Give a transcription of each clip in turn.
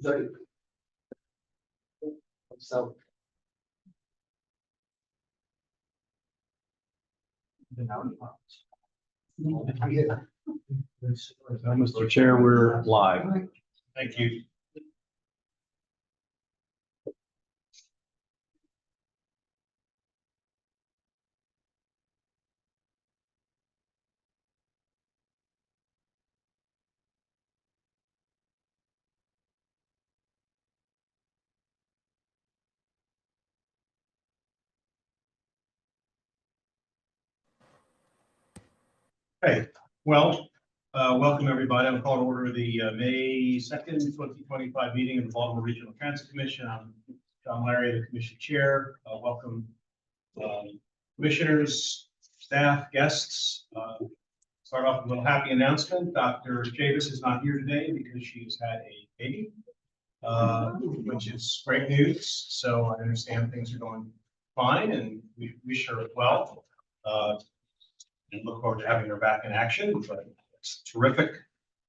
So. Mr. Chair, we're live. Thank you. Hey, well, welcome everybody. I'm calling to order the May 2nd, 2025 meeting of the Baltimore Regional Transit Commission. I'm John Larry, the Commission Chair. Welcome commissioners, staff, guests. Start off with a little happy announcement. Dr. Chavis is not here today because she's had a baby, which is great news. So I understand things are going fine and we wish her well. And look forward to having her back in action, but it's terrific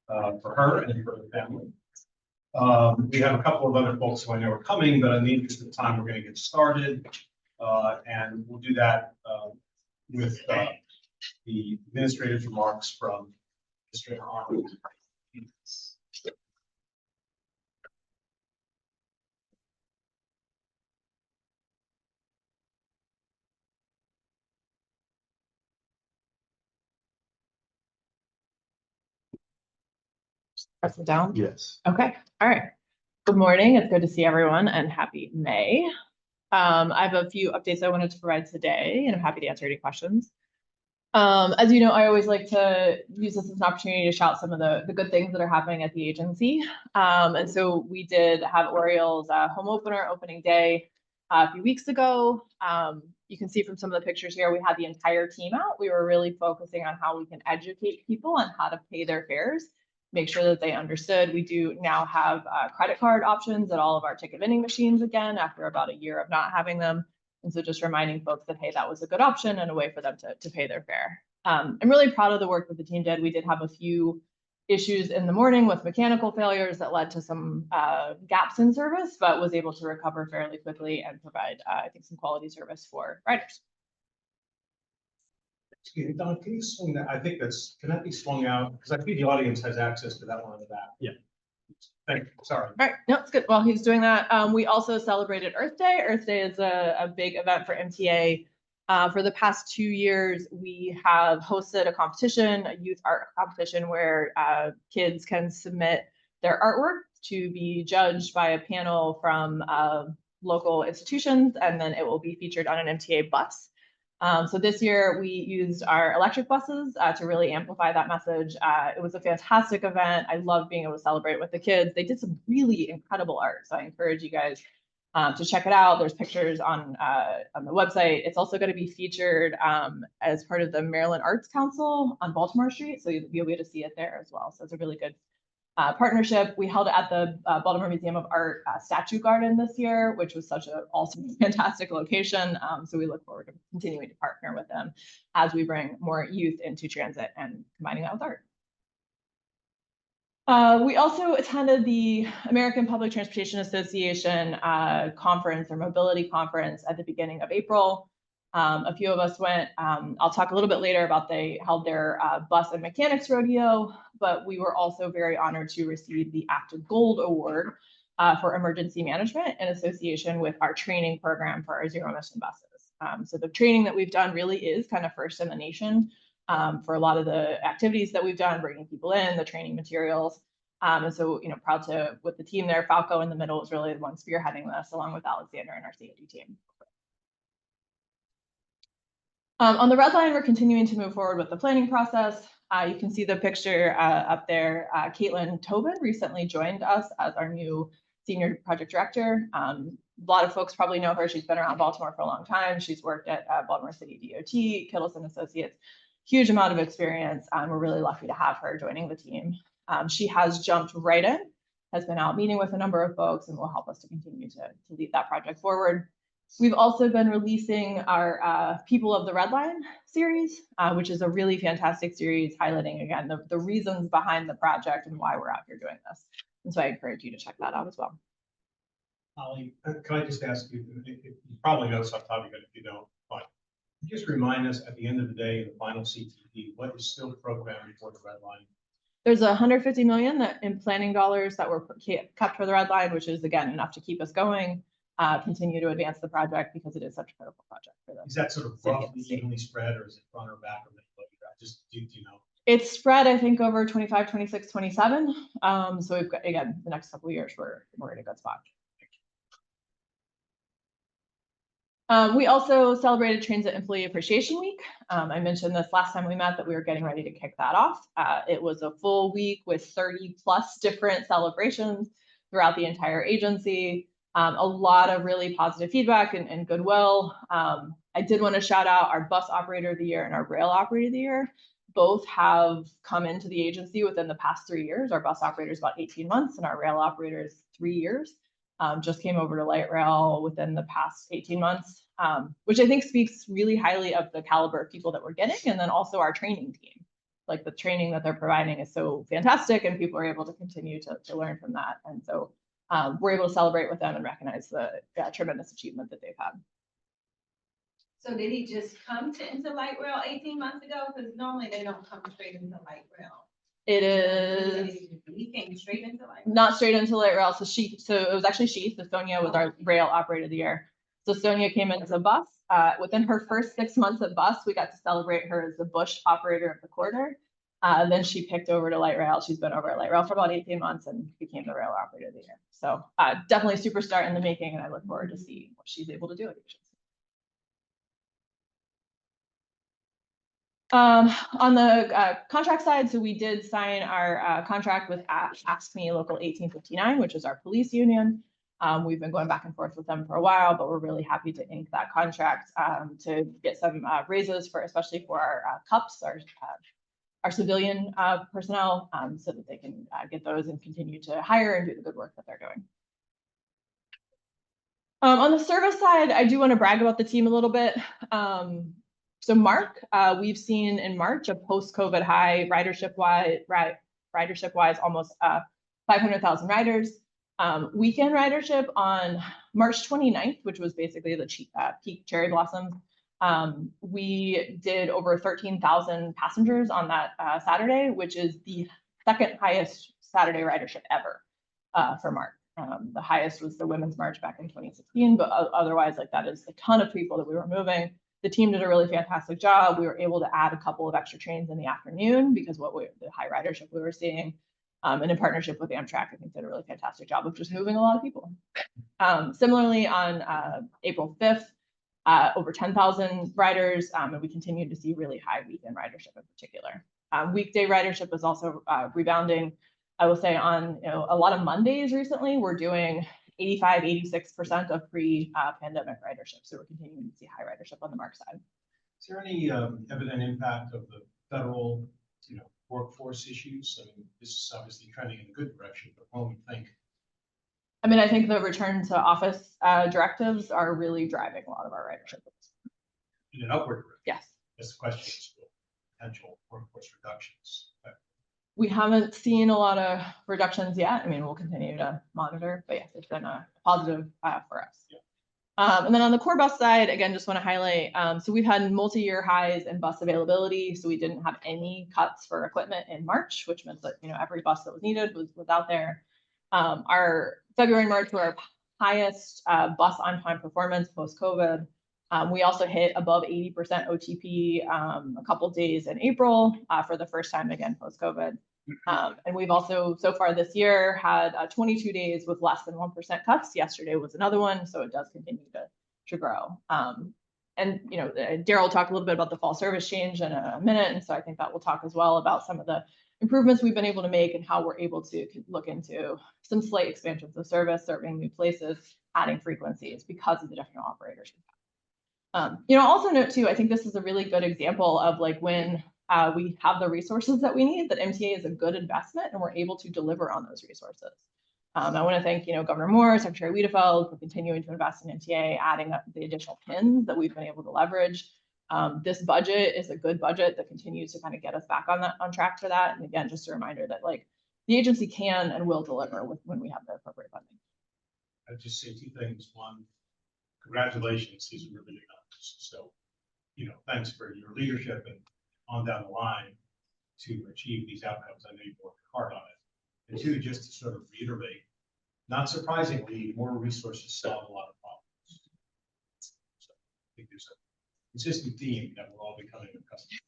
for her and for the family. We have a couple of other folks who I know are coming, but in the interest of time, we're going to get started. And we'll do that with the administrative remarks from Mr. Arnold. Press it down? Yes. Okay, all right. Good morning, it's good to see everyone and happy May. I have a few updates I wanted to provide today and I'm happy to answer any questions. As you know, I always like to use this as an opportunity to shout some of the good things that are happening at the agency. And so we did have Oriel's home opening day a few weeks ago. You can see from some of the pictures here, we had the entire team out. We were really focusing on how we can educate people on how to pay their fares, make sure that they understood. We do now have credit card options at all of our ticket vending machines again, after about a year of not having them. And so just reminding folks that, hey, that was a good option and a way for them to pay their fare. I'm really proud of the work that the team did. We did have a few issues in the morning with mechanical failures that led to some gaps in service, but was able to recover fairly quickly and provide, I think, some quality service for riders. Excuse me, Don, can you swing that? I think can that be swung out? Because I think the audience has access to that one in the back. Yeah. Thank you, sorry. All right, no, it's good. While he's doing that, we also celebrated Earth Day. Earth Day is a big event for MTA. For the past 2 years, we have hosted a competition, a youth art competition, where kids can submit their artwork to be judged by a panel from local institutions, and then it will be featured on an MTA bus. So this year we used our electric buses to really amplify that message. It was a fantastic event. I love being able to celebrate with the kids. They did some really incredible art, so I encourage you guys to check it out. There's pictures on the website. It's also going to be featured as part of the Maryland Arts Council on Baltimore Street, so you'll be able to see it there as well. So it's a really good partnership. We held it at the Baltimore Museum of Art Statue Garden this year, which was such an awesome, fantastic location. So we look forward to continuing to partner with them as we bring more youth into transit and combining that with art. We also attended the American Public Transportation Association conference or mobility conference at the beginning of April. A few of us went. I'll talk a little bit later about they held their bus and mechanics rodeo, but we were also very honored to receive the Active Gold Award for emergency management in association with our training program for our zero emission buses. So the training that we've done really is kind of first in the nation for a lot of the activities that we've done, bringing people in, the training materials. And so, proud to, with the team there, Falco in the middle is really the one spearheading this, along with Alexander and our safety team. On the red line, we're continuing to move forward with the planning process. You can see the picture up there. Caitlin Tobin recently joined us as our new senior project director. A lot of folks probably know her. She's been around Baltimore for a long time. She's worked at Baltimore City DOT, Kittles and Associates, huge amount of experience. We're really lucky to have her joining the team. She has jumped right in, has been out meeting with a number of folks, and will help us to continue to lead that project forward. We've also been releasing our People of the Red Line series, which is a really fantastic series highlighting, again, the reasons behind the project and why we're out here doing this. And so I encourage you to check that out as well. Holly, can I just ask you, you probably know some topic, but if you don't, fine. Just remind us at the end of the day, in the final CTP, what is still programmed for the red line? There's 150 million that in planning dollars that were kept for the red line, which is again enough to keep us going, continue to advance the project because it is such a critical project for them. Is that sort of roughly evenly spread, or is it front or back, or just do you know? It's spread, I think, over 25, 26, 27. So we've got, again, the next couple of years, we're in a good spot. We also celebrated Transit Employee Appreciation Week. I mentioned this last time we met that we were getting ready to kick that off. It was a full week with 30 plus different celebrations throughout the entire agency. A lot of really positive feedback and goodwill. I did want to shout out our bus operator of the year and our rail operator of the year. Both have come into the agency within the past 3 years. Our bus operator is about 18 months and our rail operator is 3 years. Just came over to light rail within the past 18 months, which I think speaks really highly of the caliber of people that we're getting, and then also our training team. Like the training that they're providing is so fantastic, and people are able to continue to learn from that. And so we're able to celebrate with them and recognize the tremendous achievement that they've had. So did he just come into light rail 18 months ago? Because normally they don't come straight into light rail. It is. He came straight into light rail. Not straight into light rail. So it was actually so Sonia was our rail operator of the year. So Sonia came into bus. Within her first 6 months at bus, we got to celebrate her as the Bush operator of the quarter. Then she picked over to light rail. She's been over at light rail for about 18 months and became the rail operator of the year. So definitely a superstar in the making, and I look forward to see what she's able to do at agency. On the contract side, so we did sign our contract with Ask Me Local 1859, which is our police union. We've been going back and forth with them for a while, but we're really happy to ink that contract to get some raises for, especially for our CUPs, our civilian personnel, so that they can get those and continue to hire and do the good work that they're doing. On the service side, I do want to brag about the team a little bit. So Mark, we've seen in March a post-COVID high ridership-wise, almost 500,000 riders. Weekend ridership on March 29th, which was basically the peak cherry blossoms, we did over 13,000 passengers on that Saturday, which is the second highest Saturday ridership ever for Mark. The highest was the Women's March back in 2016, but otherwise, like, that is a ton of people that we were moving. The team did a really fantastic job. We were able to add a couple of extra trains in the afternoon because the high ridership we were seeing, and in partnership with Amtrak, I think did a really fantastic job of just moving a lot of people. Similarly, on April 5th, over 10,000 riders, and we continue to see really high weekend ridership in particular. Weekday ridership is also rebounding. I will say on a lot of Mondays recently, we're doing 85, 86% of pre-pandemic ridership. So we're continuing to see high ridership on the Mark side. Is there any evident impact of the federal, workforce issues? I mean, this is obviously trending in a good direction, but what do we think? I mean, I think the return to office directives are really driving a lot of our ridership. In an upward direction? Yes. That's the question, is potential workforce reductions. We haven't seen a lot of reductions yet. I mean, we'll continue to monitor, but yes, it's been a positive for us. Yeah. And then on the core bus side, again, just want to highlight, so we've had multi-year highs in bus availability. So we didn't have any cuts for equipment in March, which meant that, every bus that was needed was out there. Our February and March were our highest bus on-time performance post-COVID. We also hit above 80% OTP a couple days in April for the first time again post-COVID. And we've also, so far this year, had 22 days with less than 1% cuts. Yesterday was another one, so it does continue to grow. And Daryl will talk a little bit about the fall service change in a minute, and so I think that we'll talk as well about some of the improvements we've been able to make and how we're able to look into some slight expansions of service, serving new places, adding frequencies because of the different operators. Also note too, I think this is a really good example of like when we have the resources that we need, that MTA is a good investment and we're able to deliver on those resources. I want to thank, Governor Moore, Secretary Wiedefeld for continuing to invest in MTA, adding up the additional pins that we've been able to leverage. This budget is a good budget that continues to kind of get us back on track for that. And again, just a reminder that like the agency can and will deliver when we have the appropriate funding. I'd just say two things. One, congratulations, these are really big numbers. So, thanks for your leadership and on down the line to achieve these outcomes. I know you've worked hard on it. And two, just to sort of reiterate, not surprisingly, more resources solve a lot of problems. So I think there's a consistent theme that we're all becoming accustomed to.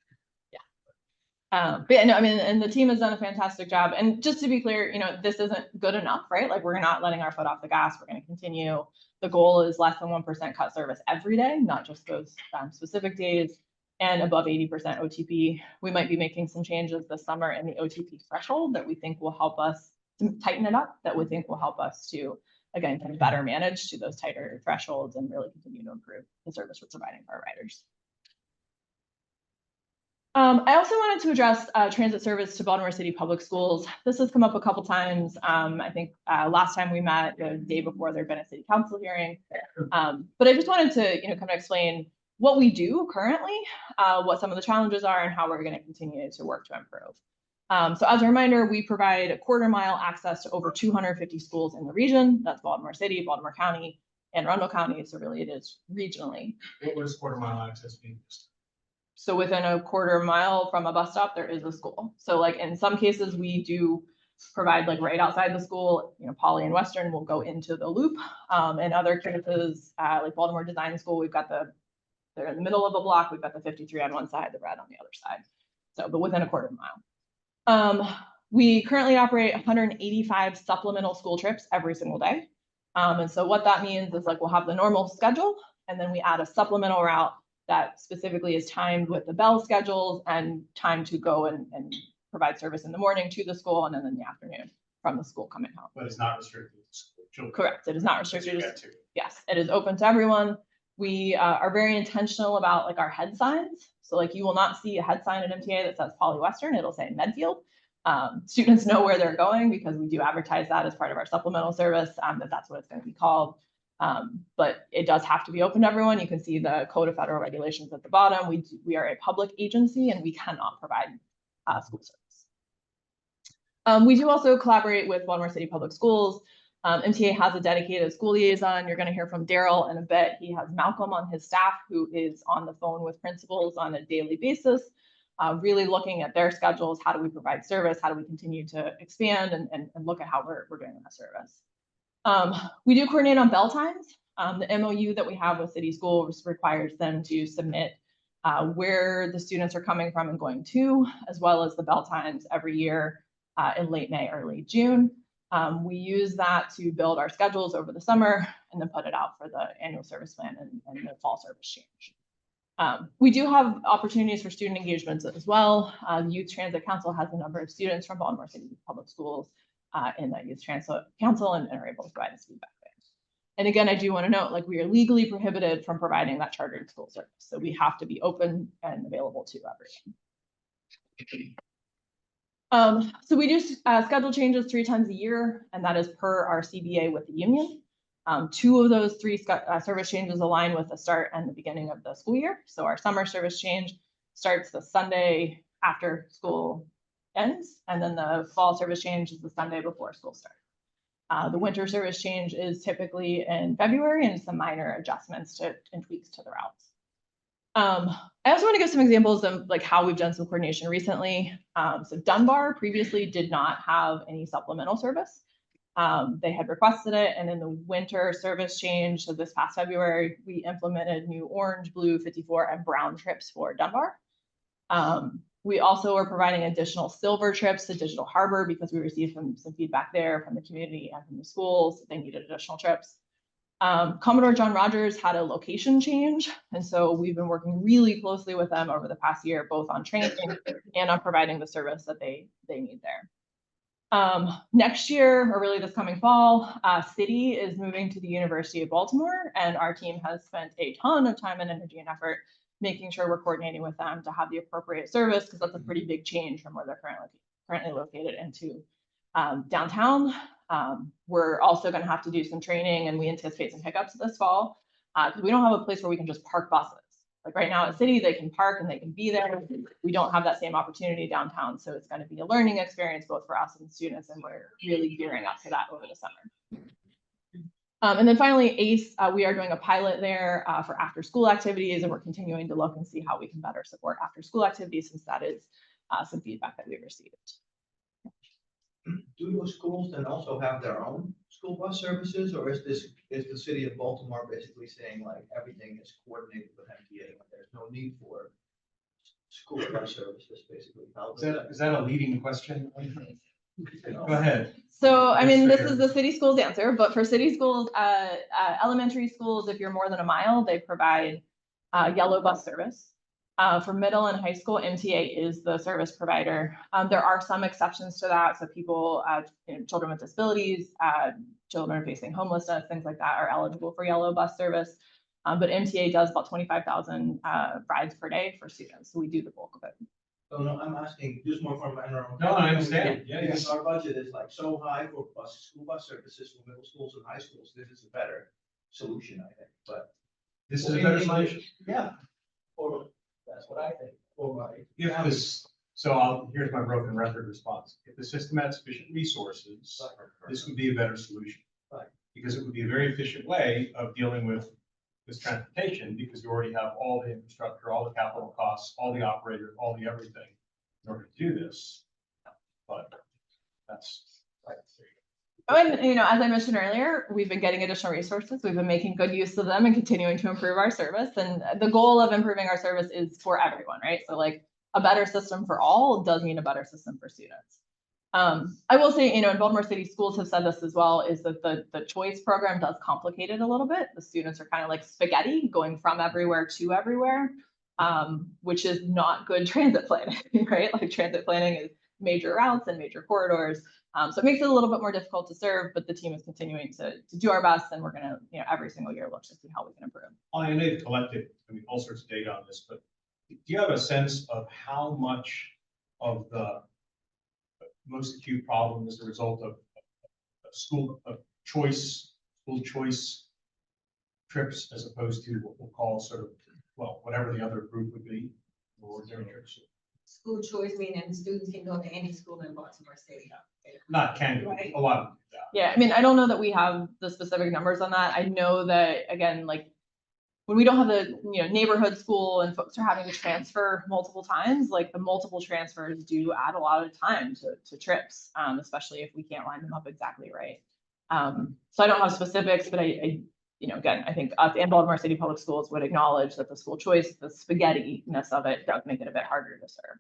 But yeah, no, I mean, and the team has done a fantastic job. And just to be clear, this isn't good enough, right? Like we're not letting our foot off the gas. We're going to continue. The goal is less than 1% cut service every day, not just those specific days, and above 80% OTP. We might be making some changes this summer in the OTP threshold that we think will help us to tighten it up, that we think will help us to, again, kind of better manage to those tighter thresholds and really continue to improve the service we're providing for our riders. I also wanted to address transit service to Baltimore City Public Schools. This has come up a couple times. I think last time we met, the day before, there'd been a city council hearing. But I just wanted to, kind of explain what we do currently, what some of the challenges are, and how we're going to continue to work to improve. So as a reminder, we provide a quarter-mile access to over 250 schools in the region. That's Baltimore City, Baltimore County, and Arundel County. So really, it is regionally. What does quarter-mile access mean? So within a quarter mile from a bus stop, there is a school. So like in some cases, we do provide like right outside the school, Poly and Western will go into the loop. In other cases, like Baltimore Design School, they're in the middle of a block. We've got the 53 on one side, the red on the other side. So, but within a quarter mile. We currently operate 185 supplemental school trips every single day. And so what that means is like we'll have the normal schedule, and then we add a supplemental route that specifically is timed with the bell schedules and time to go and provide service in the morning to the school and then in the afternoon from the school coming home. But it's not restricted to school children. Correct. It is not restricted. Yes, it is open to everyone. We are very intentional about like our head signs. So like you will not see a head sign at MTA that says Poly Western. It'll say Medfield. Students know where they're going because we do advertise that as part of our supplemental service, that's what it's going to be called. But it does have to be open to everyone. You can see the Code of Federal Regulations at the bottom. We are a public agency and we cannot provide school service. We do also collaborate with Baltimore City Public Schools. MTA has a dedicated school liaison. You're going to hear from Daryl in a bit. He has Malcolm on his staff who is on the phone with principals on a daily basis, really looking at their schedules. How do we provide service? How do we continue to expand and look at how we're doing that service? We do coordinate on bell times. The MOU that we have with City Schools requires them to submit where the students are coming from and going to, as well as the bell times every year in late May, early June. We use that to build our schedules over the summer and then put it out for the annual service plan and the fall service change. We do have opportunities for student engagements as well. The Youth Transit Council has a number of students from Baltimore City Public Schools in that Youth Transit Council and are able to provide us feedback there. And again, I do want to note, like we are legally prohibited from providing that chartered school service. So we have to be open and available to everyone. So we do schedule changes 3 times a year, and that is per our CBA with the union. 2 of those 3 service changes align with the start and the beginning of the school year. So our summer service change starts the Sunday after school ends, and then the fall service change is the Sunday before school starts. The winter service change is typically in February, and some minor adjustments and tweaks to the routes. I also want to give some examples of like how we've done some coordination recently. So Dunbar previously did not have any supplemental service. They had requested it, and in the winter service change, so this past February, we implemented new orange, blue, 54, and brown trips for Dunbar. We also are providing additional silver trips to Digital Harbor because we received some feedback there from the community and from the schools. They needed additional trips. Commodore John Rogers had a location change, and so we've been working really closely with them over the past year, both on training and on providing the service that they need there. Next year, or really this coming fall, City is moving to the University of Baltimore, and our team has spent a ton of time and energy and effort making sure we're coordinating with them to have the appropriate service, because that's a pretty big change from where they're currently located into downtown. We're also going to have to do some training, and we anticipate some hiccups this fall because we don't have a place where we can just park buses. Like right now at City, they can park and they can be there. We don't have that same opportunity downtown. So it's going to be a learning experience both for us and students. And we're really gearing up for that over the summer. And then finally, ACE, we are doing a pilot there for after school activities, and we're continuing to look and see how we can better support after school activities, since that is some feedback that we've received. Do those schools then also have their own school bus services, or is the city of Baltimore basically saying like everything is coordinated with MTA, and there's no need for school bus services, basically? How does that? Is that a leading question? Go ahead. So, I mean, this Yes, is the city schools answer, but for city schools, elementary schools, if you're more than a mile, they provide yellow bus service. For middle and high school, MTA is the service provider. There are some exceptions to that. So people, children with disabilities, children facing homelessness, things like that are eligible for yellow bus service. But MTA does about 25,000 rides per day for students. So we do the bulk of it. Oh, no, I'm asking just more from an. No, I understand. Yeah, Because our budget is like so high for school bus services for middle schools and high schools. This is a better solution, I think, but. This is a better in my- solution. Yeah. Or, that's what I think, for my. If this, here's my broken record response. If the system had sufficient resources, this would be a better solution. Right. Because it would be a very efficient way of dealing with this transportation, because we already have all the infrastructure, all the capital costs, all the operators, all the everything in order to do this. But that's. Oh, and as I mentioned earlier, we've been getting additional resources. We've been making good use of them and continuing to improve our service. And the goal of improving our service is for everyone, right? So like a better system for all does mean a better system for students. I will say, and Baltimore City schools have said this as well, is that the choice program does complicate it a little bit. The students are kind of like spaghetti going from everywhere to everywhere, which is not good transit planning, right? Like transit planning is major routes and major corridors. So it makes it a little bit more difficult to serve, but the team is continuing to do our best, and we're going to, every single year look to see how we can improve. I know you've collected, all sorts of data on this, but do you have a sense of how much of the most acute problem is the result of school choice trips, as opposed to what we'll call sort of, well, whatever the other group would be, ordinary trips? School choice, meaning students can go to any school in Baltimore City. Not can, Right. a lot of them, yeah. Yeah, I mean, I don't know that we have the specific numbers on that. I know that, again, like when we don't have the neighborhood school and folks are having to transfer multiple times, like the multiple transfers do add a lot of time to trips, especially if we can't line them up exactly right. So I don't have specifics, but I again, I think us and Baltimore City Public Schools would acknowledge that the school choice, the spaghetti-ness of it does make it a bit harder to serve.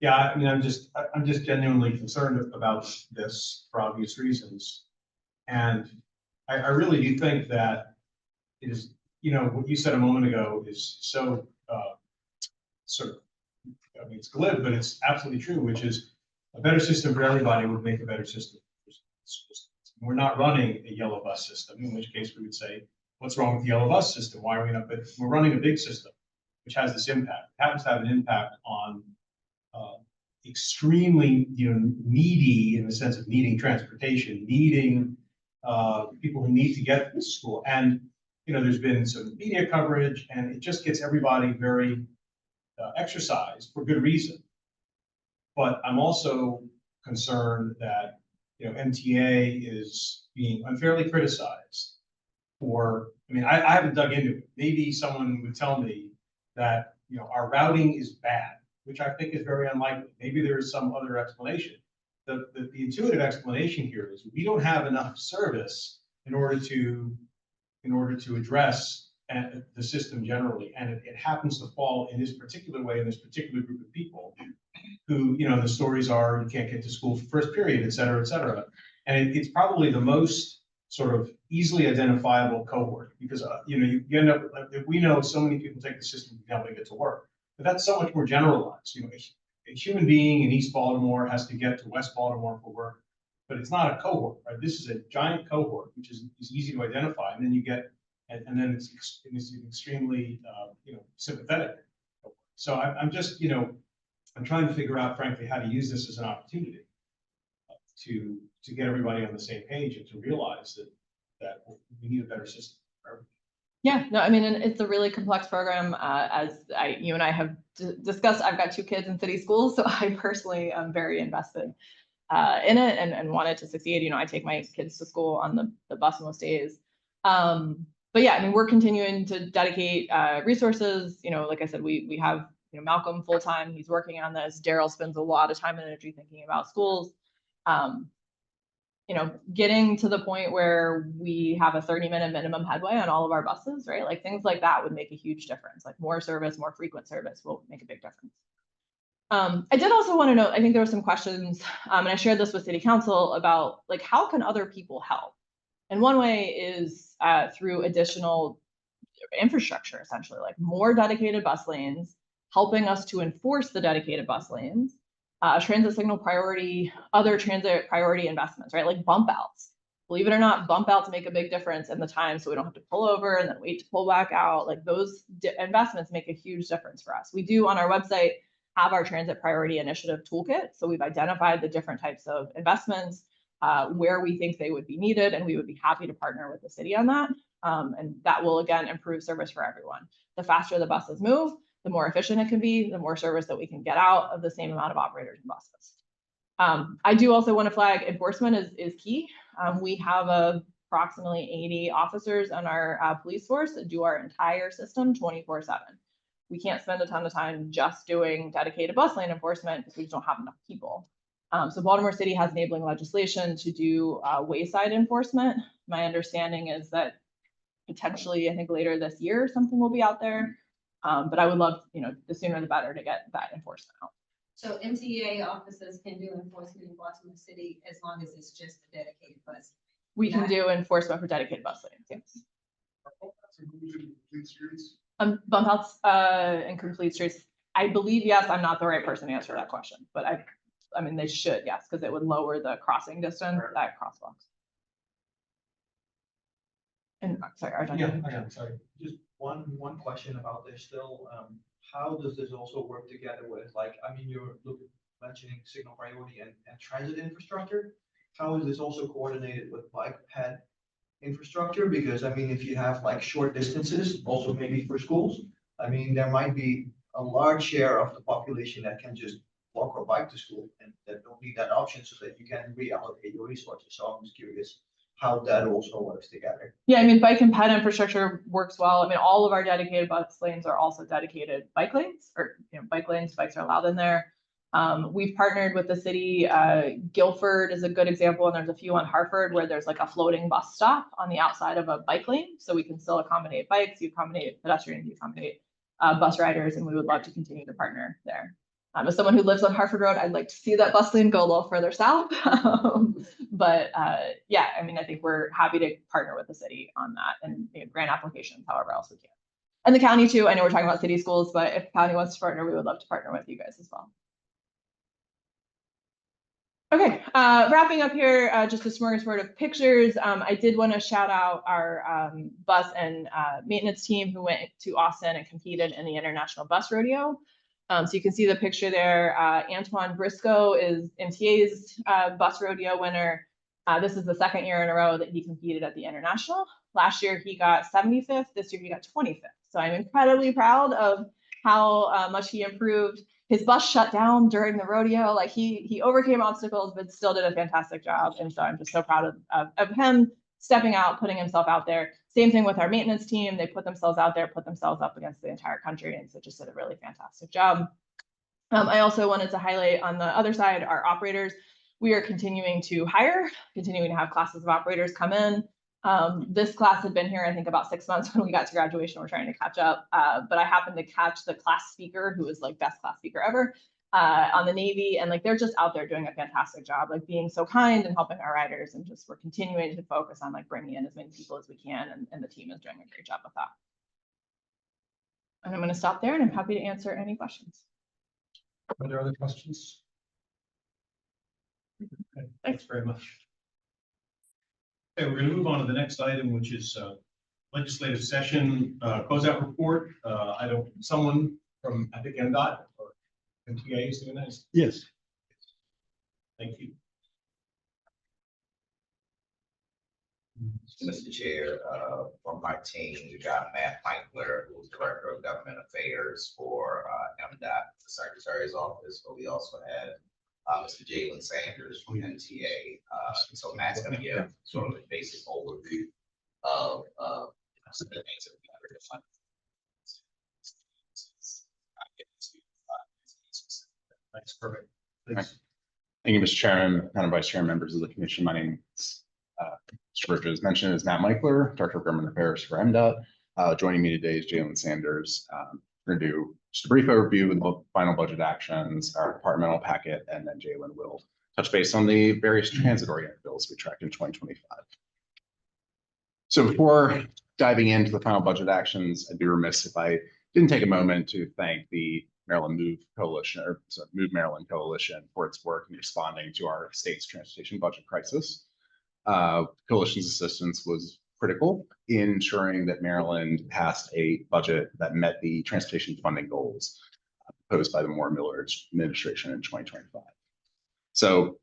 Yeah, I'm just genuinely concerned about this for obvious reasons. And I really do think that it is, what you said a moment ago is so sort of, it's glib, but it's absolutely true, which is a better system for everybody would make a better system. We're not running a yellow bus system, in which case we would say, what's wrong with the yellow bus system? Why are we not? But we're running a big system, which has this impact. It happens to have an impact on extremely, needy, in the sense of needing transportation, needing people who need to get to school. And, there's been some media coverage, and it just gets everybody very exercised for good reason. But I'm also concerned that, MTA is being unfairly criticized for, I haven't dug into it. Maybe someone would tell me that, our routing is bad, which I think is very unlikely. Maybe there is some other explanation. The intuitive explanation here is we don't have enough service in order to address the system generally. And it happens to fall in this particular way, in this particular group of people who, the stories are, you can't get to school for first period, et cetera, et cetera. And it's probably the most sort of easily identifiable cohort, because, you end up, we know so many people take the system to be able to get to work, but that's so much more generalized. A human being in East Baltimore has to get to West Baltimore for work, but it's not a cohort, right? This is a giant cohort, which is easy to identify. And then you get, and then it's extremely, sympathetic. So I'm just, I'm trying to figure out, frankly, how to use this as an opportunity to get everybody on the same page and to realize that we need a better system. Yeah, no, I mean, and it's a really complex program. You and I have discussed, I've got 2 kids in city schools, so I personally am very invested in it and want it to succeed. You know, I take my kids to school on the bus most days. But yeah, I mean, we're continuing to dedicate resources. You know, like I said, we have, you know, Malcolm full-time, he's working on this. Daryl spends a lot of time and energy thinking about schools. You know, getting to the point where we have a 30-minute minimum headway on all of our buses, right? Like things like that would make a huge difference. Like more service, more frequent service will make a big difference. I did also want to note, I think there were some questions, and I shared this with City Council about like, how can other people help? And one way is through additional infrastructure, essentially, like more dedicated bus lanes, helping us to enforce the dedicated bus lanes, transit signal priority, other transit priority investments, right? Like bump outs. Believe it or not, bump outs make a big difference in the time, so we don't have to pull over and then wait to pull back out. Like those investments make a huge difference for us. We do on our website have our transit priority initiative toolkit. So we've identified the different types of investments, where we think they would be needed, and we would be happy to partner with the city on that. And that will again improve service for everyone. The faster the buses move, the more efficient it can be, the more service that we can get out of the same amount of operators and buses. I do also want to flag enforcement is key. We have approximately 80 officers on our police force that do our entire system 24/7. We can't spend a ton of time just doing dedicated bus lane enforcement because we just don't have enough people. So Baltimore City has enabling legislation to do wayside enforcement. My understanding is that potentially, I think later this year, something will be out there. But I would love, you know, the sooner the better to get that enforcement out. So MTA officers can do enforcement in Baltimore City as long as it's just a dedicated bus. We can do enforcement for dedicated bus lanes, yes. Bump outs and complete streets. I believe, yes, I'm not the right person to answer that question, but I mean, they should, yes, because it would lower the crossing distance at crosswalks. And sorry, Arjun. Yeah, sorry. Just one question about this still. How does this also work together with, like, I mean, you're mentioning signal priority and transit infrastructure. How is this also coordinated with bike ped infrastructure? Because I mean, if you have like short distances, also maybe for schools, I mean, there might be a large share of the population that can just walk or bike to school and that don't need that option, so that you can reallocate your resources. So I'm just curious how that also works together. Yeah, I mean, bike and ped infrastructure works well. I mean, all of our dedicated bus lanes are also dedicated bike lanes, or you know, bike lanes. Bikes are allowed in there. We've partnered with the city. Guilford is a good example, and there's a few on Hartford where there's like a floating bus stop on the outside of a bike lane, so we can still accommodate bikes, you accommodate pedestrians, you accommodate bus riders, and we would love to continue to partner there. As someone who lives on Hartford Road, I'd like to see that bus lane go a little further south. But yeah, I mean, I think we're happy to partner with the city on that and grant applications however else we can. And the county too. I know we're talking about city schools, but if the county wants to partner, we would love to partner with you guys as well. Okay, wrapping up here, just a smorgasbord of pictures. I did want to shout out our bus and maintenance team who went to Austin and competed in the International Bus Rodeo. So you can see the picture there. Antoine Briscoe is MTA's bus rodeo winner. This is the second year in a row that he competed at the International. Last year he got 75th, this year he got 25th. So I'm incredibly proud of how much he improved. His bus shut down during the rodeo. Like he overcame obstacles, but still did a fantastic job. And so I'm just so proud of him stepping out, putting himself out there. Same thing with our maintenance team. They put themselves out there, put themselves up against the entire country. And so just did a really fantastic job. I also wanted to highlight on the other side, our operators. We are continuing to hire, continuing to have classes of operators come in. This class had been here, I think, about 6 months when we got to graduation. We're trying to catch up. But I happened to catch the class speaker, who was like best class speaker ever, on the Navy. And like, they're just out there doing a fantastic job, like being so kind and helping our riders. And just we're continuing to focus on like bringing in as many people as we can. And the team is doing a great job with that. And I'm going to stop there and I'm happy to answer any questions. Are there other questions? Okay, thanks very much. Okay, we're going to move on to the next item, which is legislative session closeout report. Someone from, I think, NDOT or MTA is doing this. Yes. Thank you. Mr. Chair, from my team, we got Matt Michler, who's Director of Government Affairs for MDOT, the Secretary's Office, but we also had Mr. Jalen Sanders from NTA. So Matt's gonna give sort of a basic overview of some of the things that we covered in fund. Thanks, perfect. Thanks. Thank you, Mr. Chairman, Madam Vice Chair, members of the commission. My name is, Mr. Bridges mentioned, is Matt Michler, Director of Government Affairs for MDOT. Joining me today is Jalen Sanders. We're going to do just a brief overview of the final budget actions, our departmental packet, and then Jalen will touch base on the various transit-oriented bills we tracked in 2025. So before diving into the final budget actions, I'd be remiss if I didn't take a moment to thank the Maryland Move Coalition, or sorry, Move Maryland Coalition, for its work in responding to our state's transportation budget crisis. Coalition's assistance was critical in ensuring that Maryland passed a budget that met the transportation funding goals proposed by the Moore-Miller administration in 2025. So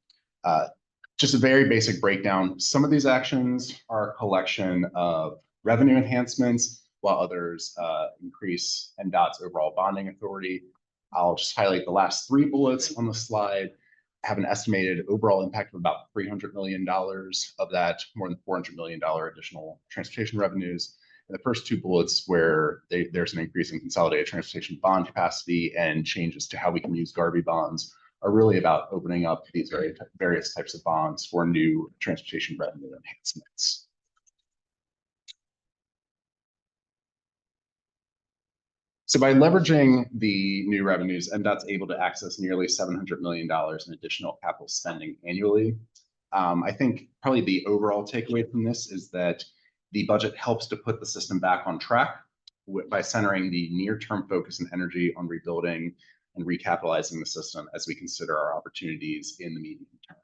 just a very basic breakdown. Some of these actions are a collection of revenue enhancements, while others increase MDOT's overall bonding authority. I'll just highlight the last three bullets on the slide. Have an estimated overall impact of about $300 million of that, more than $400 million additional transportation revenues. And the first two bullets where there's an increase in consolidated transportation bond capacity and changes to how we can use Garvey bonds are really about opening up these various types of bonds for new transportation revenue enhancements. So by leveraging the new revenues, MDOT's able to access nearly $700 million in additional capital spending annually. I think probably the overall takeaway from this is that the budget helps to put the system back on track by centering the near-term focus and energy on rebuilding and recapitalizing the system as we consider our opportunities in the medium term.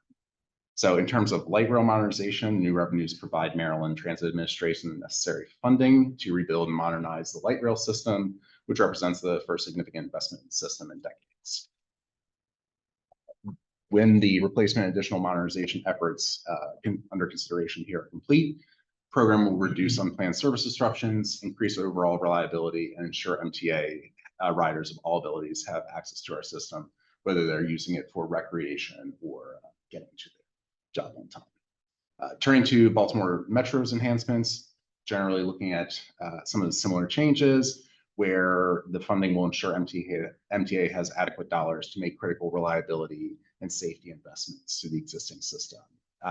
So in terms of light rail modernization, new revenues provide Maryland Transit Administration the necessary funding to rebuild and modernize the light rail system, which represents the first significant investment in the system in decades. When the replacement and additional modernization efforts under consideration here are complete, the program will reduce unplanned service disruptions, increase overall reliability, and ensure MTA riders of all abilities have access to our system, whether they're using it for recreation or getting to their job on time. Turning to Baltimore Metro's enhancements, generally looking at some of the similar changes where the funding will ensure MTA has adequate dollars to make critical reliability and safety investments to the existing system.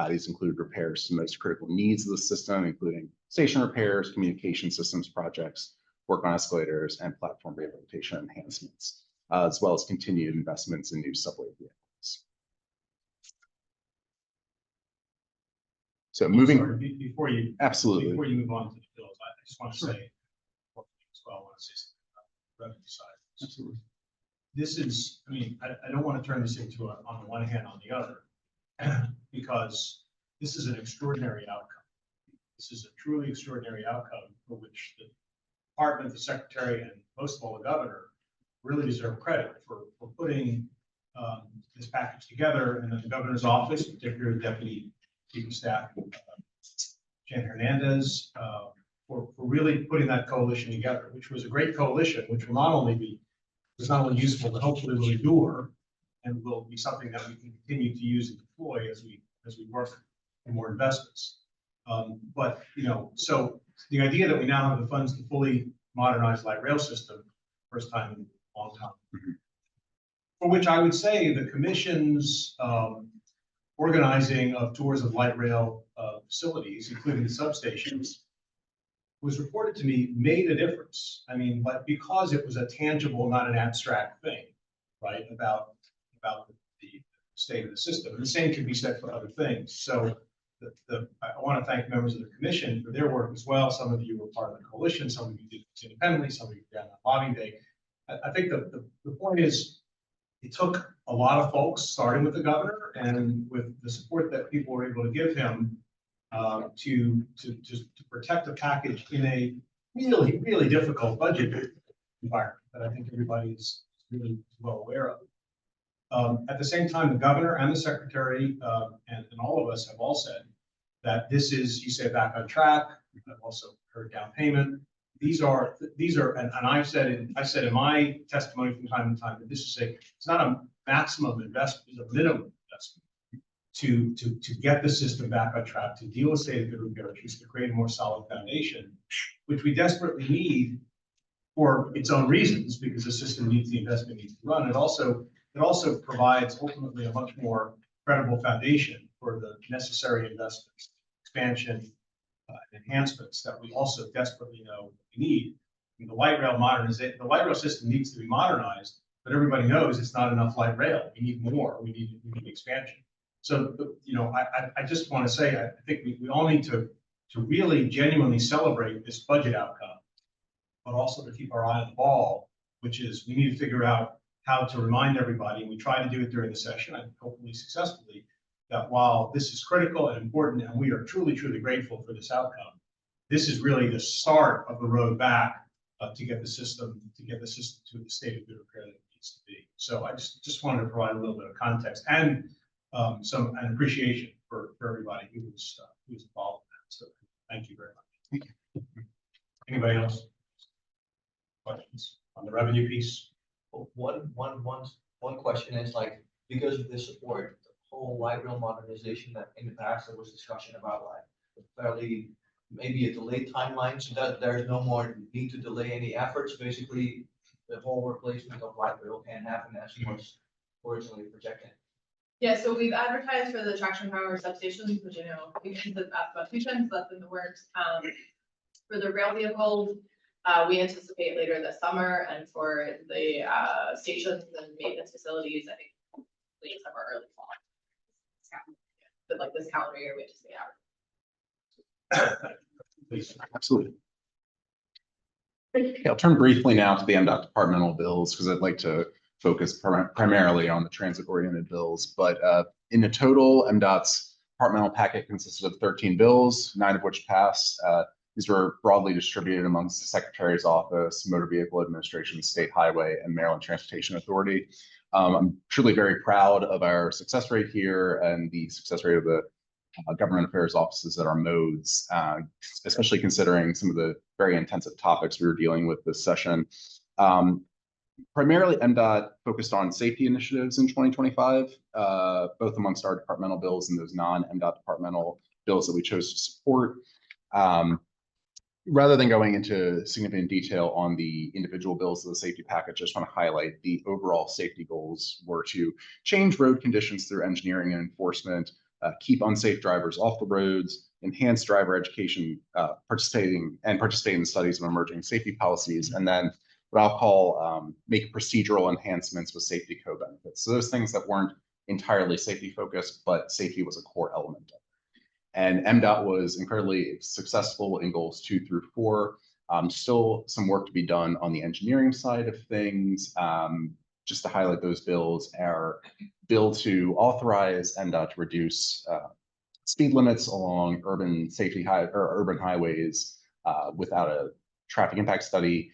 These include repairs to the most critical needs of the system, including station repairs, communication systems projects, work on escalators, and platform rehabilitation enhancements, as well as continued investments in new subway vehicles. So moving Before you absolutely before you move on to the bills, I just want to say as well. I want to say something about the revenue side. absolutely. This is, I mean, I don't want to turn this into on the one hand, on the other, because this is an extraordinary outcome. This is a truly extraordinary outcome for which the department, the secretary, and most of all the governor really deserve credit for putting this package together, and then the governor's office, particularly Deputy Chief of Staff Jan Hernandez, for really putting that coalition together, which was a great coalition, which will not only be useful, but hopefully will endure and will be something that we can continue to use and deploy as we work for more investments. But you know, so the idea that we now have the funds to fully modernize light rail system, first time in a long time, for which I would say the commission's organizing of tours of light rail facilities, including the substations, was reported to me made a difference. I mean, but because it was a tangible, not an abstract thing, right? About the state of the system. And the same can be said for other things. So I want to thank members of the commission for their work as well. Some of you were part of the coalition, some of you did this independently, some of you were down on lobby day. I think the point is, it took a lot of folks, starting with the governor and with the support that people were able to give him, to protect the package in a really, really difficult budget environment that I think everybody is really well aware of. At the same time, the governor and the secretary and all of us have all said that this is, you say, back on track. I've also heard down payment. These are, and I said in my testimony from time to time, that this is it's not a maximum investment, it's a minimum investment to get the system back on track, to deal with state of good repair issues, to create a more solid foundation, which we desperately need for its own reasons, because the system needs the investment needs to run. It also provides ultimately a much more credible foundation for the necessary investments, expansion, enhancements that we also desperately know we need. I mean, the light rail modernization, the light rail system needs to be modernized, but everybody knows it's not enough light rail. We need more. We need expansion. So, you know, I just want to say, I think we all need to really genuinely celebrate this budget outcome, but also to keep our eye on the ball, which is we need to figure out how to remind everybody, and we try to do it during the session, and hopefully successfully, that while this is critical and important, and we are truly, truly grateful for this outcome, this is really the start of the road back to get the system to the state of good repair that it needs to be. So I just wanted to provide a little bit of context and an appreciation for everybody who was involved in that. So thank you very much. Thank you. Anybody else? Questions on the revenue piece? One question is like, because of this support, the whole light rail modernization, that in the past there was discussion about like fairly maybe a delayed timeline, so that there's no more need to delay any efforts. Basically, the whole replacement of light rail can happen as was originally projected. Yeah, so we've advertised for the traction power substations, which, you know, we can ask about 2 times, that's in the works. For the rail vehicles, we anticipate later this summer, and for the stations and maintenance facilities, I think late summer, early fall. But like this calendar year, we anticipate out. Please. Absolutely. Okay, I'll turn briefly now to the MDOT departmental bills, because I'd like to focus primarily on the transit-oriented bills. But in the total, MDOT's departmental packet consisted of 13 bills, 9 of which passed. These were broadly distributed amongst the Secretary's Office, Motor Vehicle Administration, State Highway, and Maryland Transportation Authority. I'm truly very proud of our success rate here and the success rate of the government affairs offices at our modes, especially considering some of the very intensive topics we were dealing with this session. Primarily, MDOT focused on safety initiatives in 2025, both amongst our departmental bills and those non-MDOT departmental bills that we chose to support. Rather than going into significant detail on the individual bills of the safety package, I just want to highlight the overall safety goals were to change road conditions through engineering and enforcement, keep unsafe drivers off the roads, enhance driver education, participating in studies of emerging safety policies, and then what I'll call make procedural enhancements with safety co-benefits. So those things that weren't entirely safety focused, but safety was a core element of it. And MDOT was incredibly successful in goals 2 through 4. Still some work to be done on the engineering side of things. Just to highlight those bills, our bill to authorize MDOT to reduce speed limits along urban highways without a traffic impact study.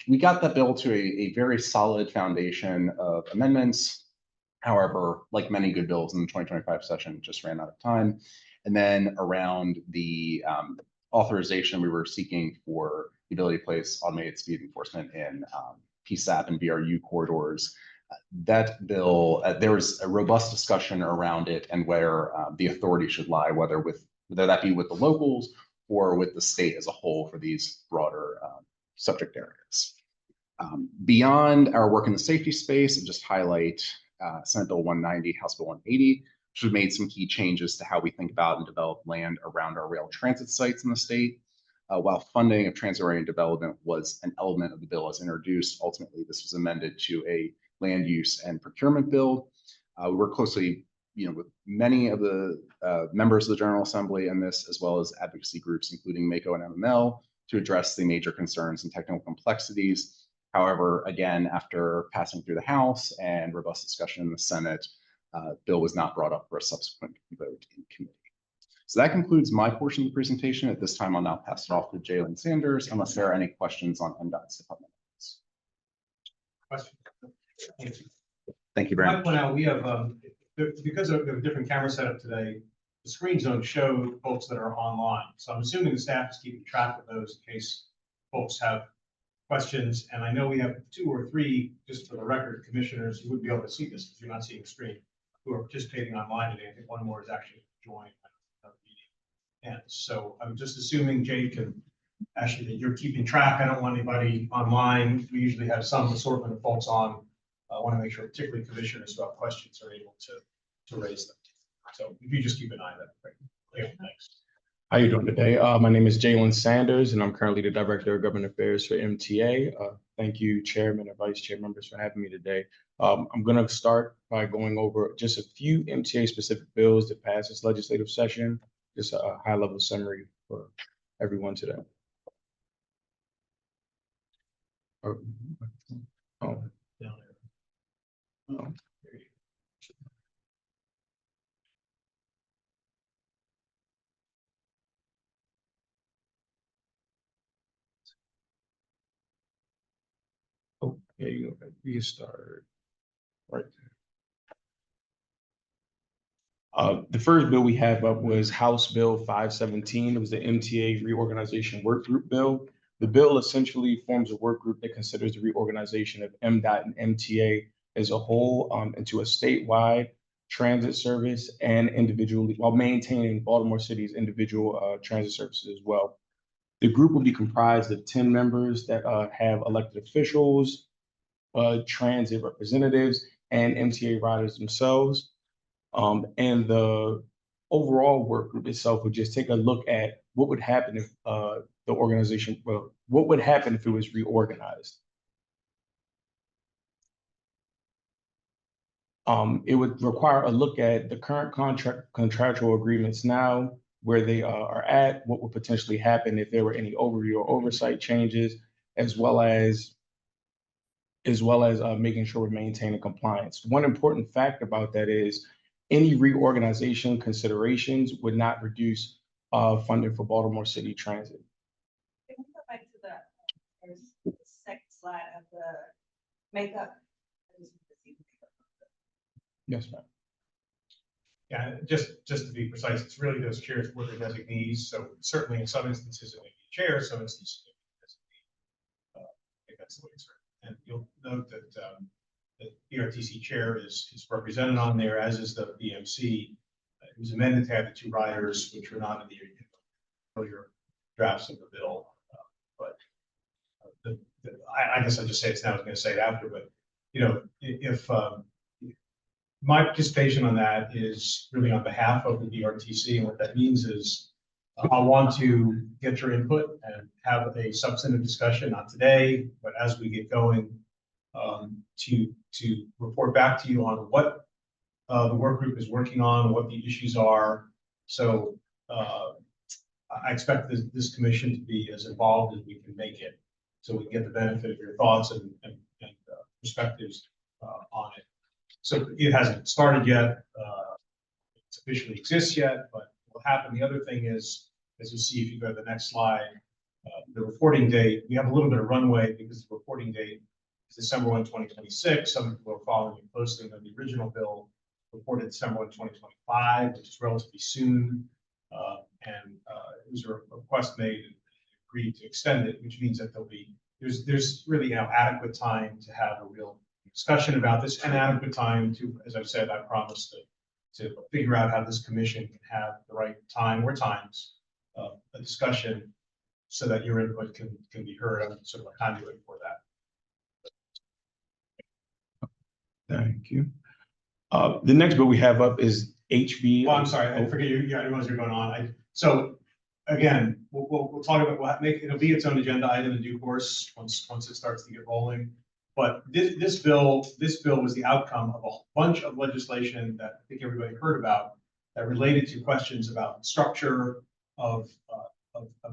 We got that bill to a very solid foundation of amendments. However, like many good bills in the 2025 session, just ran out of time. And then around the authorization, we were seeking for the ability to place automated speed enforcement in PSAP and VRU corridors. That bill, there was a robust discussion around it and where the authority should lie, whether that be with the locals or with the state as a whole for these broader subject areas. Beyond our work in the safety space, and just highlight Senate Bill 190, House Bill 180, which have made some key changes to how we think about and develop land around our rail transit sites in the state. While funding of transit-oriented development was an element of the bill as introduced, ultimately this was amended to a land use and procurement bill. We work closely, with many of the members of the General Assembly in this, as well as advocacy groups, including MACO and MML, to address the major concerns and technical complexities. However, again, after passing through the House and robust discussion in the Senate, bill was not brought up for a subsequent vote in committee. So that concludes my portion of the presentation. At this time, I'll now pass it off to Jalen Sanders, unless there are any questions on MDOT's department. Question? Thank you very much. I point out we have, because of the different camera setup today, the screens don't show folks that are online. So I'm assuming the staff is keeping track of those in case folks have questions. And I know we have 2 or 3, just for the record, commissioners who would be able to see this because you're not seeing the screen, who are participating online today. I think one more is actually joined another meeting. And so I'm just assuming Jake and Ashley, that you're keeping track. I don't want anybody online. We usually have some assortment of folks on. I want to make sure particularly commissioners who have questions are able to raise them. So if you just keep an eye on that. Great. Yeah, thanks. How you doing today? My name is Jalen Sanders, and I'm currently the Director of Government Affairs for MTA. Thank you, Chairman and Vice Chair members, for having me today. I'm going to start by going over just a few MTA-specific bills that passed this legislative session, just a high-level summary for everyone today. Oh, Down there. oh. Oh, yeah, you start right there. The first bill we have up was House Bill 517. It was the MTA Reorganization Work Group bill. The bill essentially forms a work group that considers the reorganization of MDOT and MTA as a whole into a statewide transit service and individually, while maintaining Baltimore City's individual transit services as well. The group will be comprised of 10 members that have elected officials, transit representatives, and MTA riders themselves. And the overall work group itself would just take a look at what would happen if the organization, well, what would happen if it was reorganized. It would require a look at the current contractual agreements now, where they are at, what would potentially happen if there were any overview or oversight changes, as well as making sure we're maintaining compliance. One important fact about that is any reorganization considerations would not reduce funding for Baltimore City Transit. Can we go back to the second slide of the makeup? Yes, ma'am. Yeah, just to be precise, it's really those chairs were the designees. So certainly in some instances it may be chair, some instances it may be designee. I think that's the way it's written. And you'll note that the BRTC chair is represented on there, as is the BMC. It was amended to have the 2 riders, which were not in the earlier drafts of the bill. I guess I'll just say it's now. I was going to say it after, but you know, if my participation on that is really on behalf of the BRTC, and what that means is I want to get your input and have a substantive discussion, not today, but as we get going, to report back to you on what the work group is working on, what the issues are. So I expect this commission to be as involved as we can make it, so we can get the benefit of your thoughts and perspectives on it. So it hasn't started yet. It officially exists yet, but what will happen, the other thing is, as you see, if you go to the next slide, the reporting date, we have a little bit of runway because the reporting date is December 1, 2026. Some people are following it closely. The original bill reported December 1, 2025, which is relatively soon. It was a request made and agreed to extend it, which means that there's really adequate time to have a real discussion about this, and adequate time to, as I've said, I promise to figure out how this commission can have the right time or times a discussion so that your input can be heard. I'm sort of a conduit for that. Thank you. The next bill we have up is HB. Oh, I'm sorry, I forget you. I realize you're going on. So again, we'll talk about. It'll be its own agenda item in due course once it starts to get rolling. But this bill was the outcome of a bunch of legislation that I think everybody heard about that related to questions about structure of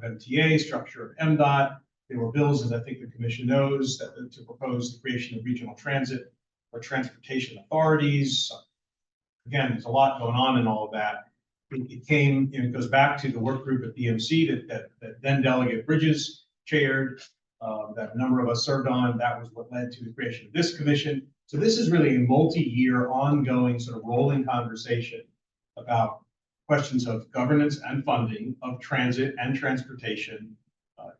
MTA, structure of MDOT. There were bills, as I think the commission knows, to propose the creation of regional transit or transportation authorities. Again, there's a lot going on in all of that. It goes back to the work group at BMC that then Delegate Bridges chaired, that a number of us served on. That was what led to the creation of this commission. So this is really a multi-year ongoing sort of rolling conversation about questions of governance and funding of transit and transportation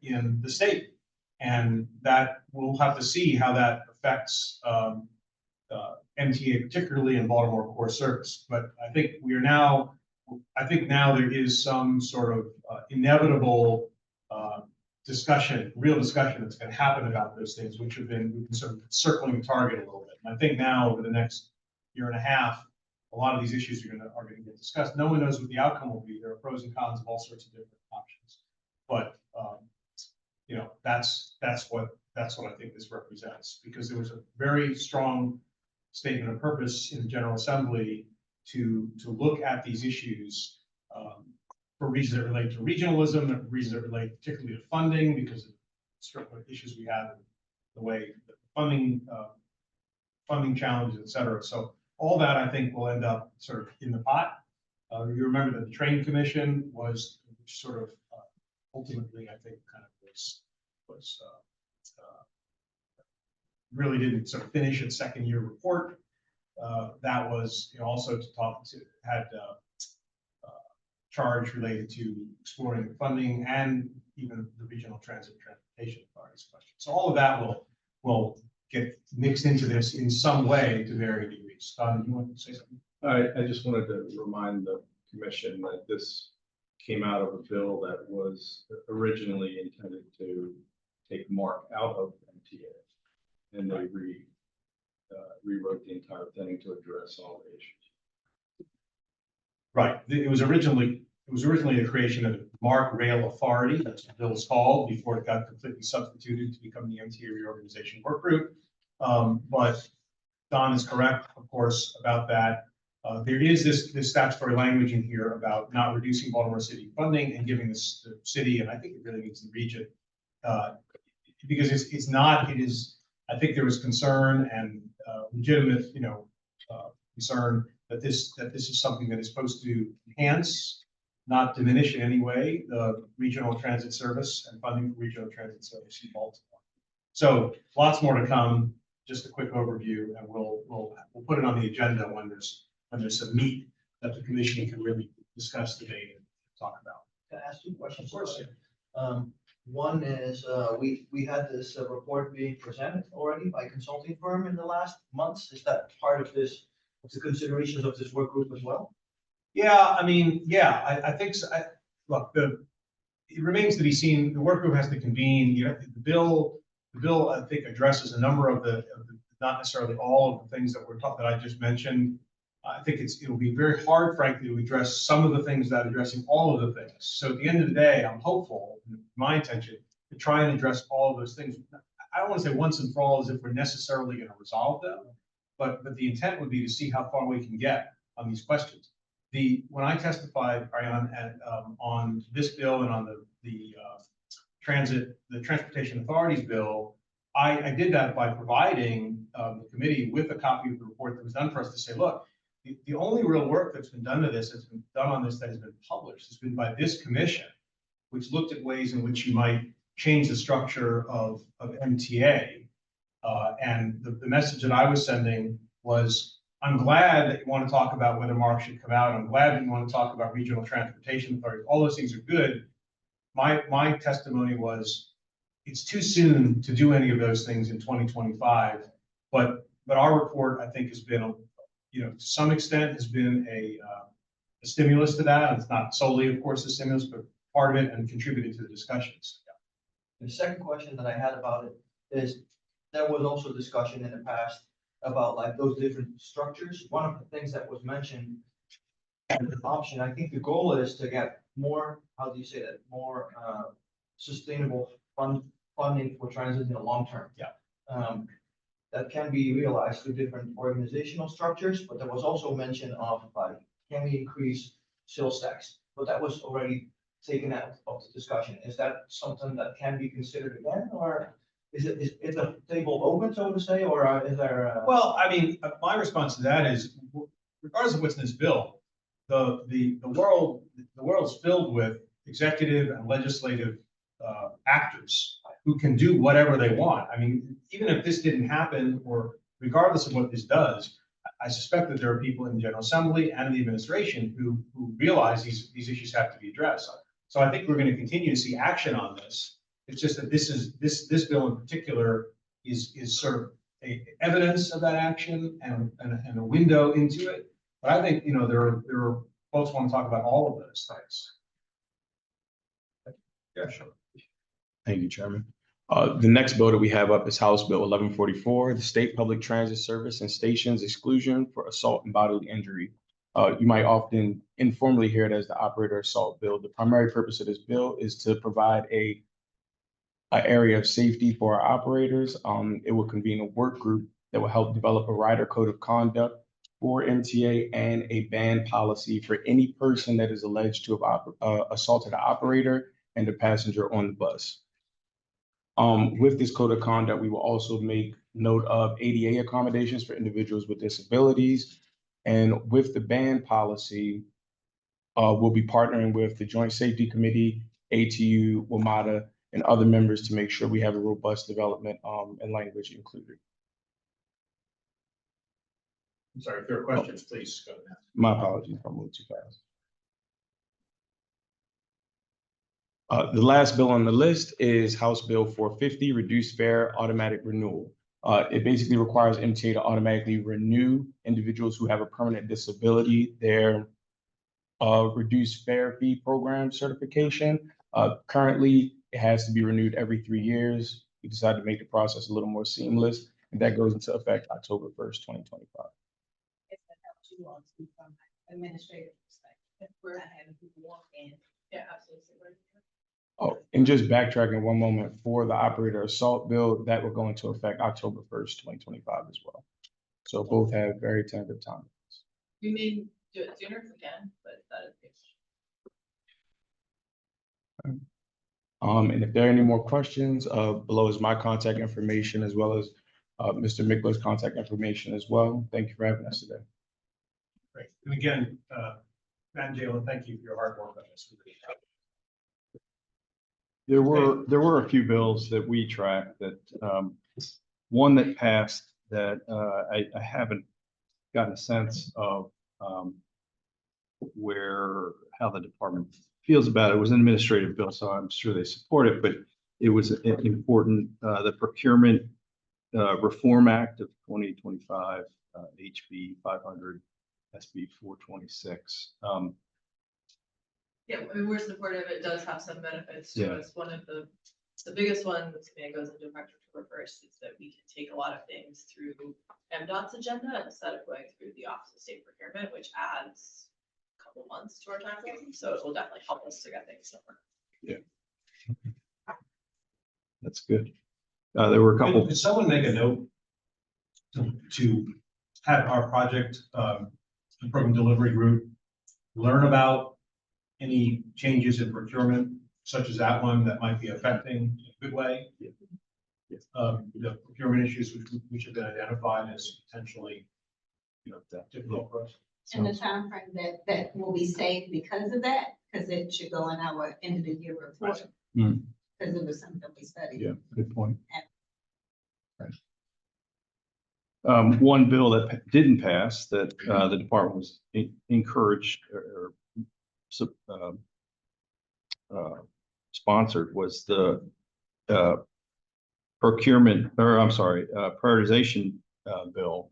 in the state. And that we'll have to see how that affects MTA, particularly in Baltimore core service. But I think now there is some sort of inevitable real discussion that's going to happen about those things, which we've been sort of circling the target a little bit. And I think now over the next year and a half, a lot of these issues are going to get discussed. No one knows what the outcome will be. There are pros and cons of all sorts of different options. But that's what I think this represents, because there was a very strong statement of purpose in the General Assembly to look at these issues for reasons that relate to regionalism, reasons that relate particularly to funding, because of certain issues we have, the way the funding challenges, et cetera. So all that I think will end up sort of in the pot. You remember that the Train Commission was sort of ultimately, I think, kind of was really didn't sort of finish its second year report. That was also had charge related to exploring the funding and even the regional transportation authorities question. So all of that will get mixed into this in some way to varying degrees. Don, you want to say something? I just wanted to remind the commission that this came out of a bill that was originally intended to take Mark out of MTA, and they rewrote the entire thing to address all the issues. Right. It was originally the creation of the MARC Rail Authority. That's what the bill was called before it got completely substituted to become the MTA Reorganization Work Group. But Don is correct, of course, about that. There is this statutory language in here about not reducing Baltimore City funding and giving the city, and I think it really means the region, because it's not. It is. I think there was concern and legitimate, concern that this is something that is supposed to enhance, not diminish in any way, the regional transit service and funding for regional transit service in Baltimore. So lots more to come. Just a quick overview, and we'll put it on the agenda when there's some meat that the commission can really discuss today and talk about. Can I ask two questions? Of course. One is, we had this report being presented already by a consulting firm in the last months. Is that part of this, of the considerations of this work group as well? Yeah, I mean, yeah, I think so. Look, it remains to be seen. The work group has to convene. The bill, I think, addresses a number of not necessarily all of the things that I just mentioned. I think it'll be very hard, frankly, to address some of the things without addressing all of the things. So at the end of the day, I'm hopeful, my intention, to try and address all of those things. I don't want to say once and for all as if we're necessarily going to resolve them, but the intent would be to see how far we can get on these questions. When I testified, Ariane, on this bill and on the Transportation Authorities bill, I did that by providing the committee with a copy of the report that was done for us to say, look, the only real work that's been done to this, that's been done on this, that has been published, has been by this commission, which looked at ways in which you might change the structure of MTA. And the message that I was sending was, I'm glad that you want to talk about whether MARC should come out. I'm glad that you want to talk about regional transportation authorities. All those things are good. My testimony was, it's too soon to do any of those things in 2025. But our report, I think, has been, to some extent, has been a stimulus to that. It's not solely, of course, a stimulus, but part of it, and contributed to the discussions. The second question that I had about it is, there was also discussion in the past about like those different structures. One of the things that was mentioned as an option, I think the goal is to get more, how do you say that, more sustainable funding for transit in the long term. Yeah. That can be realized through different organizational structures, but there was also mention of like, can we increase sales tax? But that was already taken out of the discussion. Is that something that can be considered again, or is the table open, so to say, or is there? Well, I mean, my response to that is, regardless of what's in this bill, the world's filled with executive and legislative actors who can do whatever they want. I mean, even if this didn't happen, or regardless of what this does, I suspect that there are people in the General Assembly and in the administration who realize these issues have to be addressed. So I think we're going to continue to see action on this. It's just that this bill in particular is sort of evidence of that action and a window into it. But I think, there are folks who want to talk about all of those things. Yeah, sure. Thank you, Chairman. The next bill that we have up is House Bill 1144, the State Public Transit Service and Stations Exclusion for Assault and Bodily Injury. You might often informally hear it as the Operator Assault Bill. The primary purpose of this bill is to provide an area of safety for our operators. It will convene a work group that will help develop a rider code of conduct for MTA and a ban policy for any person that is alleged to have assaulted an operator and the passenger on the bus. With this code of conduct, we will also make note of ADA accommodations for individuals with disabilities. And with the ban policy, we'll be partnering with the Joint Safety Committee, ATU, WMATA, and other members to make sure we have a robust development and language included. I'm sorry, if there are questions, please go ahead. My apologies if I moved too fast. The last bill on the list is House Bill 450, Reduced Fare Automatic Renewal. It basically requires MTA to automatically renew individuals who have a permanent disability their reduced fare fee program certification. Currently, it has to be renewed every 3 years. We decided to make the process a little more seamless, and that goes into effect October 1st, 2025. If that helps you all to from an administrative perspective, we're not having people walk in. Yeah, absolutely. Oh, and just backtracking one moment, for the operator assault bill, that will go into effect October 1st, 2025 as well. So both have very tentative timelines. We may do it sooner if we can, but that is the issue. And if there are any more questions, below is my contact information as well as Mr. Mickler's contact information as well. Thank you for having us today. Great. And again, Matt and Jalen, thank you for your hard work on this. There were a few bills that we tracked that, one that passed that I haven't gotten a sense of how the department feels about it. It was an administrative bill, so I'm sure they support it, but it was important, the Procurement Reform Act of 2025, HB 500, SB 426. Yeah, I mean, we're supportive. It does have some benefits to Yeah. us. One of the biggest ones, it goes into effect October 1st, is that we can take a lot of things through MDOT's agenda instead of going through the Office of State Procurement, which adds a couple months to our time frame. So it will definitely help us to get things somewhere. Yeah. That's good. There were a couple. Could someone make a note to have our project, the program delivery group, learn about any changes in procurement, such as that one that might be affecting in a good way? Yeah. The procurement issues which have been identified as potentially, difficult for us. And the timeframe that will be saved because of that, because it should go in our end of the year report. Hmm. Because it was something we studied. Yeah, good point. And One bill that didn't pass that the department was encouraged or sponsored was the prioritization bill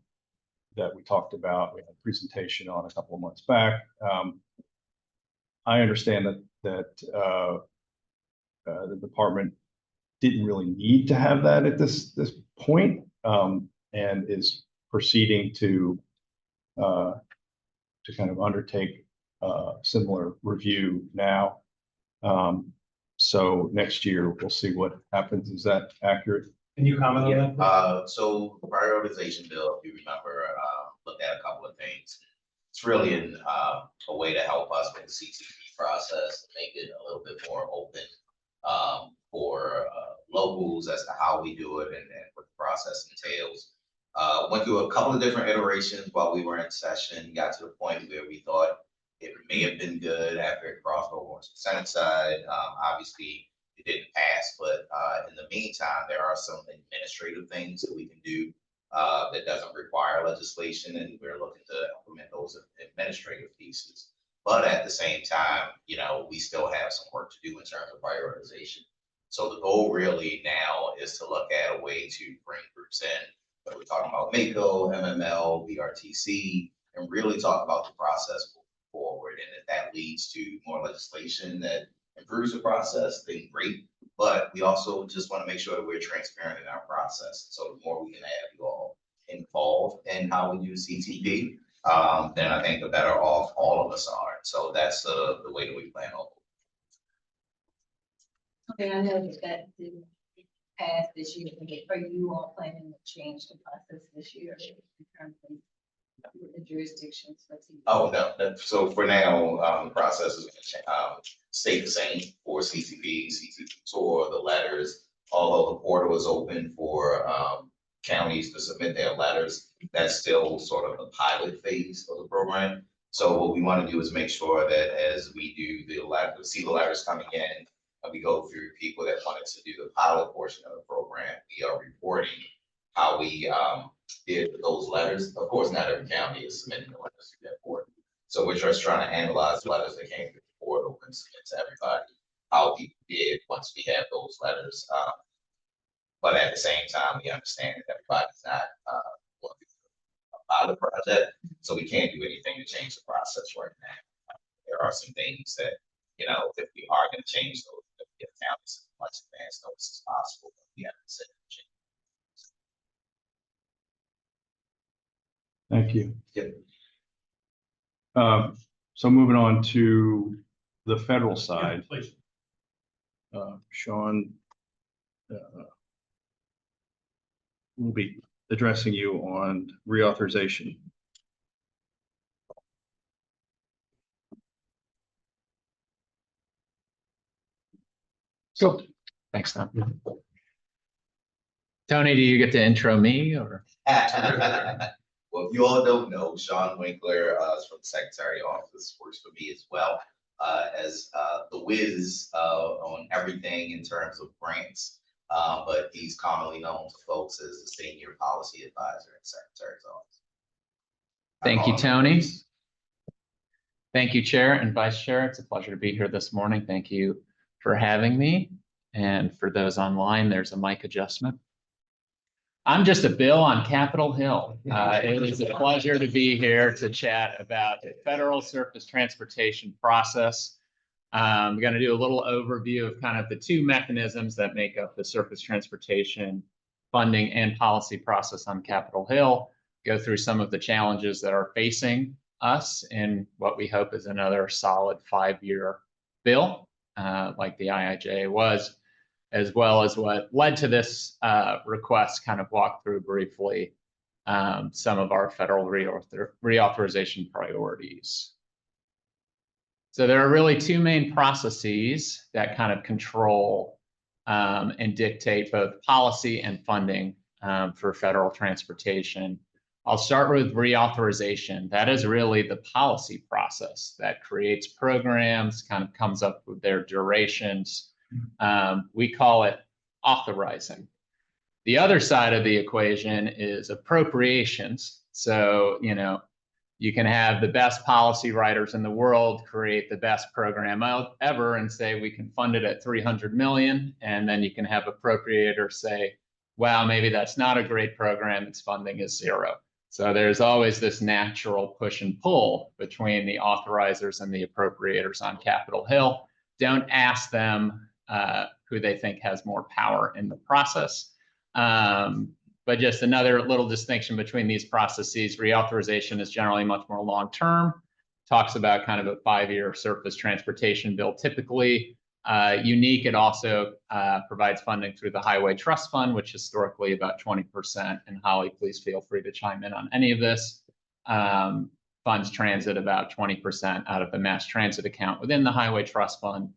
that we talked about. We had a presentation on a couple of months back. I understand that the department didn't really need to have that at this point, and is proceeding to kind of undertake similar review now. So next year we'll see what happens. Is that accurate? Can you comment on that? So prioritization bill, if you remember, looked at a couple of things. It's really a way to help us with the CCP process, make it a little bit more open for locals as to how we do it and what the process entails. Went through a couple of different iterations while we were in session, got to the point where we thought it may have been good after it crossed over on the Senate side. Obviously, it didn't pass, but in the meantime, there are some administrative things that we can do that doesn't require legislation, and we're looking to implement those administrative pieces. But at the same time, you know, we still have some work to do in terms of prioritization. So the goal really now is to look at a way to bring groups in, whether we're talking about MACO, MML, BRTC, and really talk about the process forward. And if that leads to more legislation that improves the process, then great. But we also just want to make sure that we're transparent in our process. So the more we can have you all involved in how we do CTP, then I think the better off all of us are. So that's the way that we plan on. Okay, I know that didn't pass this year, but are you all planning to change the process this year in terms of the jurisdictions? Oh, no, so for now, the process is gonna stay the same for CTP tour, the letters, although the portal is open for counties to submit their letters. That's still sort of the pilot phase of the program. So what we want to do is make sure that as we do the letters coming in, and we go through people that wanted to do the pilot portion of the program, we are reporting how we did those letters. Of course, not every county is submitting the letters to that board. So we're just trying to analyze letters that came through the portal and submit to everybody, how people did once we have those letters. But at the same time, we understand that everybody's not going through a pilot project, so we can't do anything to change the process right now. There are some things that, you know, if we are going to change those, we get counties as much advance notice as possible. We have to say change. Thank you. Yep. So moving on to the federal side, Please. Sean will be addressing you on reauthorization. Cool. Thanks, Tom. Tony, do you get to intro me or? Well, if you all don't know, Sean Winkler is from the Secretary Office, works for me as well as the whiz on everything in terms of grants. But he's commonly known to folks as the Senior Policy Advisor in the Secretary's Office. Thank you, Tony. Thank you, Chair and Vice Chair. It's a pleasure to be here this morning. Thank you for having me. And for those online, there's a mic adjustment. I'm just a Bill on Capitol Hill. It is a pleasure to be here to chat about the federal surface transportation process. I'm going to do a little overview of kind of the two mechanisms that make up the surface transportation funding and policy process on Capitol Hill, go through some of the challenges that are facing us in what we hope is another solid 5-year bill, like the IIJA was, as well as what led to this request, kind of walk through briefly some of our federal reauthorization priorities. So there are really two main processes that kind of control and dictate both policy and funding for federal transportation. I'll start with reauthorization. That is really the policy process that creates programs, kind of comes up with their durations. We call it authorizing. The other side of the equation is appropriations. So, you know, you can have the best policy writers in the world create the best program ever and say we can fund it at 300 million, and then you can have appropriators say, wow, maybe that's not a great program, its funding is 0. So there's always this natural push and pull between the authorizers and the appropriators on Capitol Hill. Don't ask them who they think has more power in the process. But just another little distinction between these processes, reauthorization is generally much more long-term, talks about kind of a 5-year surface transportation bill typically. Unique, it also provides funding through the Highway Trust Fund, which historically about 20%, and Holly, please feel free to chime in on any of this. Funds transit about 20% out of the mass transit account within the Highway Trust Fund.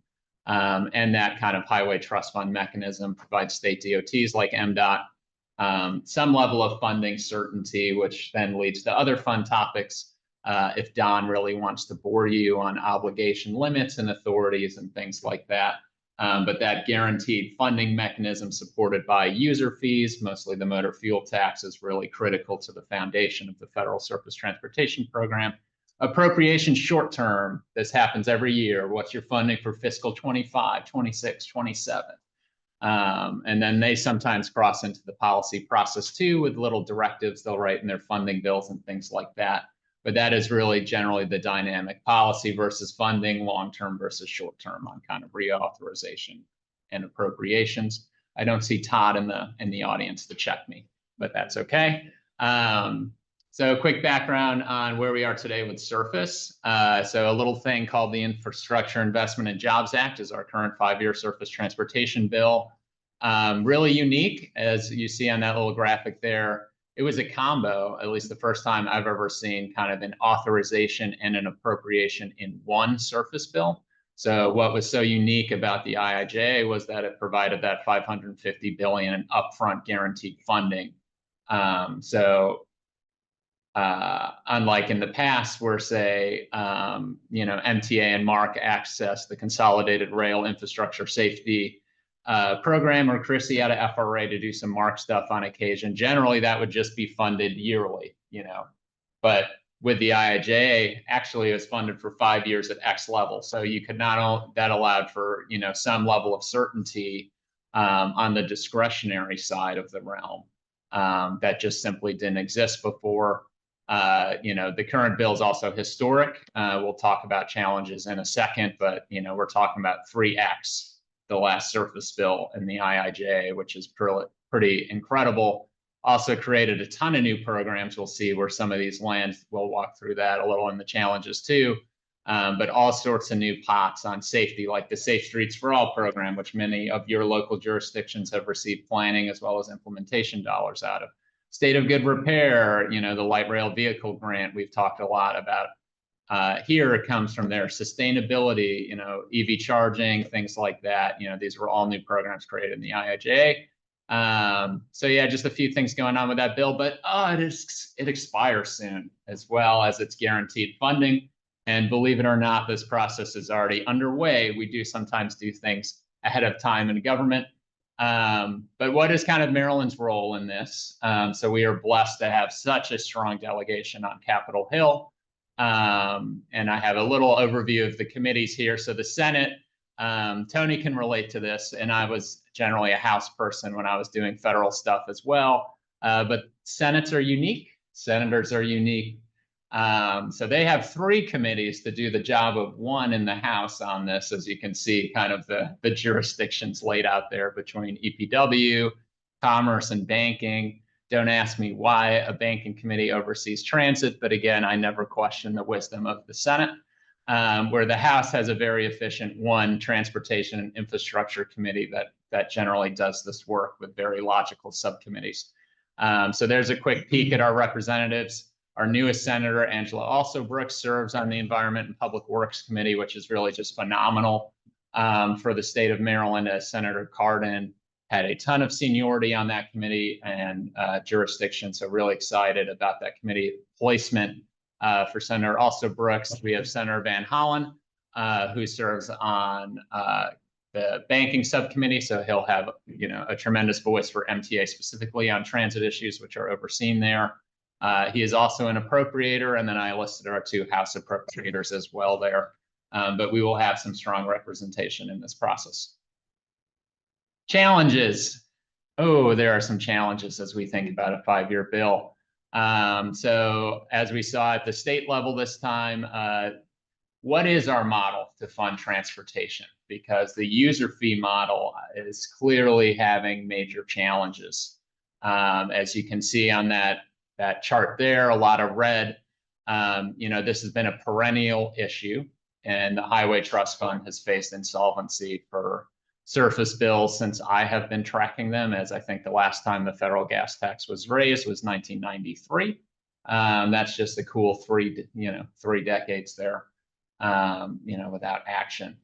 And that kind of Highway Trust Fund mechanism provides state DOTs like MDOT some level of funding certainty, which then leads to other fun topics. If Don really wants to bore you on obligation limits and authorities and things like that, But that guaranteed funding mechanism supported by user fees, mostly the motor fuel tax, is really critical to the foundation of the federal surface transportation program. Appropriation short term, this happens every year. What's your funding for fiscal 25, 26, 27? And then they sometimes cross into the policy process too with little directives they'll write in their funding bills and things like that. But that is really generally the dynamic: policy versus funding, long-term versus short-term on kind of reauthorization and appropriations. I don't see Todd in the audience to check me, but that's okay. So quick background on where we are today with surface. So a little thing called the Infrastructure Investment and Jobs Act is our current 5-year surface transportation bill. Really unique, as you see on that little graphic there. It was a combo, at least the first time I've ever seen kind of an authorization and an appropriation in one surface bill. So what was so unique about the IIJA was that it provided that $550 billion in upfront guaranteed funding. Unlike in the past where, say, MTA and MARC access the Consolidated Rail Infrastructure Safety Program, or CRISI out of FRA to do some MARC stuff on occasion, generally that would just be funded yearly, But with the IIJA, actually it was funded for 5 years at X level. So you could that allowed for, some level of certainty on the discretionary side of the realm that just simply didn't exist before. The current bill is also historic. We'll talk about challenges in a second, but we're talking about 3X the last surface bill in the IIJA, which is pretty incredible. Also created a ton of new programs. We'll see where some of these land. We'll walk through that a little in the challenges too. But all sorts of new pots on safety, like the Safe Streets for All program, which many of your local jurisdictions have received planning as well as implementation dollars out of. State of Good Repair, the light rail vehicle grant we've talked a lot about. Here it comes from there. Sustainability, EV charging, things like that. These were all new programs created in the IIJA. So yeah, just a few things going on with that bill, but it expires soon, as well as its guaranteed funding. And believe it or not, this process is already underway. We do sometimes do things ahead of time in government. But what is kind of Maryland's role in this? So we are blessed to have such a strong delegation on Capitol Hill. And I have a little overview of the committees here. So the Senate, Tony can relate to this, and I was generally a House person when I was doing federal stuff as well. But Senates are unique. Senators are unique. So they have 3 committees to do the job of one in the House on this, as you can see, kind of the jurisdictions laid out there between EPW, Commerce, and Banking. Don't ask me why a banking committee oversees transit, but again, I never question the wisdom of the Senate, where the House has a very efficient transportation and infrastructure committee that generally does this work with very logical subcommittees. So there's a quick peek at our representatives. Our newest senator, Angela Alsobrooks, serves on the Environment and Public Works Committee, which is really just phenomenal for the state of Maryland, as Senator Cardin had a ton of seniority on that committee and jurisdiction. So really excited about that committee placement for Senator Alsobrooks. We have Senator Van Hollen, who serves on the banking subcommittee. So he'll have, a tremendous voice for MTA, specifically on transit issues, which are overseen there. He is also an appropriator, and then I listed our 2 House appropriators as well there. But we will have some strong representation in this process. Challenges. Oh, there are some challenges as we think about a 5-year bill. So as we saw at the state level this time, what is our model to fund transportation? Because the user fee model is clearly having major challenges. As you can see on that chart there, a lot of red. This has been a perennial issue, and the Highway Trust Fund has faced insolvency for surface bills since I have been tracking them, as I think the last time the federal gas tax was raised was 1993. That's just a cool 3 decades there, without action.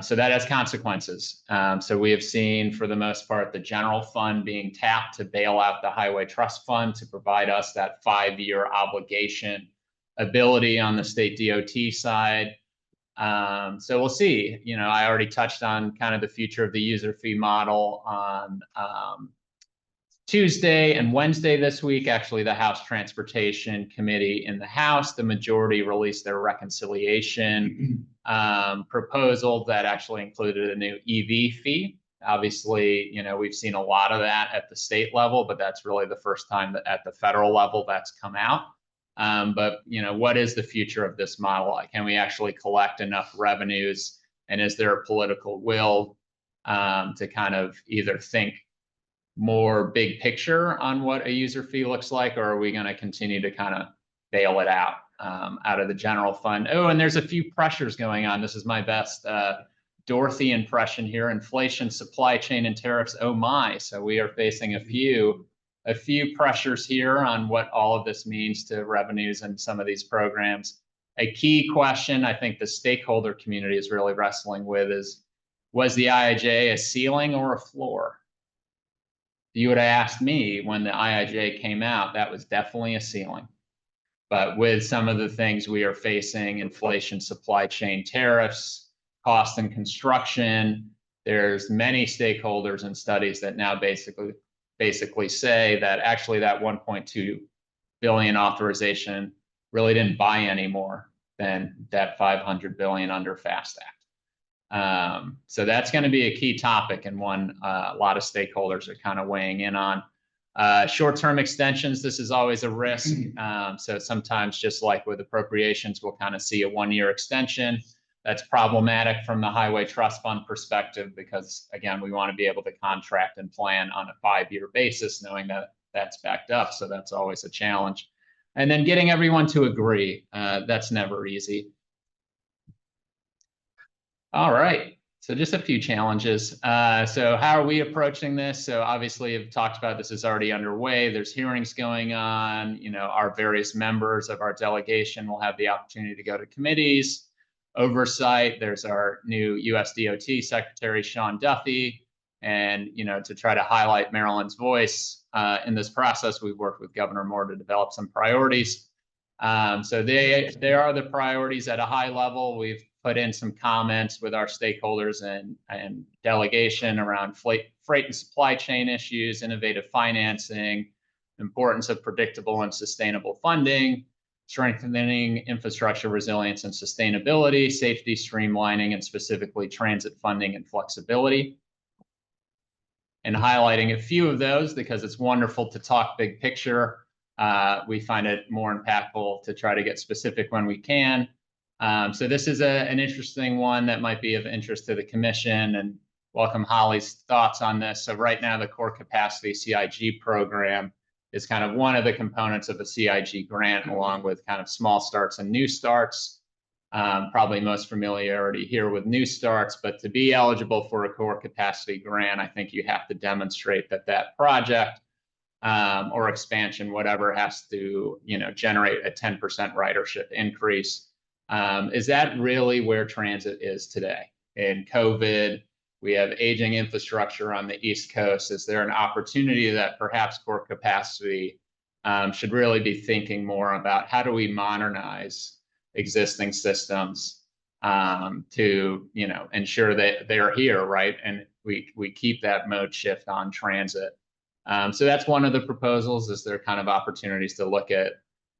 So that has consequences. So we have seen, for the most part, the general fund being tapped to bail out the Highway Trust Fund to provide us that 5-year obligation ability on the state DOT side. So we'll see. You know, I already touched on kind of the future of the user fee model on Tuesday and Wednesday this week. Actually, the House Transportation Committee in the House, the majority released their reconciliation proposal that actually included a new EV fee. Obviously, you know, we've seen a lot of that at the state level, but that's really the first time that at the federal level that's come out. But, you know, what is the future of this model? Can we actually collect enough revenues? And is there a political will to kind of either think more big picture on what a user fee looks like, or are we going to continue to kind of bail it out of the general fund? Oh, and there's a few pressures going on. This is my best Dorothy impression here. Inflation, supply chain, and tariffs. Oh my! So we are facing a few pressures here on what all of this means to revenues and some of these programs. A key question I think the stakeholder community is really wrestling with is, was the IIJ a ceiling or a floor? If you would have asked me when the IIJ came out, that was definitely a ceiling. But with some of the things we are facing, inflation, supply chain, tariffs, cost and construction, there's many stakeholders and studies that now basically say that actually that 1.2 billion authorization really didn't buy any more than that 500 billion under FAST Act. So that's going to be a key topic and one a lot of stakeholders are kind of weighing in on. Short-term extensions, this is always a risk. So sometimes, just like with appropriations, we'll kind of see a one-year extension. That's problematic from the Highway Trust Fund perspective because, again, we want to be able to contract and plan on a 5-year basis, knowing that that's backed up. So that's always a challenge. And then getting everyone to agree, that's never easy. All right. So just a few challenges. So how are we approaching this? So obviously I've talked about this is already underway. There's hearings going on. You know, our various members of our delegation will have the opportunity to go to committees, oversight. There's our new USDOT Secretary, Sean Duffy. And, you know, to try to highlight Maryland's voice in this process, we've worked with Governor Moore to develop some priorities. So they are the priorities at a high level. We've put in some comments with our stakeholders and delegation around freight and supply chain issues, innovative financing, importance of predictable and sustainable funding, strengthening infrastructure resilience and sustainability, safety, streamlining, and specifically transit funding and flexibility. And highlighting a few of those because it's wonderful to talk big picture. We find it more impactful to try to get specific when we can. So this is an interesting one that might be of interest to the commission, and welcome Holly's thoughts on this. So right now, the core capacity CIG program is kind of one of the components of a CIG grant, along with kind of small starts and new starts. Probably most familiarity here with new starts, but to be eligible for a core capacity grant, I think you have to demonstrate that that project or expansion, whatever, has to, you know, generate a 10% ridership increase. Is that really where transit is today? In COVID, we have aging infrastructure on the East Coast. Is there an opportunity that perhaps core capacity should really be thinking more about how do we modernize existing systems to, you know, ensure that they're here, right? And we keep that mode shift on transit. So that's one of the proposals. Is there kind of opportunities to look at,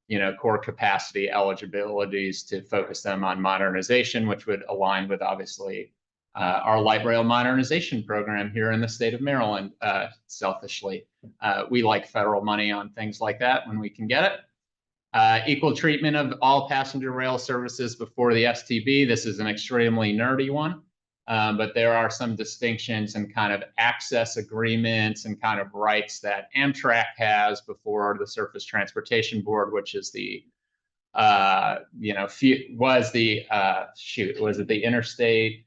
you know, core capacity eligibilities to focus them on modernization, which would align with obviously our light rail modernization program here in the state of Maryland. Selfishly, we like federal money on things like that when we can get it. Equal treatment of all passenger rail services before the STB. This is an extremely nerdy one, but there are some distinctions and kind of access agreements and kind of rights that Amtrak has before the Surface Transportation Board, which is the, you know, was it the interstate,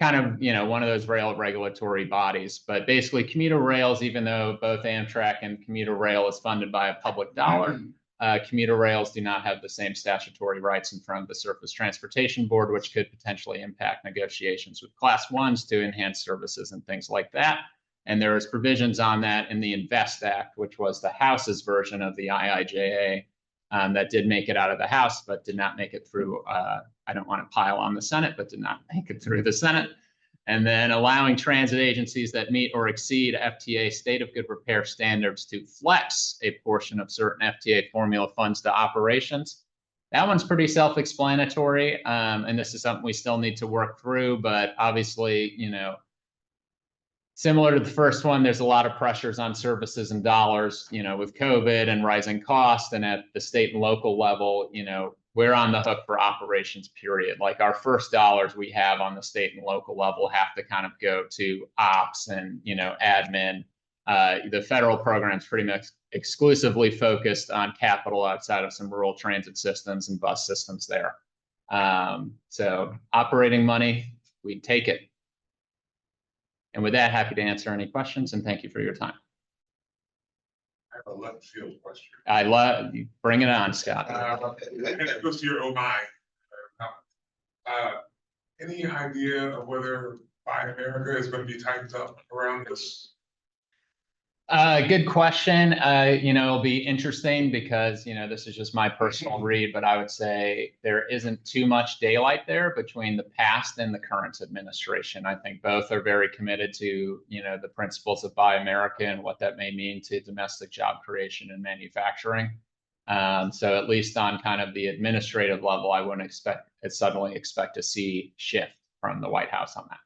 kind of, you know, one of those rail regulatory bodies. But basically commuter rails, even though both Amtrak and commuter rail is funded by a public dollar, commuter rails do not have the same statutory rights in front of the Surface Transportation Board, which could potentially impact negotiations with Class 1s to enhance services and things like that. And there is provisions on that in the INVEST Act, which was the House's version of the IIJA, that did make it out of the House, but did not make it through I don't want to pile on the Senate, but did not make it through the Senate. And then allowing transit agencies that meet or exceed FTA state of good repair standards to flex a portion of certain FTA formula funds to operations. That one's pretty self-explanatory, and this is something we still need to work through, but obviously, you know, similar to the first one, there's a lot of pressures on services and dollars, you know, with COVID and rising costs, and at the state and local level, you know, we're on the hook for operations, period. Like our first dollars we have on the state and local level have to kind of go to ops and, you know, admin. The federal program's pretty much exclusively focused on capital outside of some rural transit systems and bus systems there. So operating money, we take it. And with that, happy to answer any questions, and thank you for your time. I have a left field question. I love, bring it on, Scott. And it goes to your oh my. Any idea of whether Buy America is going to be tightened up around this? Good question. You know, it'll be interesting because, you know, this is just my personal read, but I would say there isn't too much daylight there between the past and the current administration. I think both are very committed to, you know, the principles of Buy America and what that may mean to domestic job creation and manufacturing. So at least on kind of the administrative level, I wouldn't suddenly expect to see shift from the White House on that.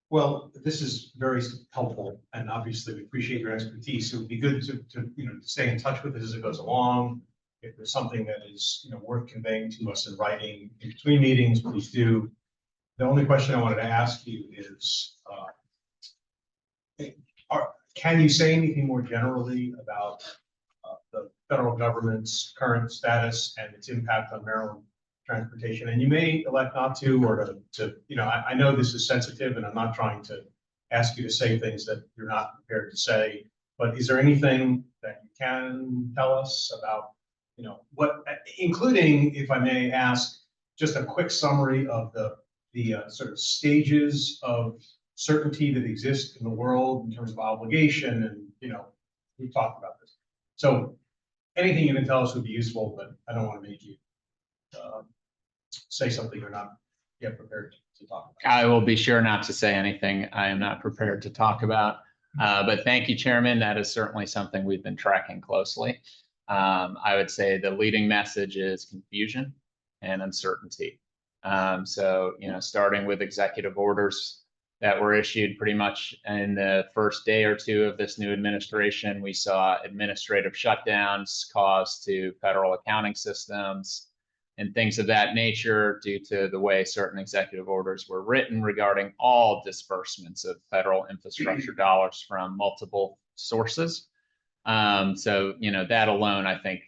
Well, this is very helpful, and obviously we appreciate your expertise. It would be good to you know, stay in touch with us as it goes along. If there's something that is, you know, worth conveying to us in writing in between meetings, please do. The only question I wanted to ask you is, can you say anything more generally about the federal government's current status and its impact on Maryland transportation? And you may elect not to, or to you know, I know this is sensitive and I'm not trying to ask you to say things that you're not prepared to say, but is there anything that you can tell us about, you know, what, including, if I may ask, just a quick summary of the sort of stages of certainty that exist in the world in terms of obligation, and, you know, we've talked about this. So anything you can tell us would be useful, but I don't want to make you say something you're not yet prepared to talk about. I will be sure not to say anything I am not prepared to talk about. But thank you, Chairman. That is certainly something we've been tracking closely. I would say the leading message is confusion and uncertainty. So, you know, starting with executive orders that were issued pretty much in the first day or two of this new administration, we saw administrative shutdowns caused to federal accounting systems and things of that nature due to the way certain executive orders were written regarding all disbursements of federal infrastructure dollars from multiple sources. So, you know, that alone, I think,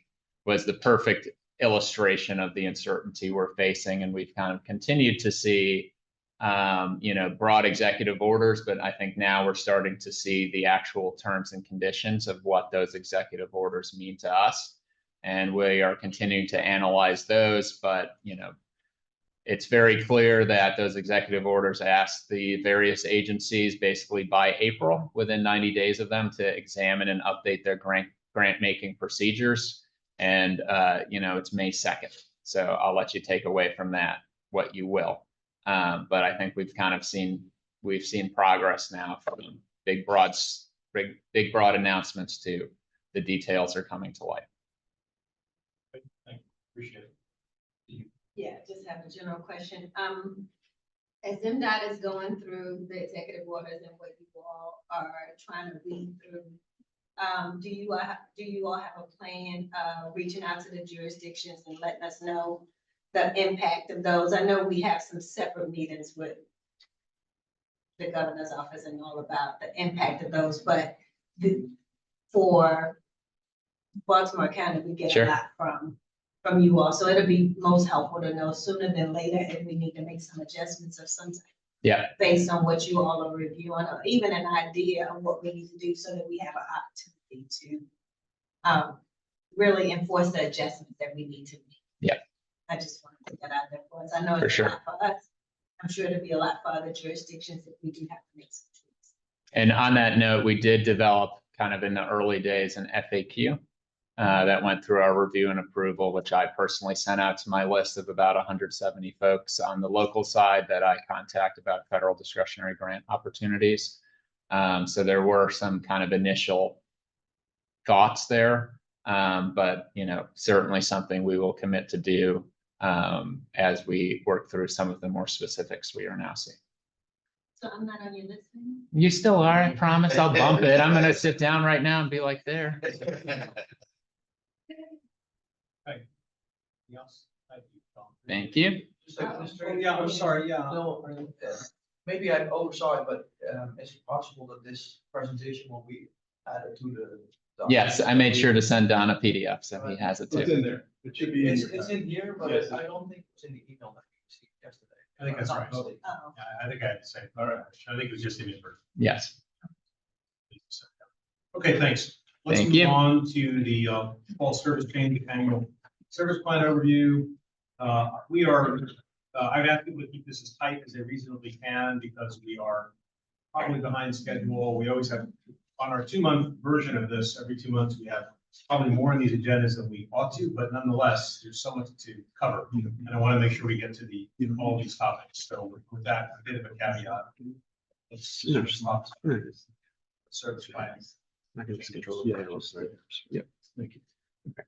was the perfect illustration of the uncertainty we're facing. And we've kind of continued to see, you know, broad executive orders, but I think now we're starting to see the actual terms and conditions of what those executive orders mean to us. And we are continuing to analyze those, but, you know, it's very clear that those executive orders ask the various agencies basically by April, within 90 days of them, to examine and update their grant making procedures. And, you know, it's May 2nd. So I'll let you take away from that what you will. But I think we've seen progress now from big broad announcements to the details are coming to light. Appreciate it. Yeah, just have a general question. As MDOT is going through the executive orders and what you all are trying to read through, do you all have a plan reaching out to the jurisdictions and letting us know the impact of those? I know we have some separate meetings with the governor's office and all about the impact of those, but for Baltimore County, we get Sure. a lot from you all. So it'll be most helpful to know sooner than later if we need to make some adjustments of some type. Yeah. Based on what you all are reviewing, or even an idea of what we need to do so that we have an opportunity to really enforce the adjustments that we need to make. Yeah. I just want to put that out there for us. I know For it's a sure. lot for us. I'm sure it'll be a lot for other jurisdictions if we do have to make some tweaks. And on that note, we did develop kind of in the early days an FAQ that went through our review and approval, which I personally sent out to my list of about 170 folks on the local side that I contact about federal discretionary grant opportunities. So there were some kind of initial thoughts there, but certainly something we will commit to do as we work through some of the more specifics we are now seeing. So I'm not on your list anymore? You still are, I promise. I'll bump it. I'm gonna sit down right now and be like, there. Anything else? Thank you, Tom. Thank you. Just like Oh, yeah, I'm sorry, yeah. No, maybe I oversaw it, but is it possible that this presentation will be added to the? Yes, I made sure to send Don a PDF, so he has it It's too. in there. It should be in It's, your. it's in here, but Yes. I don't think it's in the email that we received yesterday. I think that's Not right. mistaken. Oh, Yeah, I think I had the same. All right. I think it was just in it for. Yes, Okay, thanks. Let's Thank move you. on to the fall service change annual service plan overview. We are, I've asked people to keep this as tight as they reasonably can because we are probably behind schedule. We always have, on our 2-month version of this, every 2 months, we have probably more in these agendas than we ought to, but nonetheless, there's so much to cover. And I want to make sure we get to all these topics. So with that, a bit of a caveat. Let's stop. Service plans. I can just control the panels. Yep, thank you. Okay.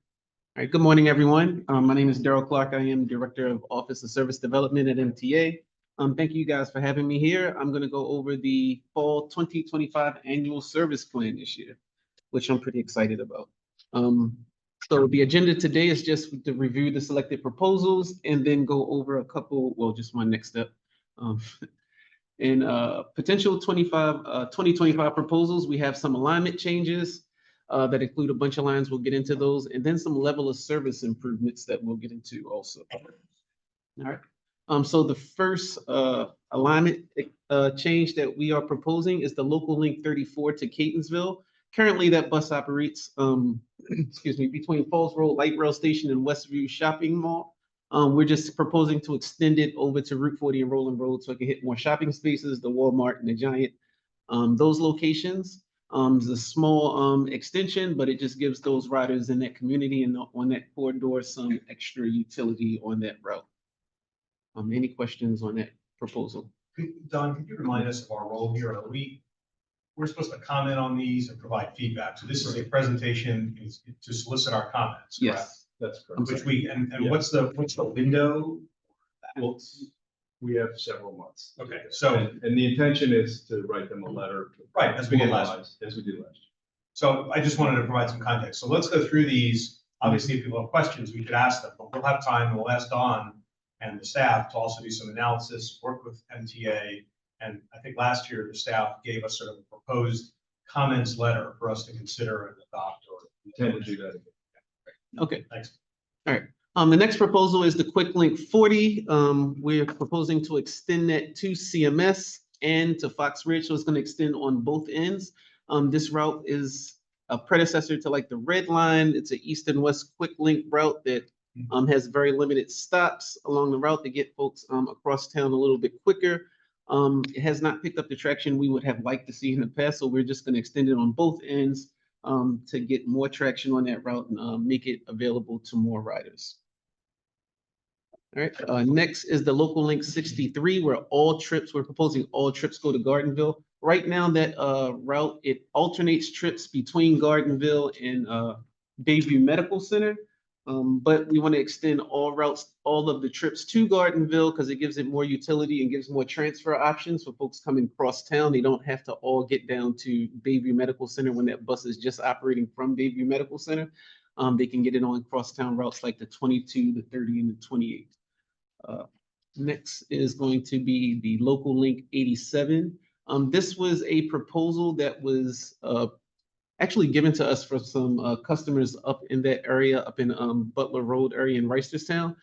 All right, good morning, everyone. My name is Daryl Clark. I am Director of Office of Service Development at MTA. Thank you guys for having me here. I'm going to go over the fall 2025 annual service plan this year, which I'm pretty excited about. So the agenda today is just to review the selected proposals and then go over a couple, well, just one next step. In potential 2025 proposals, we have some alignment changes that include a bunch of lines. We'll get into those, and then some level of service improvements that we'll get into also. All right. So the first alignment change that we are proposing is the local link 34 to Catonsville. Currently, that bus operates, excuse me, between Falls Road Light Rail Station and Westview Shopping Mall. We're just proposing to extend it over to Route 40 and Roland Road so it can hit more shopping spaces, the Walmart and the Giant. Those locations is a small extension, but it just gives those riders in that community and on that corridor some extra utility on that route. Any questions on that proposal? Don, could you remind us of our role here? We're supposed to comment on these and provide feedback. So this is a presentation to solicit our comments. correct? Yes. That's correct. Which we, and Yeah. what's the window? Well, we have several months. Okay, so, And the intention is to write them a letter. right, as we did last. As we did last. So I just wanted to provide some context. So let's go through these. Obviously, if people have questions, we could ask them, but we'll have time. We'll ask Don and the staff to also do some analysis, work with MTA. And I think last year, the staff gave us sort of a proposed comments letter for us to consider and adopt or. Intend to do that again. Okay. Thanks. All right. The next proposal is the Quick Link 40. We're proposing to extend that to CMS and to Fox Ridge, so it's going to extend on both ends. This route is a predecessor to like the Red Line. It's an east and west quick link route that has very limited stops along the route to get folks across town a little bit quicker. It has not picked up the traction we would have liked to see in the past, so we're just going to extend it on both ends to get more traction on that route and make it available to more riders. All right, next is the local link 63, where we're proposing all trips go to Gardenville. Right now, that route, it alternates trips between Gardenville and Bayview Medical Center. But we want to extend all routes, all of the trips to Gardenville because it gives it more utility and gives more transfer options for folks coming cross town. They don't have to all get down to Bayview Medical Center when that bus is just operating from Bayview Medical Center. They can get it on crosstown routes like the 22, the 30, and the 28. Next is going to be the local link 87. This was a proposal that was actually given to us for some customers up in that area, up in Butler Road area in Reisterstown.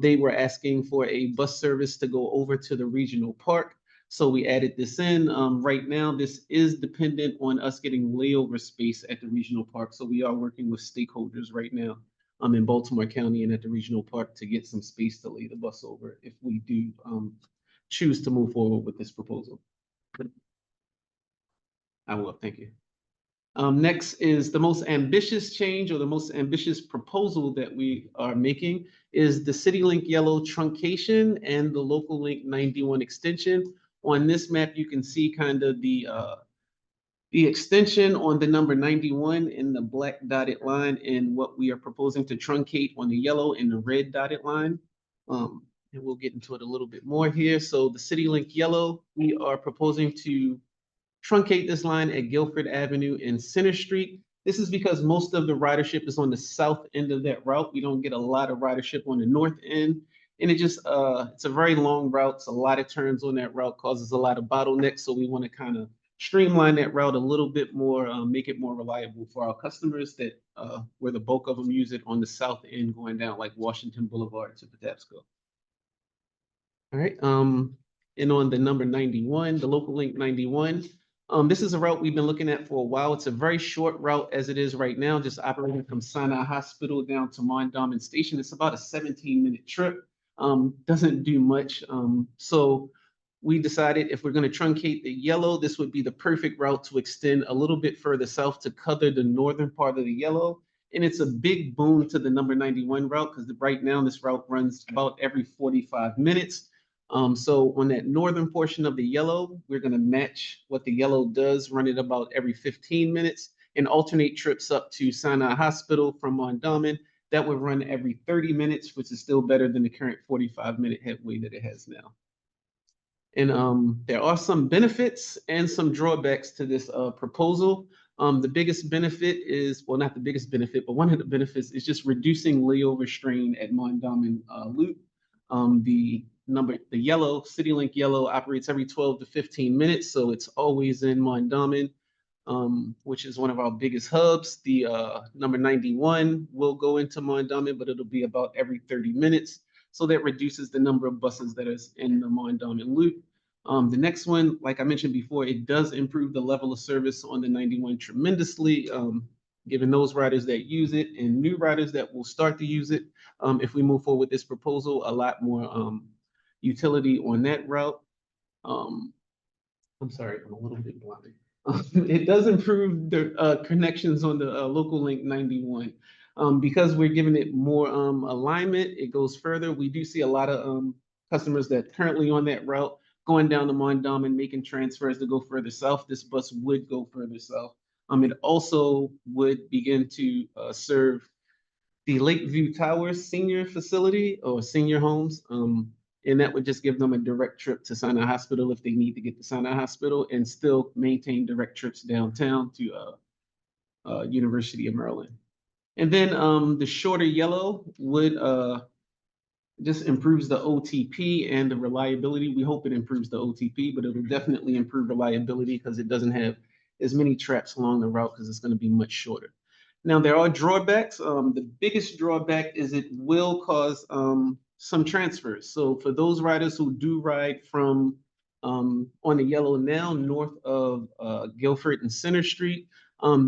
They were asking for a bus service to go over to the regional park. So we added this in. Right now, this is dependent on us getting layover space at the regional park. So we are working with stakeholders right now in Baltimore County and at the regional park to get some space to lay the bus over if we do choose to move forward with this proposal. I will, thank you. Next is the most ambitious change or the most ambitious proposal that we are making is the CityLink Yellow truncation and the Local Link 91 extension. On this map, you can see kind of the extension on the number 91 in the black dotted line and what we are proposing to truncate on the yellow and the red dotted line. And we'll get into it a little bit more here. So the CityLink Yellow, we are proposing to truncate this line at Guilford Avenue and Center Street. This is because most of the ridership is on the south end of that route. We don't get a lot of ridership on the north end. And it just, it's a very long route. It's a lot of turns on that route, causes a lot of bottlenecks. So we want to kind of streamline that route a little bit more, make it more reliable for our customers that where the bulk of them use it on the south end going down like Washington Boulevard to Patapsco. All right, and on the number 91, the Local Link 91, this is a route we've been looking at for a while. It's a very short route as it is right now, just operating from Sinai Hospital down to Mondawmin Station. It's about a 17-minute trip, doesn't do much. So we decided if we're going to truncate the yellow, this would be the perfect route to extend a little bit further south to cover the northern part of the yellow. And it's a big boon to the number 91 route because right now this route runs about every 45 minutes. So on that northern portion of the yellow, we're going to match what the yellow does, run it about every 15 minutes and alternate trips up to Sinai Hospital from Mondawmin. That would run every 30 minutes, which is still better than the current 45-minute headway that it has now. And there are some benefits and some drawbacks to this proposal. The biggest benefit is, well, not the biggest benefit, but one of the benefits is just reducing layover strain at Mondawmin Loop. The yellow, CityLink Yellow operates every 12 to 15 minutes, so it's always in Mondawmin, which is one of our biggest hubs. The number 91 will go into Mondawmin, but it'll be about every 30 minutes. So that reduces the number of buses that is in the Mondawmin Loop. The next one, like I mentioned before, it does improve the level of service on the 91 tremendously, giving those riders that use it and new riders that will start to use it. If we move forward with this proposal, a lot more utility on that route. I'm sorry, I'm a little bit blind. It does improve the connections on the Local Link 91. Because we're giving it more alignment, it goes further. We do see a lot of customers that currently on that route going down to Mondawmin, making transfers to go further south. This bus would go further south. It also would begin to serve the Lakeview Towers senior facility or senior homes. And that would just give them a direct trip to Sinai Hospital if they need to get to Sinai Hospital and still maintain direct trips downtown to University of Maryland. And then the shorter yellow would just improves the OTP and the reliability. We hope it improves the OTP, but it will definitely improve reliability because it doesn't have as many traps along the route because it's going to be much shorter. Now, there are drawbacks. The biggest drawback is it will cause some transfers. So for those riders who do ride from on the yellow now, north of Guilford and Center Street,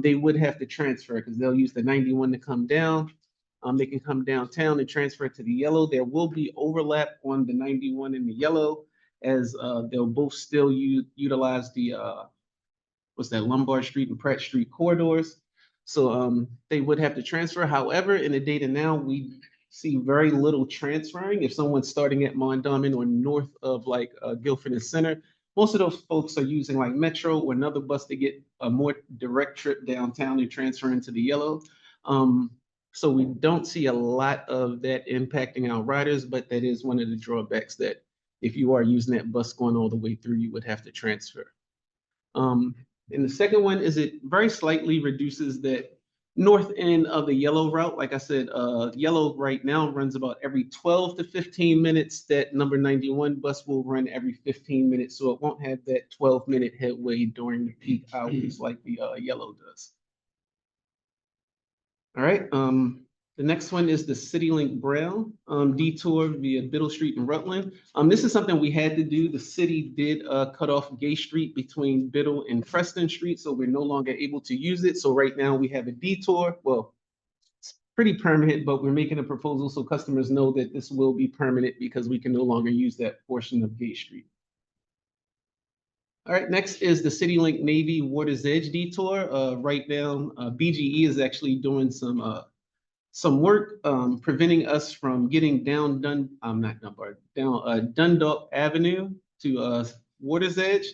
they would have to transfer because they'll use the 91 to come down. They can come downtown and transfer to the yellow. There will be overlap on the 91 and the yellow as they'll both still utilize the, what's that, Lombard Street and Pratt Street corridors. So they would have to transfer. However, in the data now, we see very little transferring. If someone's starting at Mondawmin or north of like Guilford and Center, most of those folks are using like Metro or another bus to get a more direct trip downtown and transfer into the yellow. So we don't see a lot of that impacting our riders, but that is one of the drawbacks that if you are using that bus going all the way through, you would have to transfer. And the second one is it very slightly reduces that north end of the yellow route. Like I said, yellow right now runs about every 12 to 15 minutes. That number 91 bus will run every 15 minutes. So it won't have that 12-minute headway during the peak hours like the yellow does. All right, the next one is the CityLink Brown detour via Biddle Street and Rutland. This is something we had to do. The city did cut off Gay Street between Biddle and Preston Street, so we're no longer able to use it. So right now we have a detour. Well, it's pretty permanent, but we're making a proposal so customers know that this will be permanent because we can no longer use that portion of Gay Street. All right, next is the CityLink Navy Water's Edge detour. Right now, BGE is actually doing some work preventing us from getting down Dundalk Avenue to Water's Edge.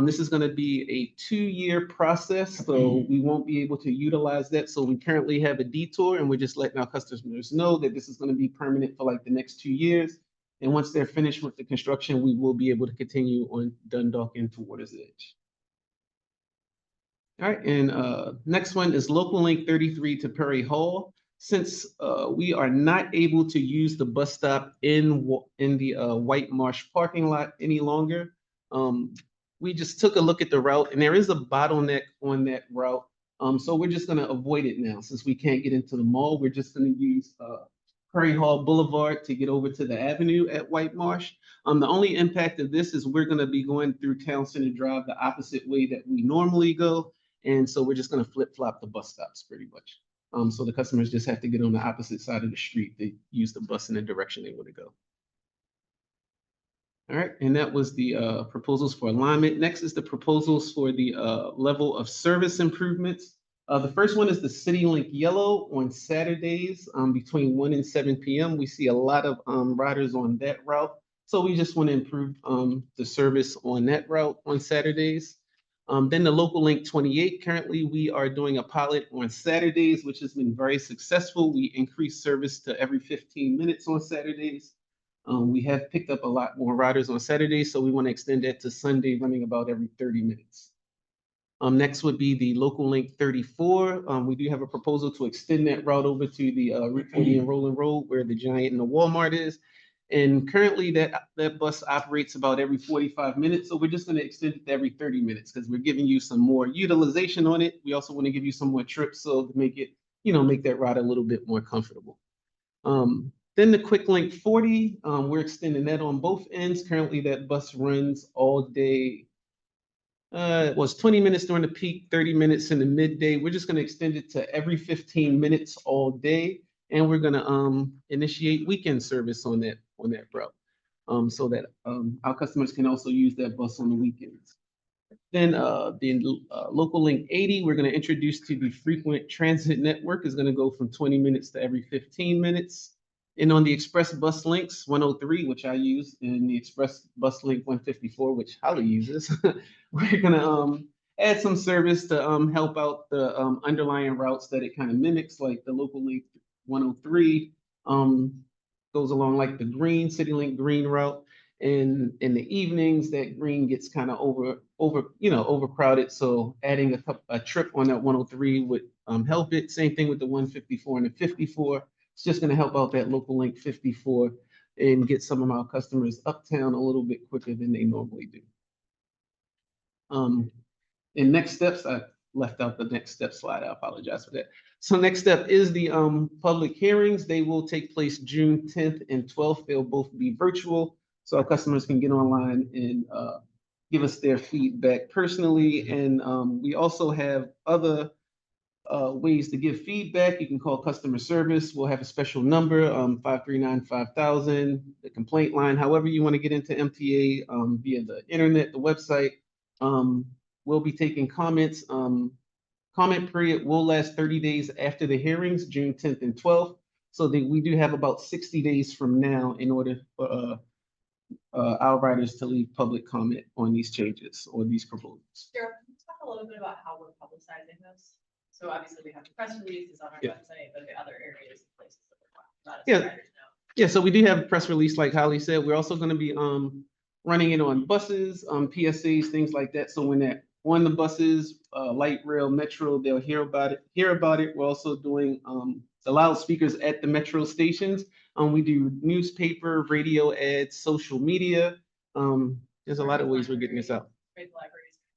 This is going to be a 2-year process, so we won't be able to utilize that. So we currently have a detour, and we're just letting our customers know that this is going to be permanent for like the next 2 years. And once they're finished with the construction, we will be able to continue on Dundalk into Water's Edge. All right, and next one is Local Link 33 to Perry Hall. Since we are not able to use the bus stop in the White Marsh parking lot any longer, we just took a look at the route, and there is a bottleneck on that route. So we're just going to avoid it now. Since we can't get into the mall, we're just going to use Perry Hall Boulevard to get over to the avenue at White Marsh. The only impact of this is we're going to be going through Town Center Drive the opposite way that we normally go. And so we're just going to flip-flop the bus stops pretty much. So the customers just have to get on the opposite side of the street to use the bus in the direction they want to go. All right, and that was the proposals for alignment. Next is the proposals for the level of service improvements. The first one is the CityLink Yellow on Saturdays between 1 and 7 p.m. We see a lot of riders on that route. So we just want to improve the service on that route on Saturdays. Then the Local Link 28, currently we are doing a pilot on Saturdays, which has been very successful. We increase service to every 15 minutes on Saturdays. We have picked up a lot more riders on Saturdays, so we want to extend that to Sunday, running about every 30 minutes. Next would be the Local Link 34. We do have a proposal to extend that route over to the Route 40 and Rolling Road where the Giant and the Walmart is. And currently that bus operates about every 45 minutes. So we're just going to extend it to every 30 minutes because we're giving you some more utilization on it. We also want to give you some more trips. So to make it, make that ride a little bit more comfortable. Then the Quick Link 40, we're extending that on both ends. Currently that bus runs all day. It was 20 minutes during the peak, 30 minutes in the midday. We're just going to extend it to every 15 minutes all day. And we're going to initiate weekend service on that route so that our customers can also use that bus on the weekends. Then the Local Link 80, we're going to introduce to the frequent transit network is going to go from 20 minutes to every 15 minutes. And on the Express Bus Links 103, which I use, and the Express Bus Link 154, which Holly uses, we're going to add some service to help out the underlying routes that it kind of mimics, like the Local Link 103 goes along like the green CityLink green route. And in the evenings, that green gets kind of overcrowded. So adding a trip on that 103 would help it. Same thing with the 154 and the 54. It's just going to help out that Local Link 54 and get some of our customers uptown a little bit quicker than they normally do. And next steps, I left out the next step slide. I apologize for that. So next step is the public hearings. They will take place June 10th and 12th. They'll both be virtual. So our customers can get online and give us their feedback personally. And we also have other ways to give feedback. You can call customer service. We'll have a special number, 539-5000, the complaint line. However you want to get into MTA via the internet, the website. We'll be taking comments. Comment period will last 30 days after the hearings, June 10th and 12th. So that we do have about 60 days from now in order for our riders to leave public comment on these changes or these proposals. Sarah, can you talk a little bit about how we're publicizing this? So obviously we have the press releases on our website, but the other areas and places that we're talking about. Yeah, so we do have a press release, like Holly said. We're also going to be running it on buses, PSAs, things like that. So when they're on the buses, light rail, metro, they'll hear about it. We're also doing the loudspeakers at the metro stations. We do newspaper, radio ads, social media. There's a lot of ways we're getting this out.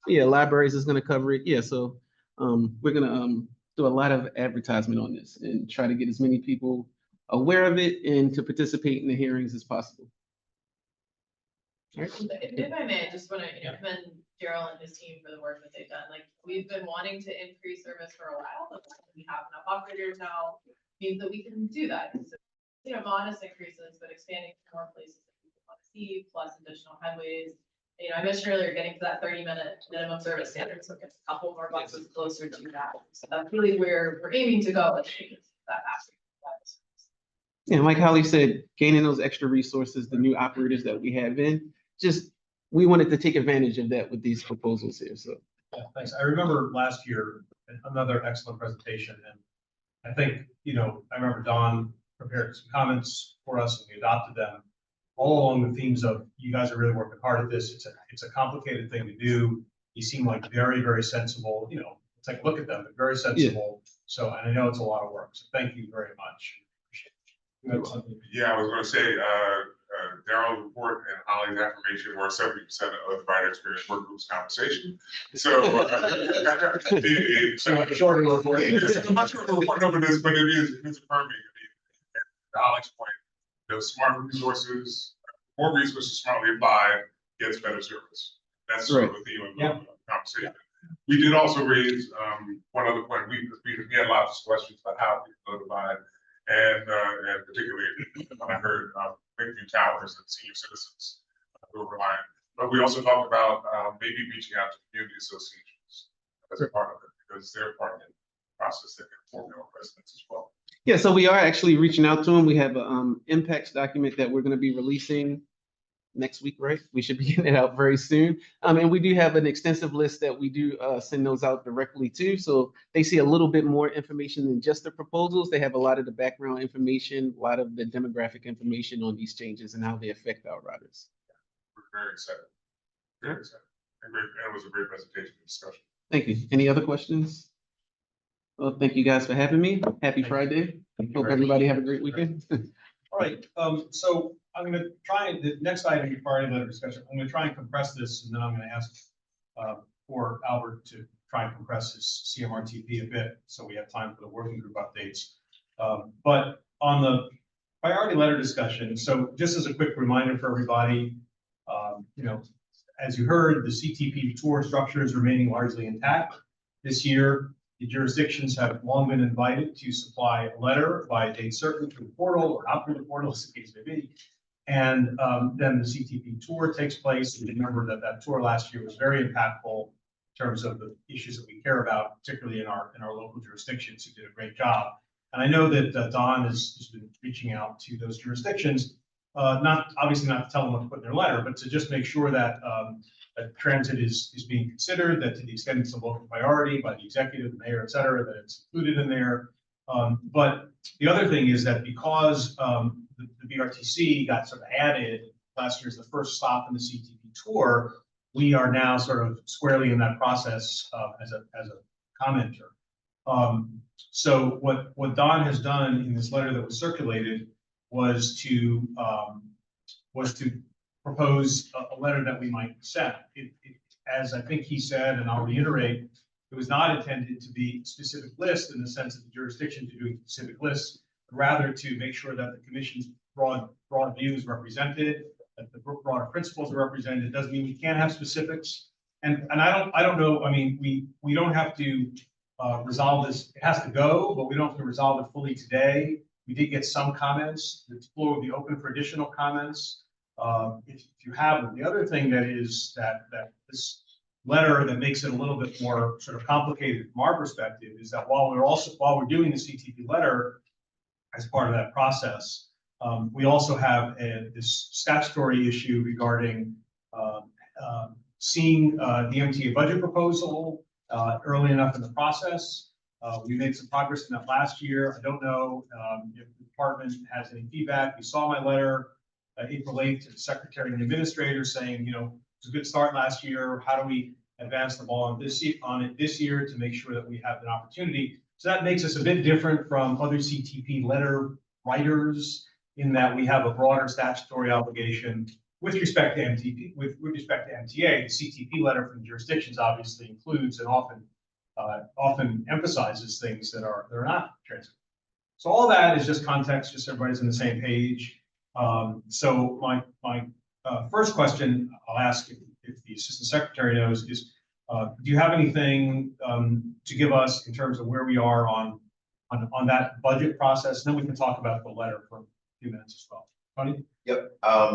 Yeah, libraries is going to cover it. Yeah, so we're going to do a lot of advertisement on this and try to get as many people aware of it and to participate in the hearings as possible. Right. If I may, I just want to commend Daryl and his team for the work that they've done. Like, we've been wanting to increase service for a while, but we have enough operators now means that we can do that. So, modest increases, but expanding to more places that people want to see, plus additional headways I mentioned earlier, getting to that 30-minute minimum service standard, so it gets a couple more buses closer to that. So that's really where we're aiming to go. That aspect. Yeah, like Holly said, gaining those extra resources, the new operators that we have in, just, we wanted to take advantage of that with these proposals here, so. Yeah, thanks. I remember last year, another excellent presentation, and I think, I remember Don prepared some comments for us and we adopted them all along the themes of, you guys are really working hard at this. It's a complicated thing to do. You seem like very, very sensible, it's like, look at them, they're very sensible. So, and I know it's a lot of work, so thank you very much. Appreciate it. You had something? Yeah, I was gonna say, Daryl's report and Holly's affirmation were 70% of the provider experience work group's conversation. So. Shorter report. It's a much shorter report over this, but it's affirming. To Holly's point, smart resources, more resources smartly applied gets better service. That's sort of the theme of the conversation. We did also raise one other point. We had lots of questions about how people notified, and particularly when I heard Lakeview Towers and senior citizens who were reliant. But we also talked about maybe reaching out to community associations as a part of it, because they're part of the process that can inform their residents as well. Yeah, so we are actually reaching out to them. We have a impacts document that we're going to be releasing next week, right? We should be getting it out very soon. And we do have an extensive list that we do send those out directly to. So they see a little bit more information than just the proposals. They have a lot of the background information, a lot of the demographic information on these changes and how they affect our riders. We're very excited. Very excited. And it was a great presentation and discussion. Thank you. Any other questions? Well, thank you guys for having me. Happy Friday. Hope everybody have a great weekend. All right, so I'm going to try, the next item, priority letter discussion, I'm going to try and compress this, and then I'm going to ask for Albert to try and compress his CMRTP a bit, so we have time for the working group updates. But on the priority letter discussion, so just as a quick reminder for everybody, as you heard, the CTP tour structure is remaining largely intact. This year, the jurisdictions have long been invited to supply a letter by a date certain through the portal or not through the portal, as the case may be. And then the CTP tour takes place. And remember that tour last year was very impactful in terms of the issues that we care about, particularly in our local jurisdictions, who did a great job. And I know that Don has been reaching out to those jurisdictions, obviously not to tell them what to put in their letter, but to just make sure that that transit is being considered, that to the extent it's a local priority by the executive, the mayor, et cetera, that it's included in there. But the other thing is that because the BRTC got sort of added last year as the first stop in the CTP tour, we are now sort of squarely in that process as a commenter. So what Don has done in this letter that was circulated was to propose a letter that we might send. As I think he said, and I'll reiterate, it was not intended to be a specific list in the sense that the jurisdictions are doing specific lists, but rather to make sure that the commission's broad view is represented, that the broader principles are represented. It doesn't mean we can't have specifics. And I don't know, I mean, we don't have to resolve this. It has to go, but we don't have to resolve it fully today. We did get some comments. The floor will be open for additional comments. If you have them. The other thing that is that this letter that makes it a little bit more sort of complicated from our perspective is that while we're doing the CTP letter as part of that process, we also have this statutory issue regarding seeing the MTA budget proposal early enough in the process. We made some progress in that last year. I don't know if the department has any feedback. We saw my letter April 8th to the secretary and the administrator saying, it's a good start last year. How do we advance the ball on it this year to make sure that we have an opportunity? So that makes us a bit different from other CTP letter writers in that we have a broader statutory obligation with respect to MTP, with respect to MTA. The CTP letter from jurisdictions obviously includes and often emphasizes things that are not transit. So all that is just context, just so everybody's on the same page. So my first question I'll ask if the assistant secretary knows is, do you have anything to give us in terms of where we are on that budget process? And then we can talk about the letter for a few minutes as well. Tony? Yep,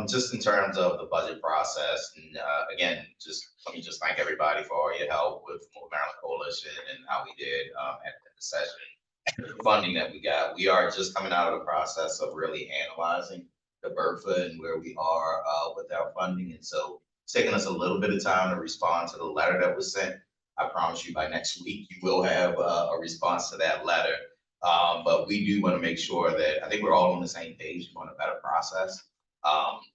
just in terms of the budget process, and, again, let me just thank everybody for all your help with Maryland Coalition and how we did, at the session. The funding that we got, we are just coming out of the process of really analyzing the BRFA and where we are, with our funding, and so it's taking us a little bit of time to respond to the letter that was sent. I promise you by next week, you will have, a response to that letter. But we do want to make sure that, I think we're all on the same page, we want a better process.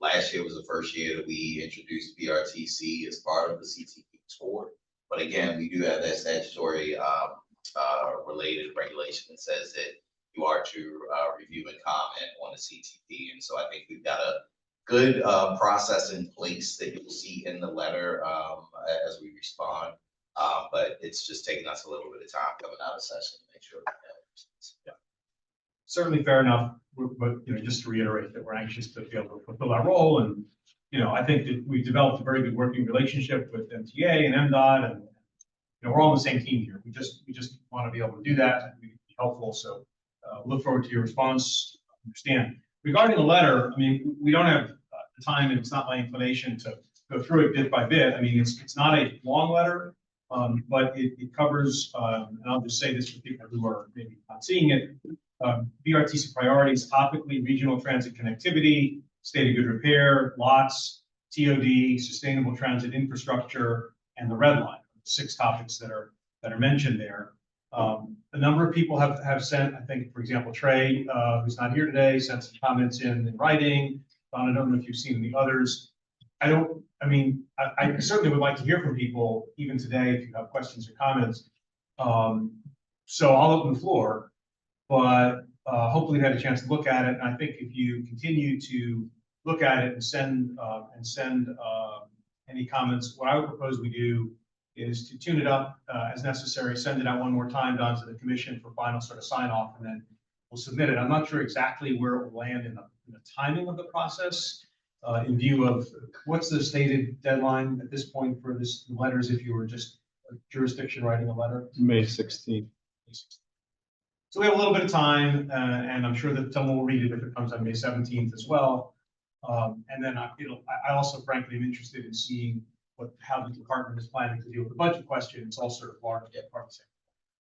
Last year was the first year that we introduced BRTC as part of the CTP tour. But again, we do have that statutory, related regulation that says that you are to, review and comment on the CTP. And so I think we've got a good, process in place that you'll see in the letter, as we respond. But it's just taking us a little bit of time coming out of session to make sure. Yeah. Certainly fair enough, but, just to reiterate that we're anxious to be able to fulfill our role, and, I think that we've developed a very good working relationship with MTA and MDOT, and, we're all on the same team here. We just want to be able to do that and be helpful, so, look forward to your response, understand. Regarding the letter, we don't have the time, and it's not my inclination to go through it bit by bit. It's not a long letter, but it covers, and I'll just say this for people who are maybe not seeing it, BRTC priorities, topically, regional transit connectivity, state of good repair, lots, TOD, sustainable transit infrastructure, and the red line, 6 topics that are mentioned there. A number of people have sent, I think, for example, Trey, who's not here today, sent some comments in writing. Don, I don't know if you've seen the others. I certainly would like to hear from people, even today, if you have questions or comments. So I'll open the floor, but hopefully you had a chance to look at it. And I think if you continue to look at it and send any comments, what I would propose we do is to tune it up as necessary, send it out one more time down to the commission for final sort of sign off, and then we'll submit it. I'm not sure exactly where it will land in the timing of the process. In view of what's the stated deadline at this point for this letters, if you were just a jurisdiction writing a letter? May 16th. So we have a little bit of time, and I'm sure that someone will read it if it comes on May 17th as well. And then I also frankly am interested in seeing how the department is planning to deal with the budget question. It's all sort of part of the same.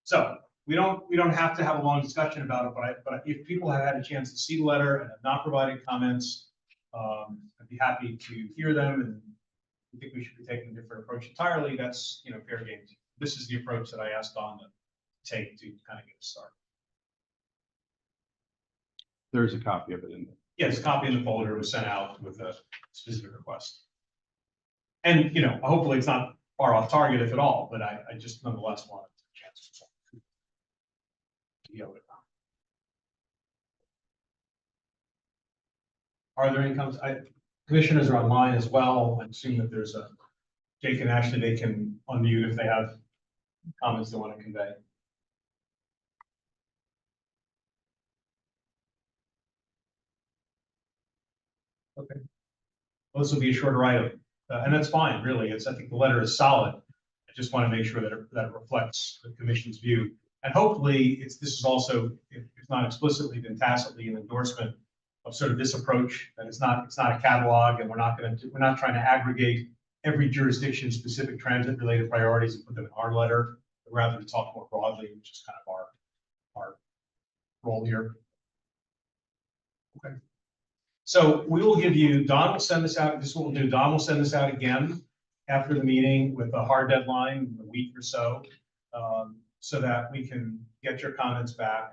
So we don't have to have a long discussion about it, but if people have had a chance to see the letter and have not provided comments, I'd be happy to hear them, and I think we should be taking a different approach entirely. That's, fair game. This is the approach that I asked Don to take to kind of get us started. There's a copy of it in there. Yes, a copy in the folder was sent out with a specific request. And, hopefully it's not far off target, if at all, but I just nonetheless wanted a chance to be able to. Are there any comments? Commissioners are online as well. I assume that there's Jake and Ashley, they can unmute if they have comments they want to convey. Okay. Well, this will be a shorter item, and that's fine, really. I think the letter is solid. I just want to make sure that it reflects the commission's view. And hopefully this is also, if not explicitly, then tacitly an endorsement of sort of this approach, that it's not a catalog, and we're not trying to aggregate every jurisdiction specific transit related priorities and put them in our letter, but rather to talk more broadly, which is kind of our role here. Okay. So we will give you, Don will send this out. This is what we'll do. Don will send this out again after the meeting with a hard deadline, a week or so, so that we can get your comments back.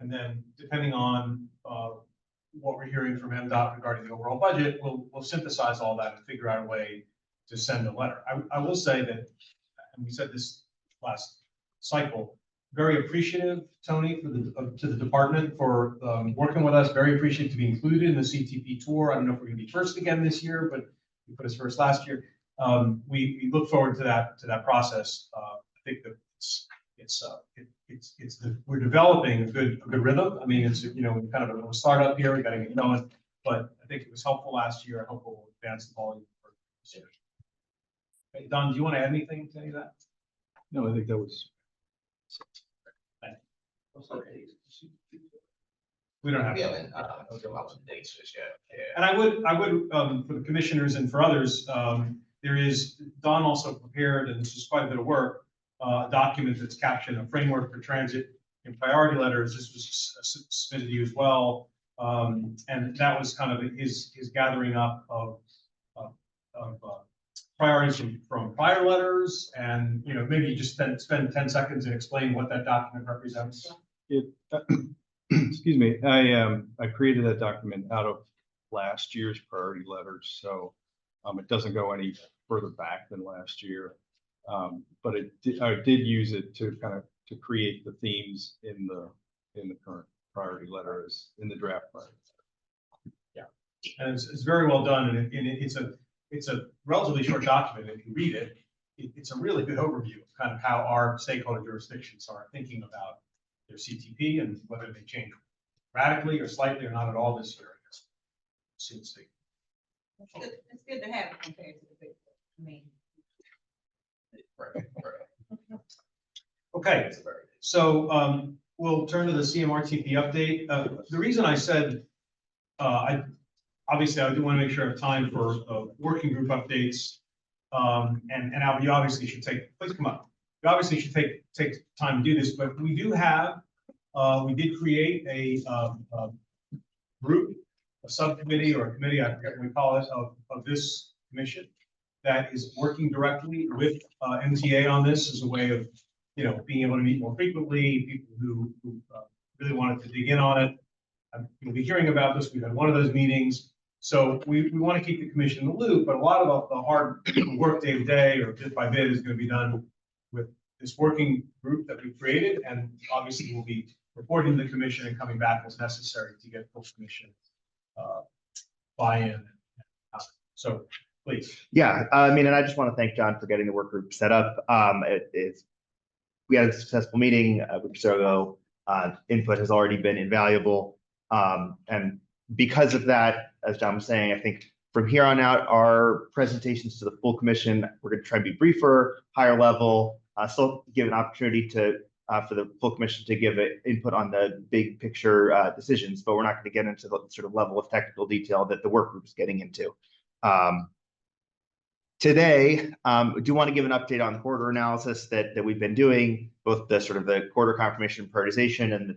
And then depending on what we're hearing from MDOT regarding the overall budget, we'll synthesize all that and figure out a way to send a letter. I will say that, and we said this last cycle, very appreciative, Tony, to the department for working with us. Very appreciative to be included in the CTP tour. I don't know if we're going to be first again this year, but you put us first last year. We look forward to that process. I think that we're developing a good rhythm. It's kind of a startup here. We got to get going, but I think it was helpful last year. I hope we'll advance the volume for this year. Okay, Don, do you want to add anything to any of that? No, I think that was. We don't have. We haven't, come out with dates just yet. Yeah. And I would, for the commissioners and for others, Don also prepared, and this is quite a bit of work, a document that's captioned a framework for transit in priority letters. This was submitted to you as well. And that was kind of his gathering up of priorities from prior letters, and, you know, maybe you just spend 10 seconds and explain what that document represents. Excuse me, I created that document out of last year's priority letters, so it doesn't go any further back than last year. But I did use it to to create the themes in the current priority letters, in the draft priority. Yeah, and it's very well done, and it's a relatively short document. If you read it, it's a really good overview of kind of how our stakeholder jurisdictions are thinking about their CTP and whether they change radically or slightly or not at all this year. I guess. Seems to. It's good to have it compared to the big, I mean. Okay, so we'll turn to the CMRTP update. The reason I said I do want to make sure I have time for working group updates. And Al, you obviously should please come up. You obviously should take time to do this, but we do have, we did create a group, a subcommittee or a committee, I forget what we call it, of this commission that is working directly with MTA on this as a way of, you know, being able to meet more frequently, people who really wanted to dig in on it. You'll be hearing about this. We've had one of those meetings. So we want to keep the commission in the loop, but a lot of the hard work day to day or bit by bit is going to be done with this working group that we've created. And obviously we'll be reporting to the commission and coming back as necessary to get full commission buy-in. So please. Yeah, I mean, and I just want to thank John for getting the work group set up. We had a successful meeting a week or so ago. Input has already been invaluable. And because of that, as John was saying, I think from here on out, our presentations to the full commission, we're going to try and be briefer, higher level, still give an opportunity to for the full commission to give input on the big picture decisions, but we're not going to get into the sort of level of technical detail that the work group is getting into. Today, we do want to give an update on the corridor analysis that we've been doing, both the sort of the corridor confirmation prioritization and the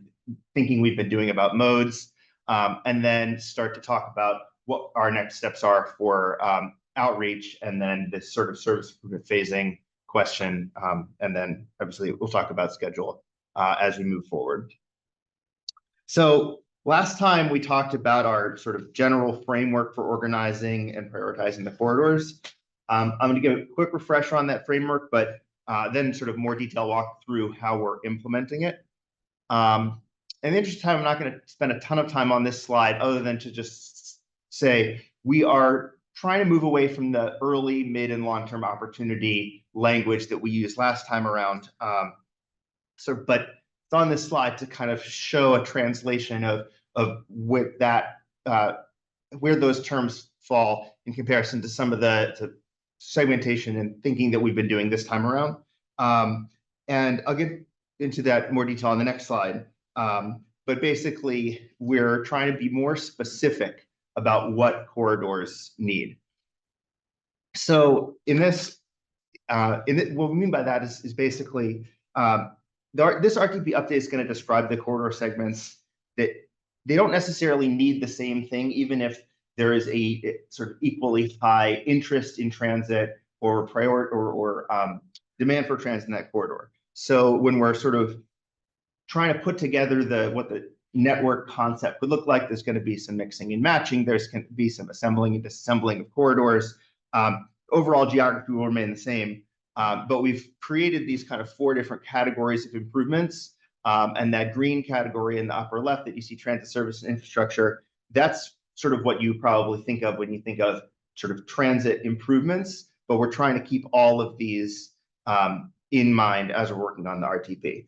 thinking we've been doing about modes, and then start to talk about what our next steps are for outreach, and then this sort of service improvement phasing question, and then obviously we'll talk about schedule as we move forward. So last time we talked about our sort of general framework for organizing and prioritizing the corridors. I'm going to give a quick refresher on that framework, but then sort of more detail walk through how we're implementing it. In the interest of time, I'm not going to spend a ton of time on this slide other than to just say we are trying to move away from the early, mid, and long-term opportunity language that we used last time around. But it's on this slide to kind of show a translation of where those terms fall in comparison to some of the segmentation and thinking that we've been doing this time around. And I'll get into that more detail on the next slide. But basically, we're trying to be more specific about what corridors need. So in this, what we mean by that is basically, this RTP update is going to describe the corridor segments that they don't necessarily need the same thing, even if there is a sort of equally high interest in transit or demand for transit in that corridor. So when we're sort of trying to put together what the network concept would look like, there's going to be some mixing and matching. There's going to be some assembling and disassembling of corridors. Overall geography will remain the same, but we've created these kind of 4 different categories of improvements. And that green category in the upper left that you see transit service and infrastructure, that's sort of what you probably think of when you think of sort of transit improvements, but we're trying to keep all of these in mind as we're working on the RTP.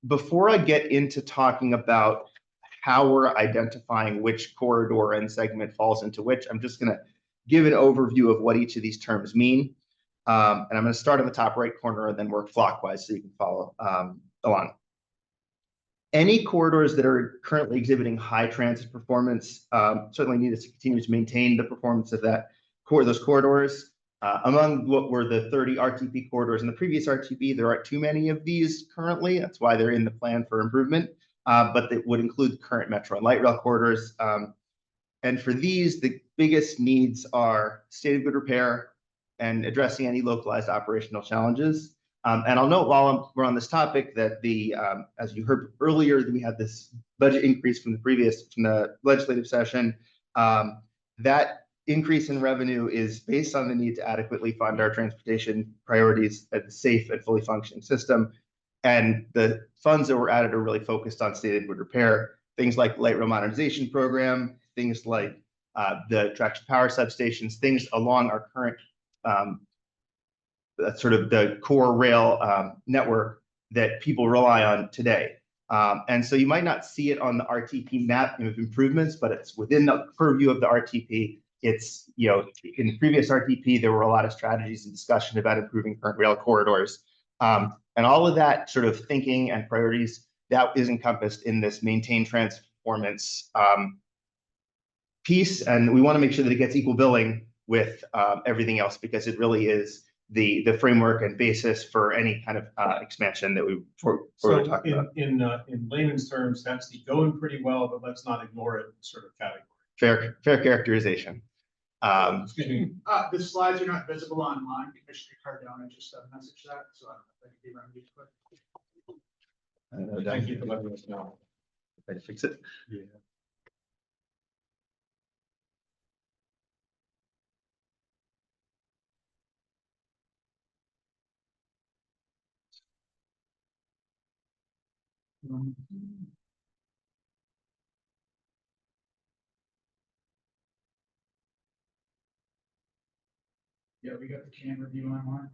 Before I get into talking about how we're identifying which corridor and segment falls into which, I'm just going to give an overview of what each of these terms mean. And I'm going to start in the top right corner and then work clockwise so you can follow along. Any corridors that are currently exhibiting high transit performance certainly need us to continue to maintain the performance of those corridors. Among what were the 30 RTP corridors in the previous RTP, there aren't too many of these currently. That's why they're in the plan for improvement, but it would include the current metro and light rail corridors. And for these, the biggest needs are state of good repair and addressing any localized operational challenges. And I'll note while we're on this topic that as you heard earlier, we had this budget increase from the legislative session. That increase in revenue is based on the need to adequately fund our transportation priorities at a safe and fully functioning system. And the funds that were added are really focused on state of good repair, things like light rail modernization program, things like the traction power substations, things along our current sort of the core rail network that people rely on today. And so you might not see it on the RTP map of improvements, but it's within the purview of the RTP. It's, in the previous RTP, there were a lot of strategies and discussion about improving current rail corridors. And all of that sort of thinking and priorities, that is encompassed in this maintain transit performance piece. And we want to make sure that it gets equal billing with everything else, because it really is the framework and basis for any kind of expansion that we're talking about. In layman's terms, that's the going pretty well, but let's not ignore it sort of category. Fair characterization. Excuse me. The slides are not visible online. Commissioner Cardona just messaged that, so I don't know if I can be around you quick. Thank you for letting us know. Try to fix it. Yeah. Yeah, we got the camera view online.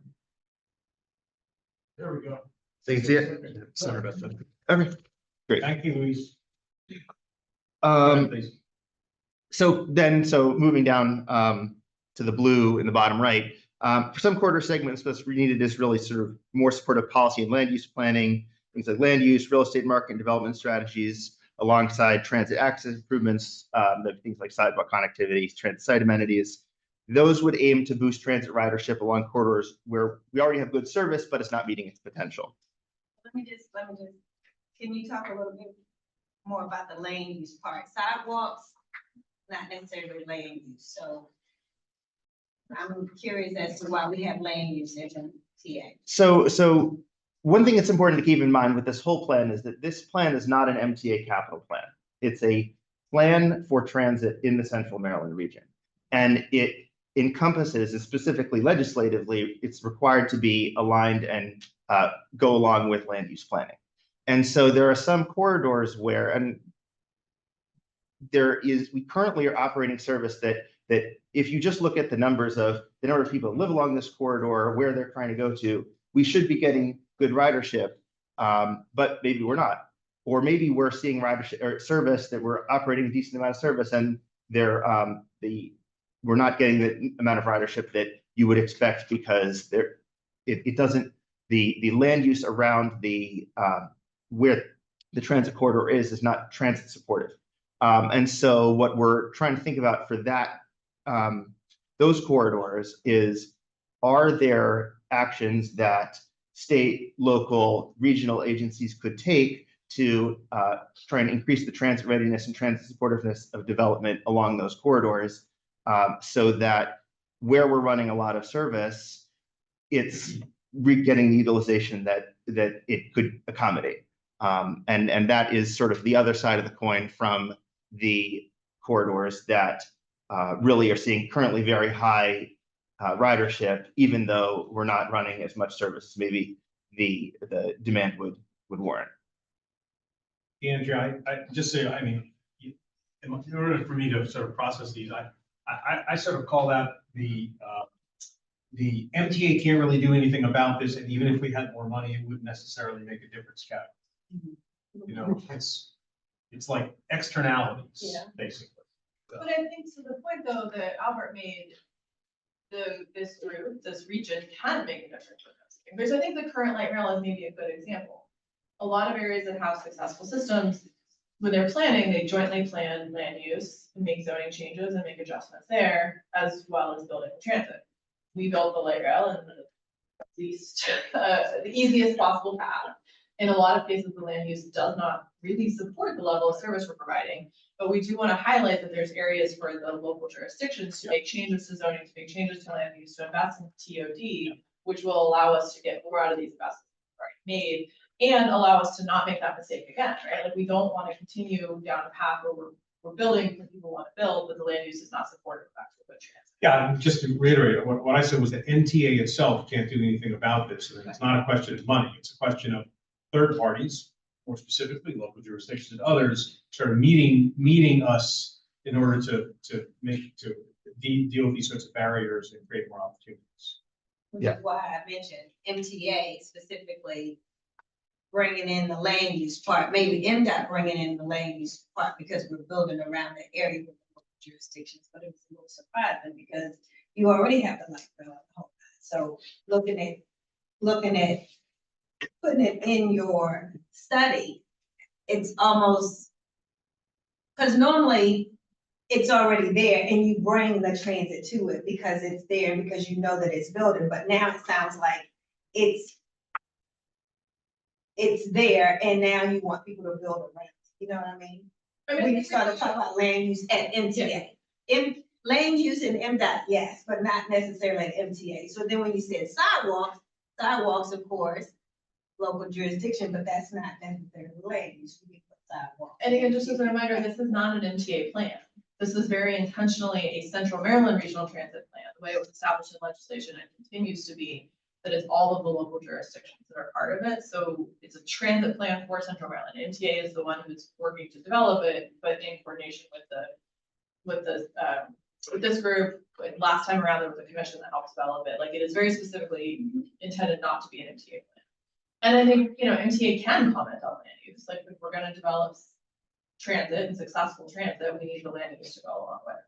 There we go. So you can see it? Sorry about that. Okay, great. Thank you, Luis. Please. So moving down to the blue in the bottom right, for some corridor segments, what's needed is really sort of more supportive policy and land use planning, things like land use, real estate market and development strategies, alongside transit access improvements, things like sidewalk connectivity, transit site amenities. Those would aim to boost transit ridership along corridors where we already have good service, but it's not meeting its potential. Let me just, can you talk a little bit more about the lane use part? Sidewalks, not necessarily lane use, so I'm curious as to why we have lane use in TA. So one thing that's important to keep in mind with this whole plan is that this plan is not an MTA capital plan. It's a plan for transit in the Central Maryland region. And it encompasses, and specifically legislatively, it's required to be aligned and go along with land use planning. And so there are some corridors where, and we currently are operating service that if you just look at the numbers of the number of people that live along this corridor, where they're trying to go to, we should be getting good ridership, but maybe we're not. Or maybe we're seeing ridership or service that we're operating a decent amount of service, and we're not getting the amount of ridership that you would expect, because it doesn't, the land use around where the transit corridor is not transit supportive. And so what we're trying to think about for those corridors is, are there actions that state, local, regional agencies could take to try and increase the transit readiness and transit supportiveness of development along those corridors, so that where we're running a lot of service, it's getting the utilization that it could accommodate. And that is sort of the other side of the coin from the corridors that really are seeing currently very high ridership, even though we're not running as much service as maybe the demand would warrant. Andrew, I just say, I mean, in order for me to sort of process these, I sort of call that the MTA can't really do anything about this, and even if we had more money, it wouldn't necessarily make a difference, category. You know, it's like externalities, basically. But I think to the point though that Albert made, this group, this region can make a difference with this. Because I think the current light rail is maybe a good example. a lot of areas that have successful systems, when they're planning, they jointly plan land use and make zoning changes and make adjustments there, as well as building the transit. We built the light rail in the easiest possible path. In a lot of cases, the land use does not really support the level of service we're providing. But we do want to highlight that there's areas for the local jurisdictions to make changes to zoning, to make changes to land use, to invest in TOD, which will allow us to get more out of these investments we've already made and allow us to not make that mistake again, right? Like we don't want to continue down a path where we're building because people want to build, but the land use is not supportive of actual good transit. Yeah, just to reiterate, what I said was that MTA itself can't do anything about this. And it's not a question of money. It's a question of third parties, more specifically local jurisdictions and others, sort of meeting us in order to deal with these sorts of barriers and create more opportunities. Which is why I mentioned MTA specifically bringing in the land use part, maybe MDOT bringing in the land use part because we're building around the area with the local jurisdictions, but it was a little surprising because you already have the light rail. So looking at putting it in your study, it's almost, because normally it's already there and you bring the transit to it because it's there, because you know that it's building, but now it sounds like it's there and now you want people to build around it, you know what I mean? When you started talking about land use at MTA. Land use in MDOT, yes, but not necessarily at MTA. So then when you said sidewalks, of course, local jurisdiction, but that's not necessarily land use. We can put sidewalks. And again, just as a reminder, this is not an MTA plan. This is very intentionally a Central Maryland Regional Transit Plan. The way it was established in legislation and continues to be, that is all of the local jurisdictions that are part of it. So it's a transit plan for Central Maryland. MTA is the one who's working to develop it, but in coordination with this group. Last time around, there was a commission that helped develop it. Like it is very specifically intended not to be an MTA plan. And I think, MTA can comment on land use. Like if we're going to develop transit and successful transit, we need the land use to go along with it.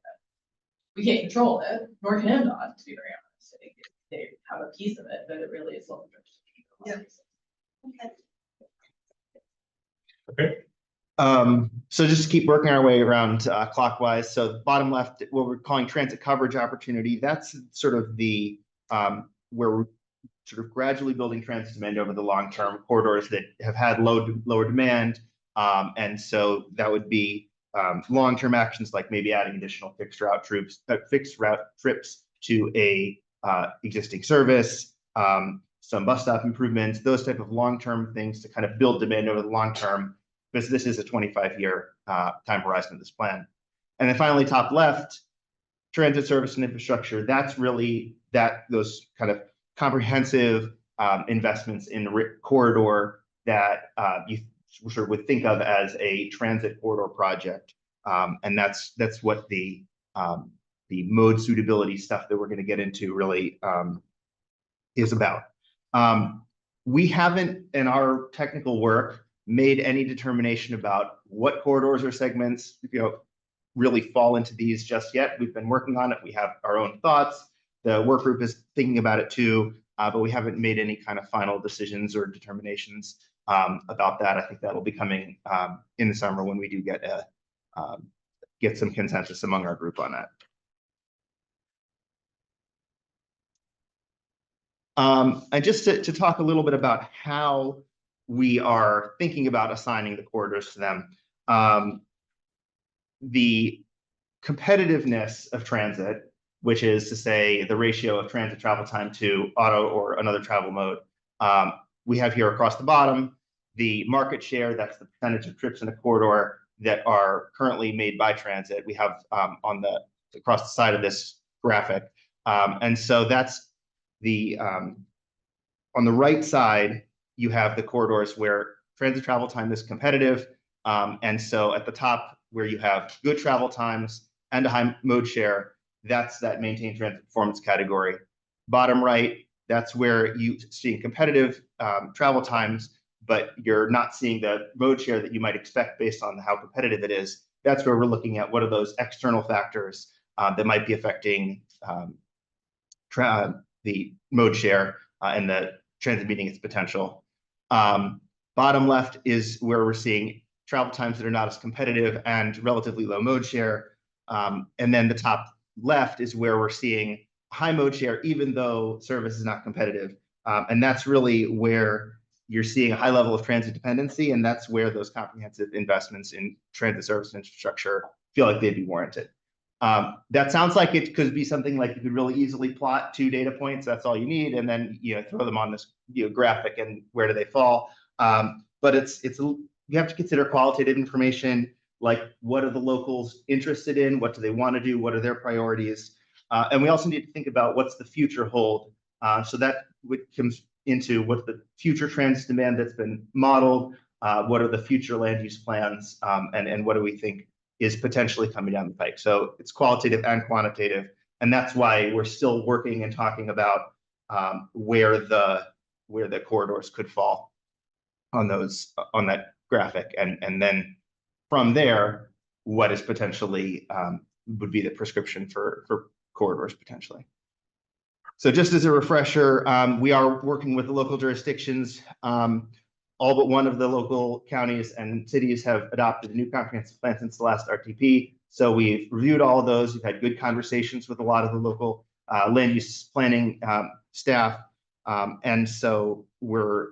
We can't control it, nor can MDOT, to be very honest. I think they have a piece of it, but it really is local jurisdiction. Okay. So just to keep working our way around clockwise. So the bottom left, what we're calling transit coverage opportunity, that's sort of the where we're sort of gradually building transit demand over the long term, corridors that have had lower demand. And so that would be long-term actions like maybe adding additional fixed route trips to a existing service, some bus stop improvements, those type of long-term things to kind of build demand over the long term, because this is a 25-year time horizon of this plan. And then finally, top left, transit service and infrastructure. That's really those kind of comprehensive investments in the corridor that you sort of would think of as a transit corridor project. And that's what the mode suitability stuff that we're going to get into really is about. We haven't, in our technical work, made any determination about what corridors or segments, really fall into these just yet. We've been working on it. We have our own thoughts. The work group is thinking about it too, but we haven't made any kind of final decisions or determinations about that. I think that'll be coming in the summer when we do get some consensus among our group on that. And just to talk a little bit about how we are thinking about assigning the corridors to them. The competitiveness of transit, which is to say the ratio of transit travel time to auto or another travel mode. We have here across the bottom, the market share, that's the percentage of trips in a corridor that are currently made by transit. We have across the side of this graphic. And so that's on the right side, you have the corridors where transit travel time is competitive. And so at the top where you have good travel times and a high mode share, that's that maintained transit performance category. Bottom right, that's where you see competitive travel times, but you're not seeing the mode share that you might expect based on how competitive it is. That's where we're looking at what are those external factors that might be affecting the mode share and the transit meeting its potential. Bottom left is where we're seeing travel times that are not as competitive and relatively low mode share. And then the top left is where we're seeing high mode share, even though service is not competitive. And that's really where you're seeing a high level of transit dependency, and that's where those comprehensive investments in transit service infrastructure feel like they'd be warranted. That sounds like it could be something like you could really easily plot 2 data points. That's all you need, and then throw them on this graphic, and where do they fall? But you have to consider qualitative information, like what are the locals interested in, what do they want to do, what are their priorities, and we also need to think about what's the future hold. So that comes into what's the future transit demand that's been modeled, what are the future land use plans, and what do we think is potentially coming down the pike. So it's qualitative and quantitative, and that's why we're still working and talking about where the corridors could fall on that graphic, and then from there, what is potentially would be the prescription for corridors potentially. So just as a refresher, we are working with the local jurisdictions. All but one of the local counties and cities have adopted a new comprehensive plan since the last RTP. So we've reviewed all of those. We've had good conversations with a lot of the local land use planning staff. And so we're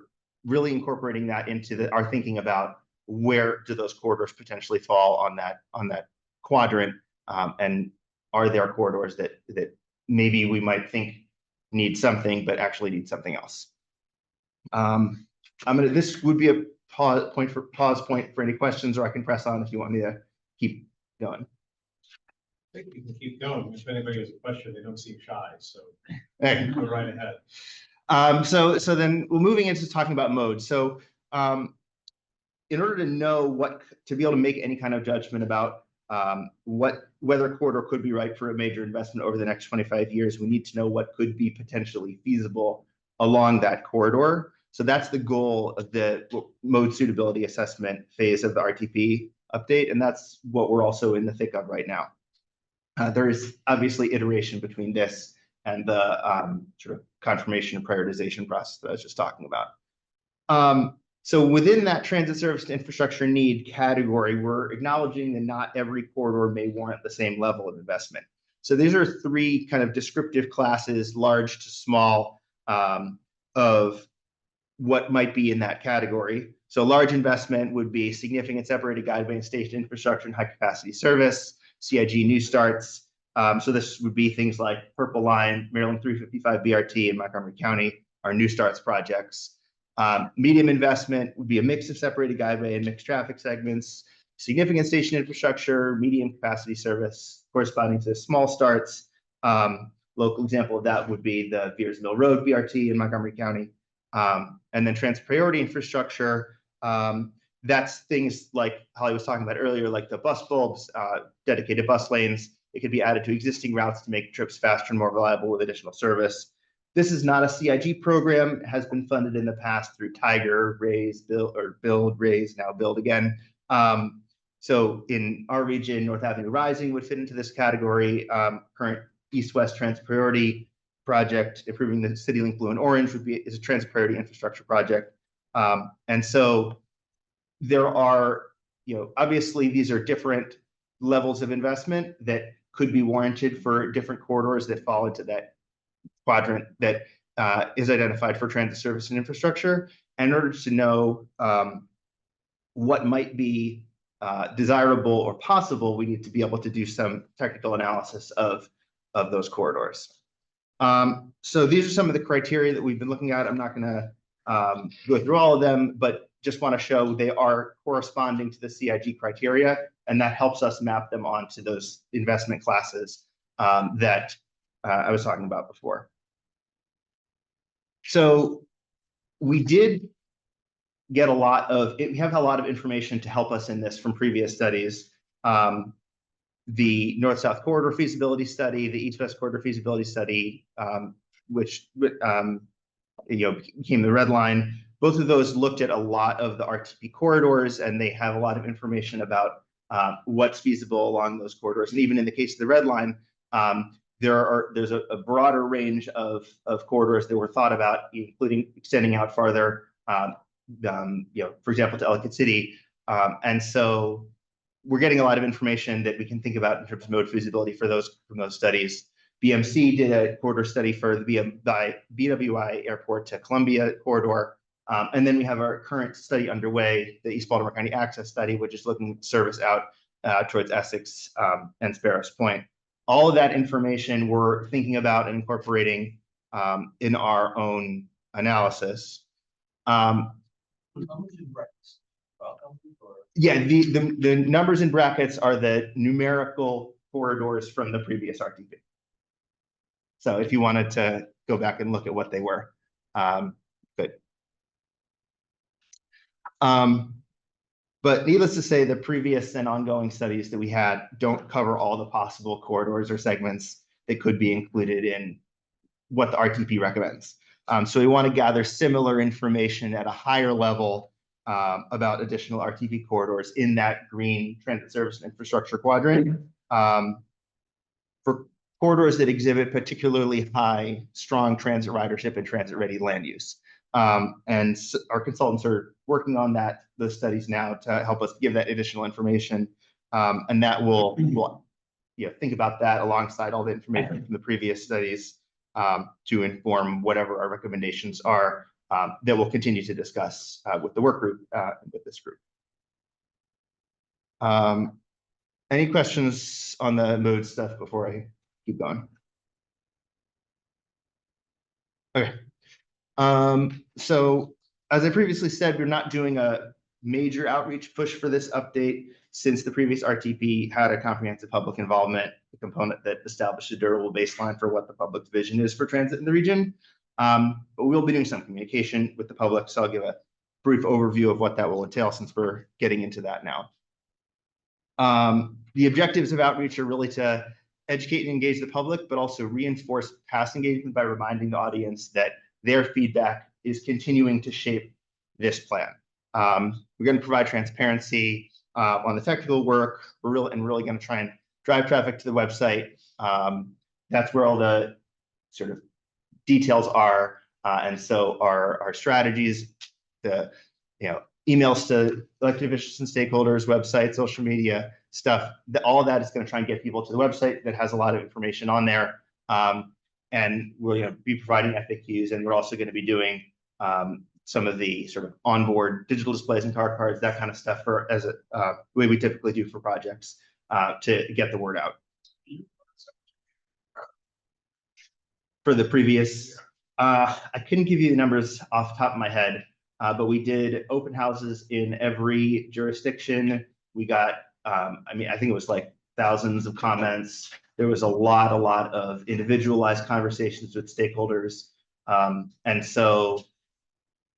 really incorporating that into our thinking about where do those corridors potentially fall on that quadrant, and are there corridors that maybe we might think need something but actually need something else. This would be a pause point for any questions, or I can press on if you want me to keep going. I think we can keep going. If anybody has a question, they don't seem shy, so Hey. go right ahead. So then we're moving into talking about modes. So in order to know to be able to make any kind of judgment about whether a corridor could be right for a major investment over the next 25 years, we need to know what could be potentially feasible along that corridor. So that's the goal of the mode suitability assessment phase of the RTP update, and that's what we're also in the thick of right now. There is obviously iteration between this and the sort of confirmation and prioritization process that I was just talking about. So within that transit service to infrastructure need category, we're acknowledging that not every corridor may warrant the same level of investment. So these are 3 kind of descriptive classes, large to small, of what might be in that category. So large investment would be significant separated guideway and station infrastructure and high capacity service, CIG new starts. So this would be things like Purple Line, Maryland 355 BRT in Montgomery County, our new starts projects. Medium investment would be a mix of separated guideway and mixed traffic segments, significant station infrastructure, medium capacity service corresponding to small starts. Local example of that would be the Beers Mill Road BRT in Montgomery County. And then transit priority infrastructure, that's things like Holly was talking about earlier, like the bus bulbs, dedicated bus lanes. It could be added to existing routes to make trips faster and more reliable with additional service. This is not a CIG program. It has been funded in the past through Tiger, Raise, Build, Raise, now Build again. So in our region, North Avenue Rising would fit into this category. Current East-West Transit Priority project, improving the City Link Blue and Orange is a transit priority infrastructure project. And so there are, obviously these are different levels of investment that could be warranted for different corridors that fall into that quadrant that is identified for transit service and infrastructure. And in order to know what might be desirable or possible, we need to be able to do some technical analysis of those corridors. So these are some of the criteria that we've been looking at. I'm not going to go through all of them, but just want to show they are corresponding to the CIG criteria, and that helps us map them onto those investment classes that I was talking about before. So we did get we have a lot of information to help us in this from previous studies. The North-South Corridor feasibility study, the East-West Corridor feasibility study, which became the red line. Both of those looked at a lot of the RTP corridors, and they have a lot of information about what's feasible along those corridors. And even in the case of the red line, there's a broader range of corridors that were thought about, including extending out farther. for example, to Ellicott City. And so we're getting a lot of information that we can think about in terms of mode feasibility for those from those studies. BMC did a corridor study for the BWI Airport to Columbia corridor. And then we have our current study underway, the East Baltimore County Access Study, which is looking service out towards Essex and Sparrows Point. All of that information we're thinking about and incorporating in our own analysis. Yeah, the numbers in brackets are the numerical corridors from the previous RTP. So if you wanted to go back and look at what they were, good. But needless to say, the previous and ongoing studies that we had don't cover all the possible corridors or segments that could be included in what the RTP recommends. So we want to gather similar information at a higher level about additional RTP corridors in that green transit service and infrastructure quadrant. For corridors that exhibit particularly high, strong transit ridership and transit-ready land use. And our consultants are working on those studies now to help us give that additional information. And that will think about that alongside all the information from the previous studies to inform whatever our recommendations are that we'll continue to discuss with the work group and with this group. Any questions on the mode stuff before I keep going? Okay. So as I previously said, we're not doing a major outreach push for this update since the previous RTP had a comprehensive public involvement, a component that established a durable baseline for what the public's vision is for transit in the region. But we'll be doing some communication with the public, so I'll give a brief overview of what that will entail since we're getting into that now. The objectives of outreach are really to educate and engage the public, but also reinforce past engagement by reminding the audience that their feedback is continuing to shape this plan. We're going to provide transparency on the technical work. We're really going to try and drive traffic to the website. That's where all the sort of details are. And so our strategies, the emails to elected officials and stakeholders, website, social media stuff, all of that is going to try and get people to the website that has a lot of information on there. And we're going to be providing FAQs, and we're also going to be doing some of the sort of onboard digital displays and car cards, that kind of stuff as a way we typically do for projects to get the word out. For the previous, I couldn't give you the numbers off the top of my head, but we did open houses in every jurisdiction. We got, I think it was like thousands of comments. There was a lot of individualized conversations with stakeholders. And so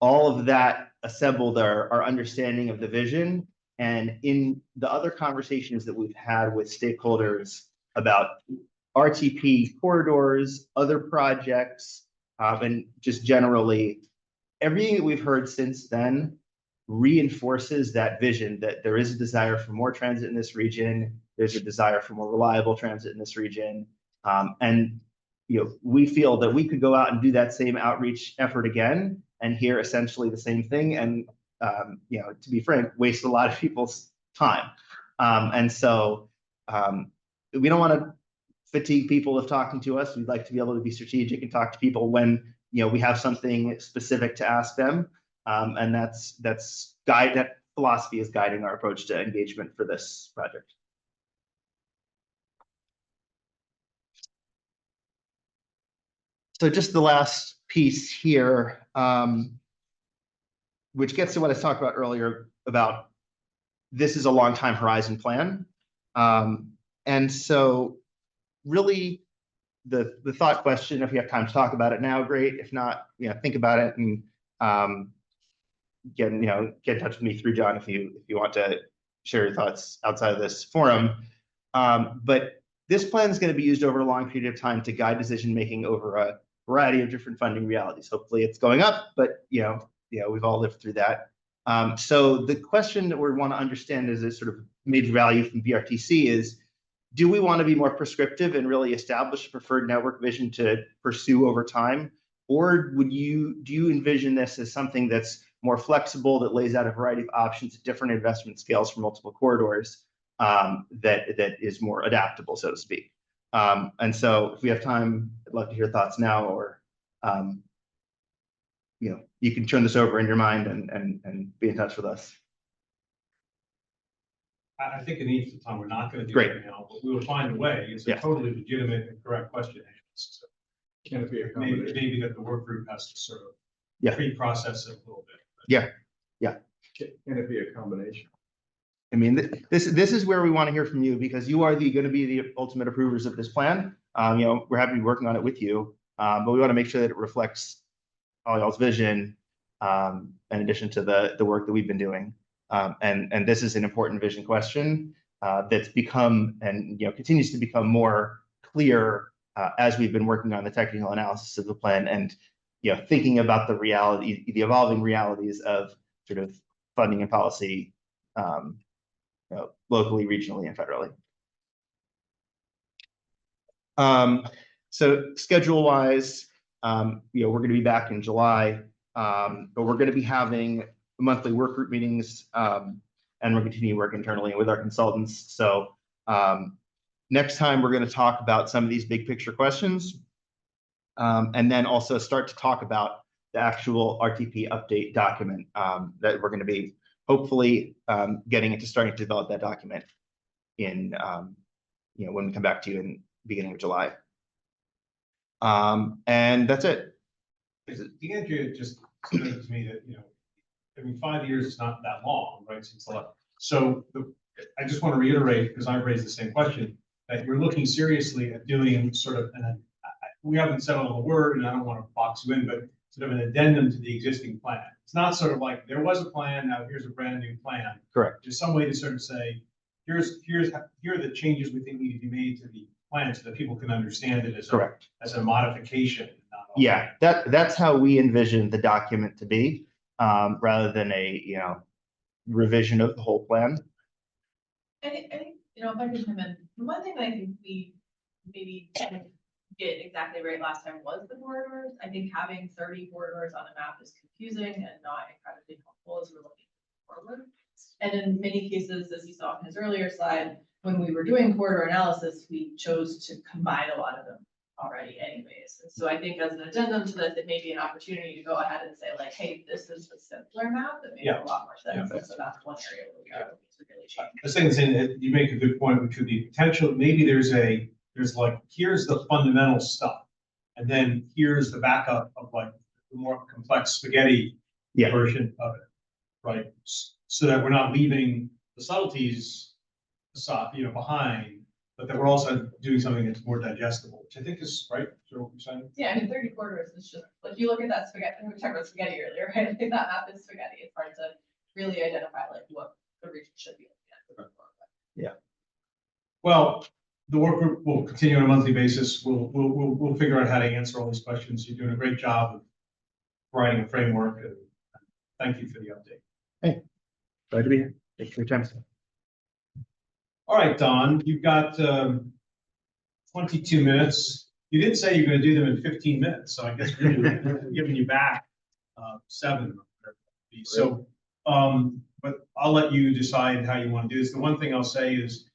all of that assembled our understanding of the vision. And in the other conversations that we've had with stakeholders about RTP corridors, other projects, and just generally, everything that we've heard since then reinforces that vision that there is a desire for more transit in this region. There's a desire for more reliable transit in this region. And we feel that we could go out and do that same outreach effort again and hear essentially the same thing. And, to be frank, waste a lot of people's time. And so we don't want to fatigue people with talking to us. We'd like to be able to be strategic and talk to people when we have something specific to ask them. And that philosophy is guiding our approach to engagement for this project. So just the last piece here, which gets to what I talked about earlier about this is a long time horizon plan. And so really the thought question, if you have time to talk about it now, great. If not, think about it and get in touch with me through John if you want to share your thoughts outside of this forum. But this plan is going to be used over a long period of time to guide decision making over a variety of different funding realities. Hopefully it's going up, but we've all lived through that. So the question that we want to understand as a sort of major value from BRTC is, do we want to be more prescriptive and really establish a preferred network vision to pursue over time? Or do you envision this as something that's more flexible, that lays out a variety of options, different investment scales for multiple corridors, that is more adaptable, so to speak. And so if we have time, I'd love to hear thoughts now, or you can turn this over in your mind and be in touch with us. I think in the interest of time, we're not going to do Great. it now, but we will find a way. It's a Yeah. totally legitimate and correct question. So Can it be a maybe, combination? maybe that the work group has to sort of Yeah. pre-process it a little bit. Can it be a combination? I mean, this is where we want to hear from you, because you are going to be the ultimate approvers of this plan. We're happy to be working on it with you, but we want to make sure that it reflects all y'all's vision, in addition to the work that we've been doing. And this is an important vision question that's become and continues to become more clear as we've been working on the technical analysis of the plan, and thinking about the evolving realities of sort of funding and policy, locally, regionally, and federally. So schedule-wise, we're going to be back in July, but we're going to be having monthly work group meetings, and we're continuing to work internally with our consultants. So next time we're going to talk about some of these big picture questions, and then also start to talk about the actual RTP update document that we're going to be hopefully starting to develop that document in when we come back to you in beginning of July. And that's it. Andrea just explained to me that, I mean, 5 years is not that long, right? Since so I just want to reiterate, because I've raised the same question, that you're looking seriously at doing sort of we haven't settled on the word, and I don't want to box you in, but sort of an addendum to the existing plan. It's not sort of like there was a plan, now here's a brand new plan. Correct. There's some way to sort of say, here are the changes we think need to be made to the plan so that people can understand it as Correct. As a modification. Yeah, that's how we envision the document to be, rather than a revision of the whole plan. I think, if I could come in, one thing that I think we maybe didn't get exactly right last time was the corridors. I think having 30 corridors on a map is confusing and not incredibly helpful as we're looking forward. And in many cases, as you saw in his earlier slide, when we were doing corridor analysis, we chose to combine a lot of them already anyways. And so I think as an addendum to this, it may be an opportunity to go ahead and say like, hey, this is the simpler map that makes a lot more sense. And so that's one area where we are looking to really change. I was saying that you make a good point, which would be potential. Maybe there's like, here's the fundamental stuff, and then here's the backup of like the more complex spaghetti version of it, right? So that we're not leaving the subtleties behind, but that we're also doing something that's more digestible, which I think is right. So what you're saying? Yeah, I mean, 30 corridors is just, if you look at that spaghetti, we talked about spaghetti earlier, right? I think that map is spaghetti. It's hard to really identify like what the region should be looking at. Yeah. Well, the work group will continue on a monthly basis. We'll figure out how to answer all these questions. You're doing a great job of writing a framework, and thank you for the update. Hey, glad to be here. Thanks for your time. All right, Don, you've got 22 minutes. You didn't say you're going to do them in 15 minutes, so I guess we're giving you back 7 or whatever it be. So, but I'll let you decide how you want to do this. The one thing I'll say is,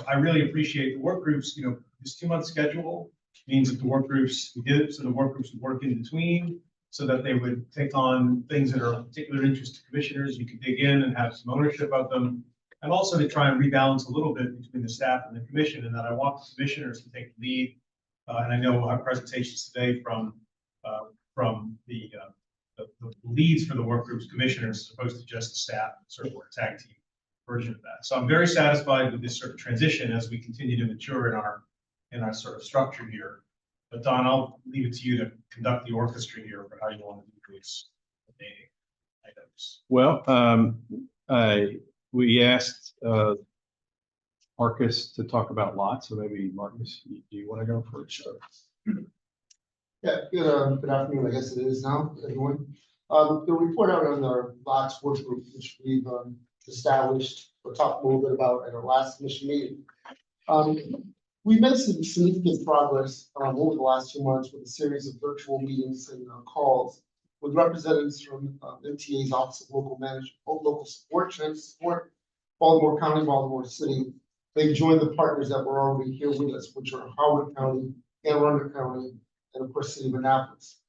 I really appreciate the work groups. This 2-month schedule means that the work groups, we did it so the work groups would work in between, so that they would take on things that are of particular interest to commissioners. You could dig in and have some ownership of them. And also to try and rebalance a little bit between the staff and the commission, and that I want the commissioners to take the lead. And I know we'll have presentations today from the leads for the work groups commissioners, as opposed to just the staff, sort of a tag team version of that. So I'm very satisfied with this sort of transition as we continue to mature in our sort of structure here. But Don, I'll leave it to you to conduct the orchestra here for how you want to do these remaining items. Well, we asked Marcus to talk about lots, so maybe Marcus, do you want to go first? Yeah, good afternoon, I guess it is now, everyone. The report out on our lots work group, which we've established or talked a little bit about at our last commission meeting. We made some significant progress over the last 2 months with a series of virtual meetings and calls with representatives from MTA's Office of Local Management, Local Support, Transit Support, Baltimore County, Baltimore City. They joined the partners that were already here with us, which are Howard County, Anne Arundel County, and of course, City of Annapolis.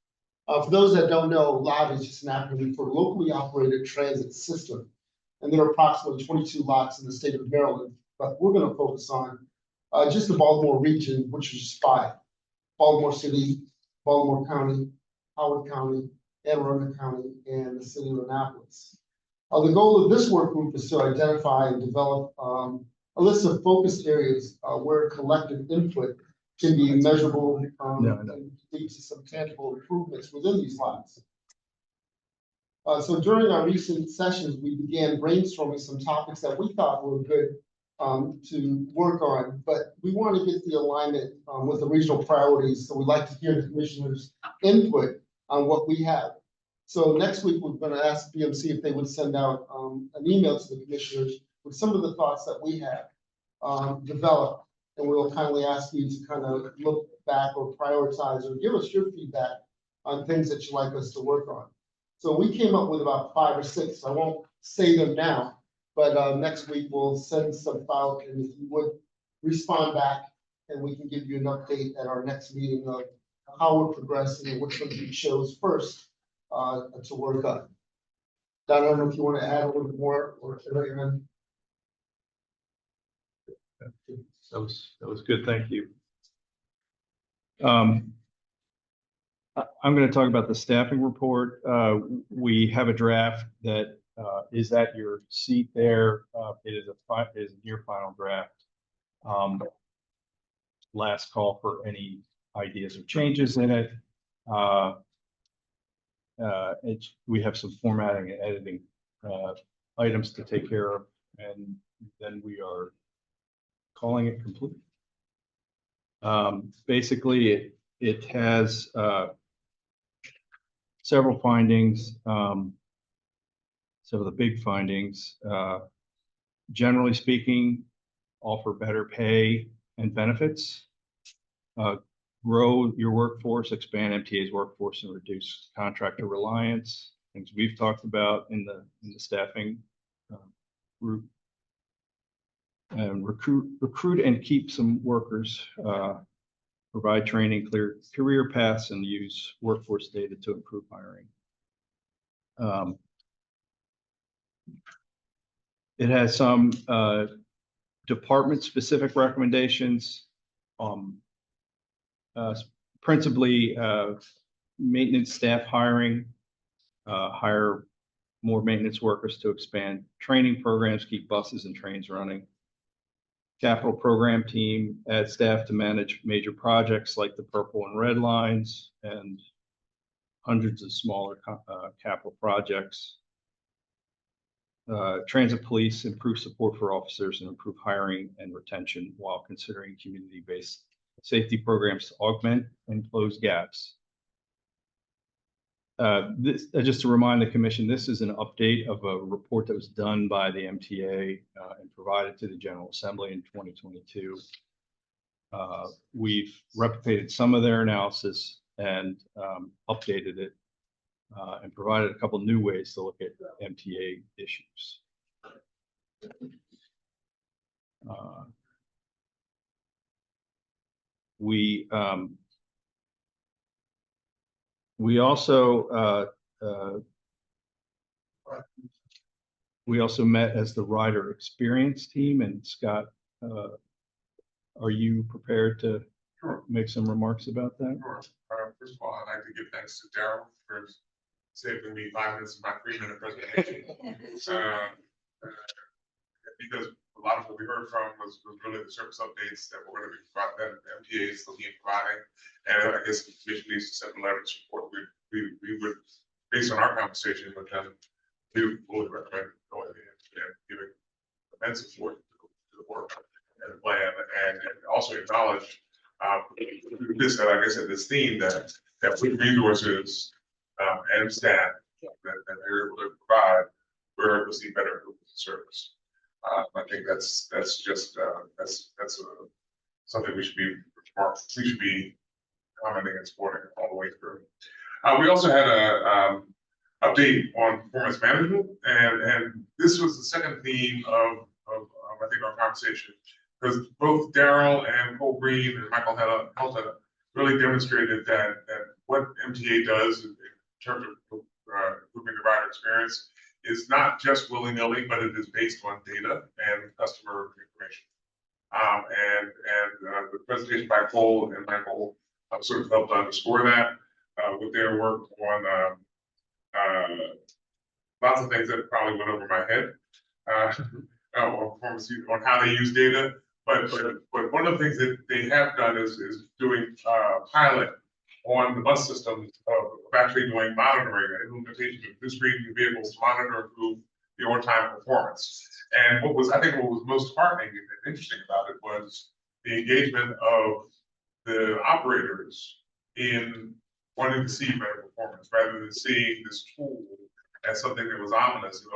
For those that don't know, LOT is just an acronym for Locally Operated Transit System. And there are approximately 22 lots in the state of Maryland, but we're going to focus on just the Baltimore region, which is just 5. Baltimore City, Baltimore County, Howard County, Anne Arundel County, and the City of Annapolis. The goal of this work group is to identify and develop a list of focus areas where collective input can be measurable and lead to some tangible improvements within these lots. So during our recent sessions, we began brainstorming some topics that we thought were good to work on, but we want to get the alignment with the regional priorities. So we'd like to hear the commissioners' input on what we have. So next week, we're going to ask BMC if they would send out an email to the commissioners with some of the thoughts that we have developed. And we'll kindly ask you to kind of look back or prioritize or give us your feedback on things that you'd like us to work on. So we came up with about 5 or 6. I won't say them now, but next week we'll send some out, and if you would respond back, and we can give you an update at our next meeting of how we're progressing and which ones we chose first to work on. Don, I don't know if you want to add a little bit more or anything. That was good. Thank you. I'm going to talk about the staffing report. We have a draft that is at your seat there. It is near final draft. Last call for any ideas or changes in it. We have some formatting and editing items to take care of, and then we are calling it complete. Basically, it has several findings. Some of the big findings, generally speaking, offer better pay and benefits, grow your workforce, expand MTA's workforce, and reduce contractor reliance. Things we've talked about in the staffing group. And recruit and keep some workers, provide training, clear career paths, and use workforce data to improve hiring. It has some department-specific recommendations, principally maintenance staff hiring, hire more maintenance workers to expand training programs, keep buses and trains running. Capital program team, add staff to manage major projects like the purple and red lines and hundreds of smaller capital projects. Transit police, improve support for officers and improve hiring and retention while considering community-based safety programs to augment and close gaps. Just to remind the commission, this is an update of a report that was done by the MTA and provided to the General Assembly in 2022. We've replicated some of their analysis and updated it and provided a couple new ways to look at MTA issues. We also met as the rider experience team, and Scott, are you prepared to make some remarks about that? Sure. First of all, I'd like to give thanks to Daryl for saving me 5 minutes of my 3-minute presentation. Because a lot of what we heard from was really the service updates that we're going to be providing, that the MTA is looking at providing. And I guess the commission needs to send a letter of support. We would, based on our conversation with them, we would recommend going ahead and giving immense support to the work and the plan, and also acknowledge this, like I said, this theme that with resources and staff that they're able to provide, we're able to see better service. I think that's just something we should be commenting and supporting all the way through. We also had a update on performance management, and this was the second theme of I think our conversation, because both Daryl and Cole Green and Michael Helta really demonstrated that what MTA does in terms of improving the rider experience is not just willy-nilly, but it is based on data and customer information. The presentation by Cole and Michael sort of helped underscore that with their work on lots of things that probably went over my head on how they use data. But one of the things that they have done is doing pilot on the bus systems of actually doing monitoring and implementation of new screening vehicles to monitor and improve the on-time performance. And I think what was most heartening and interesting about it was the engagement of the operators in wanting to see better performance rather than seeing this tool as something that was ominous and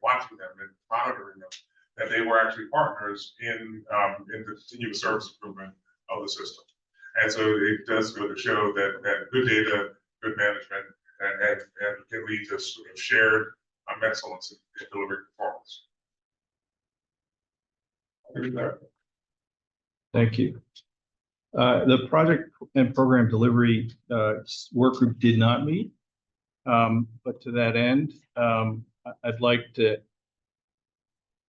watching them and monitoring them, that they were actually partners in the continuous service improvement of the system. And so it does go to show that good data, good management, and can lead to sort of shared excellence in delivering performance. Thank you. The project and program delivery work group did not meet. But to that end, I'd like to,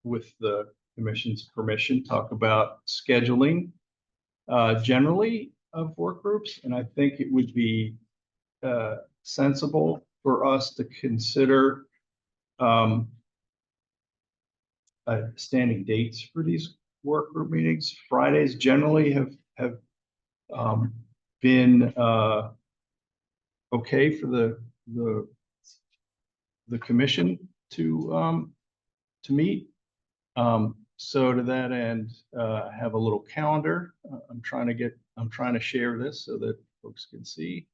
with the commission's permission, talk about scheduling generally of work groups. And I think it would be sensible for us to consider standing dates for these work group meetings. Fridays generally have been okay for the commission to meet. So to that end, I have a little calendar. I'm trying to share this so that folks can see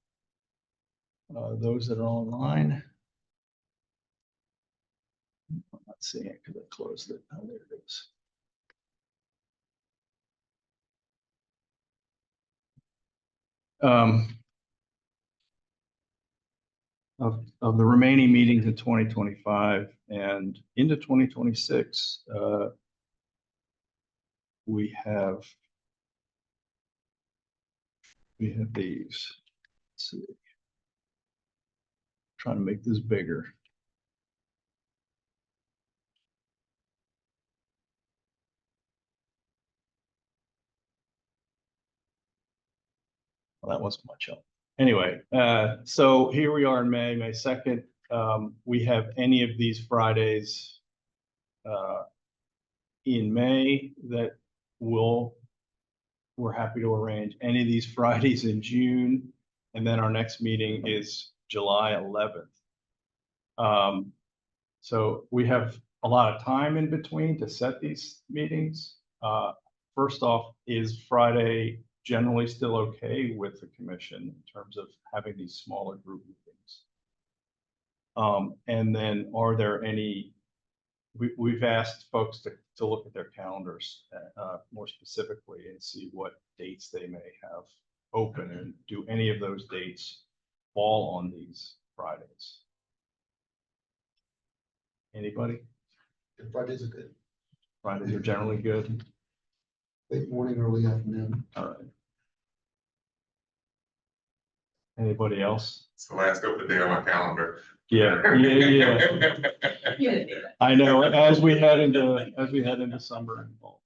those that are online. I'm not seeing it because I closed it. Oh, there it is. Of the remaining meetings in 2025 and into 2026, we have these. Let's see. Trying to make this bigger. Well, that wasn't much help. Anyway, so here we are in May 2nd. We have any of these Fridays in May that we're happy to arrange. Any of these Fridays in June, and then our next meeting is July 11th. So we have a lot of time in between to set these meetings. First off, is Friday generally still okay with the commission in terms of having these smaller group meetings? And then are there any, we've asked folks to look at their calendars more specifically and see what dates they may have open, and do any of those dates fall on these Fridays? Anybody? Fridays are good. Fridays are generally good. Late morning, early afternoon. All right. Anybody else? It's the last open day on my calendar. Yeah. I know, as we head into summer and fall.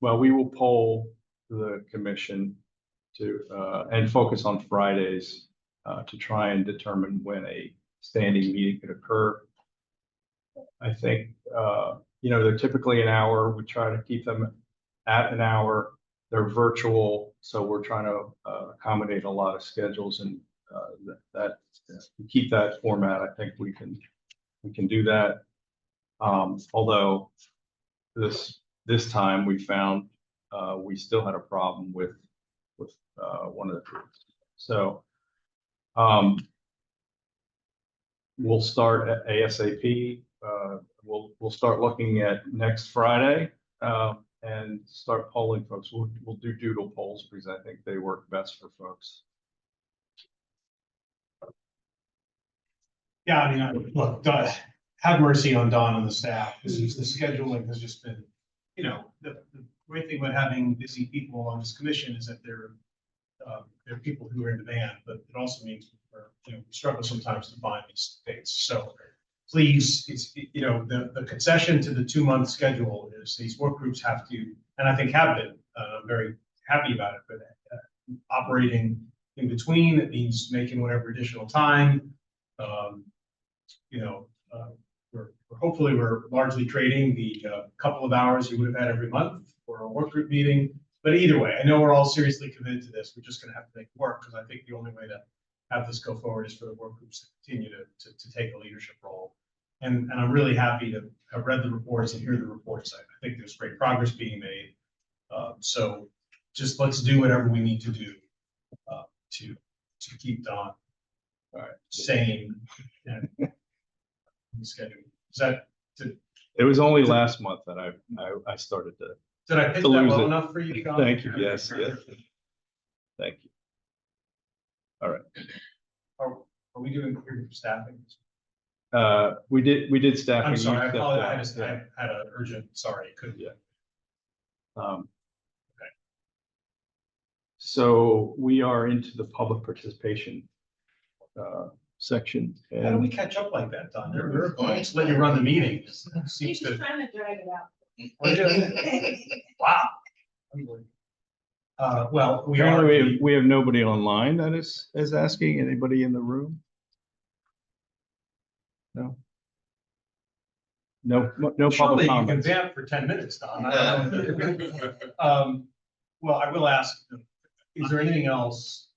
Well, we will poll the commission to and focus on Fridays to try and determine when a standing meeting could occur. I think they're typically an hour. We try to keep them at an hour. They're virtual, so we're trying to accommodate a lot of schedules, and that keep that format. I think we can do that. Although this time we found we still had a problem with one of the groups. So we'll start at ASAP. We'll start looking at next Friday, and start polling folks. We'll do doodle polls because I think they work best for folks. Yeah, I mean, look, have mercy on Dawn and the staff, because the scheduling has just been, the great thing about having busy people on this commission is that they're people who are in demand, but it also means we struggle sometimes to find these dates. So please, it's, the concession to the 2-month schedule is these work groups have to, and I think have been, I'm very happy about it, but operating in between, it means making whatever additional time. Hopefully we're largely trading the couple of hours you would have had every month for a work group meeting. But either way, I know we're all seriously committed to this. We're just going to have to make it work, because I think the only way to have this go forward is for the work groups to continue to take a leadership role. And I'm really happy to have read the reports and hear the reports. I think there's great progress being made. So just let's do whatever we need to do to keep Dawn sane and schedule. Is that? It was only last month that I started to. Did I pitch to that lose well it. enough for you, John? Thank you. Yes. Thank you. All right. Are we doing staffing? We did staffing. I'm sorry, I You apologize. stepped down. I had an urgent, sorry, couldn't. Yeah. So we are into the public participation section. How do we catch up like that, Don? We're just letting you run the meeting. Seems He's just to. trying to drag it out. Wow. Well, we are. Apparently, we have nobody online that is asking. Anybody in the room? No. No Surely public you can comments. vamp for 10 minutes, Don. I don't know. Well, I will ask, is there anything else,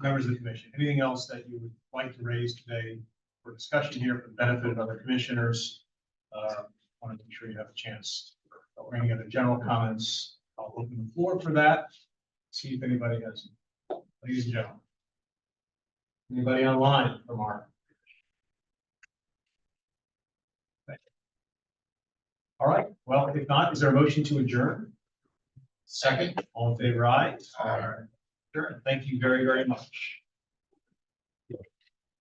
members of the commission, anything else that you would like to raise today for discussion here for the benefit of other commissioners? Want to make sure you have a chance for any other general comments. I'll open the floor for that. See if anybody has, ladies and gentlemen. Anybody online from our? All right, well, if not, is there a motion to adjourn? Second. All in favor, aye. All right. Sure, thank you very, very much.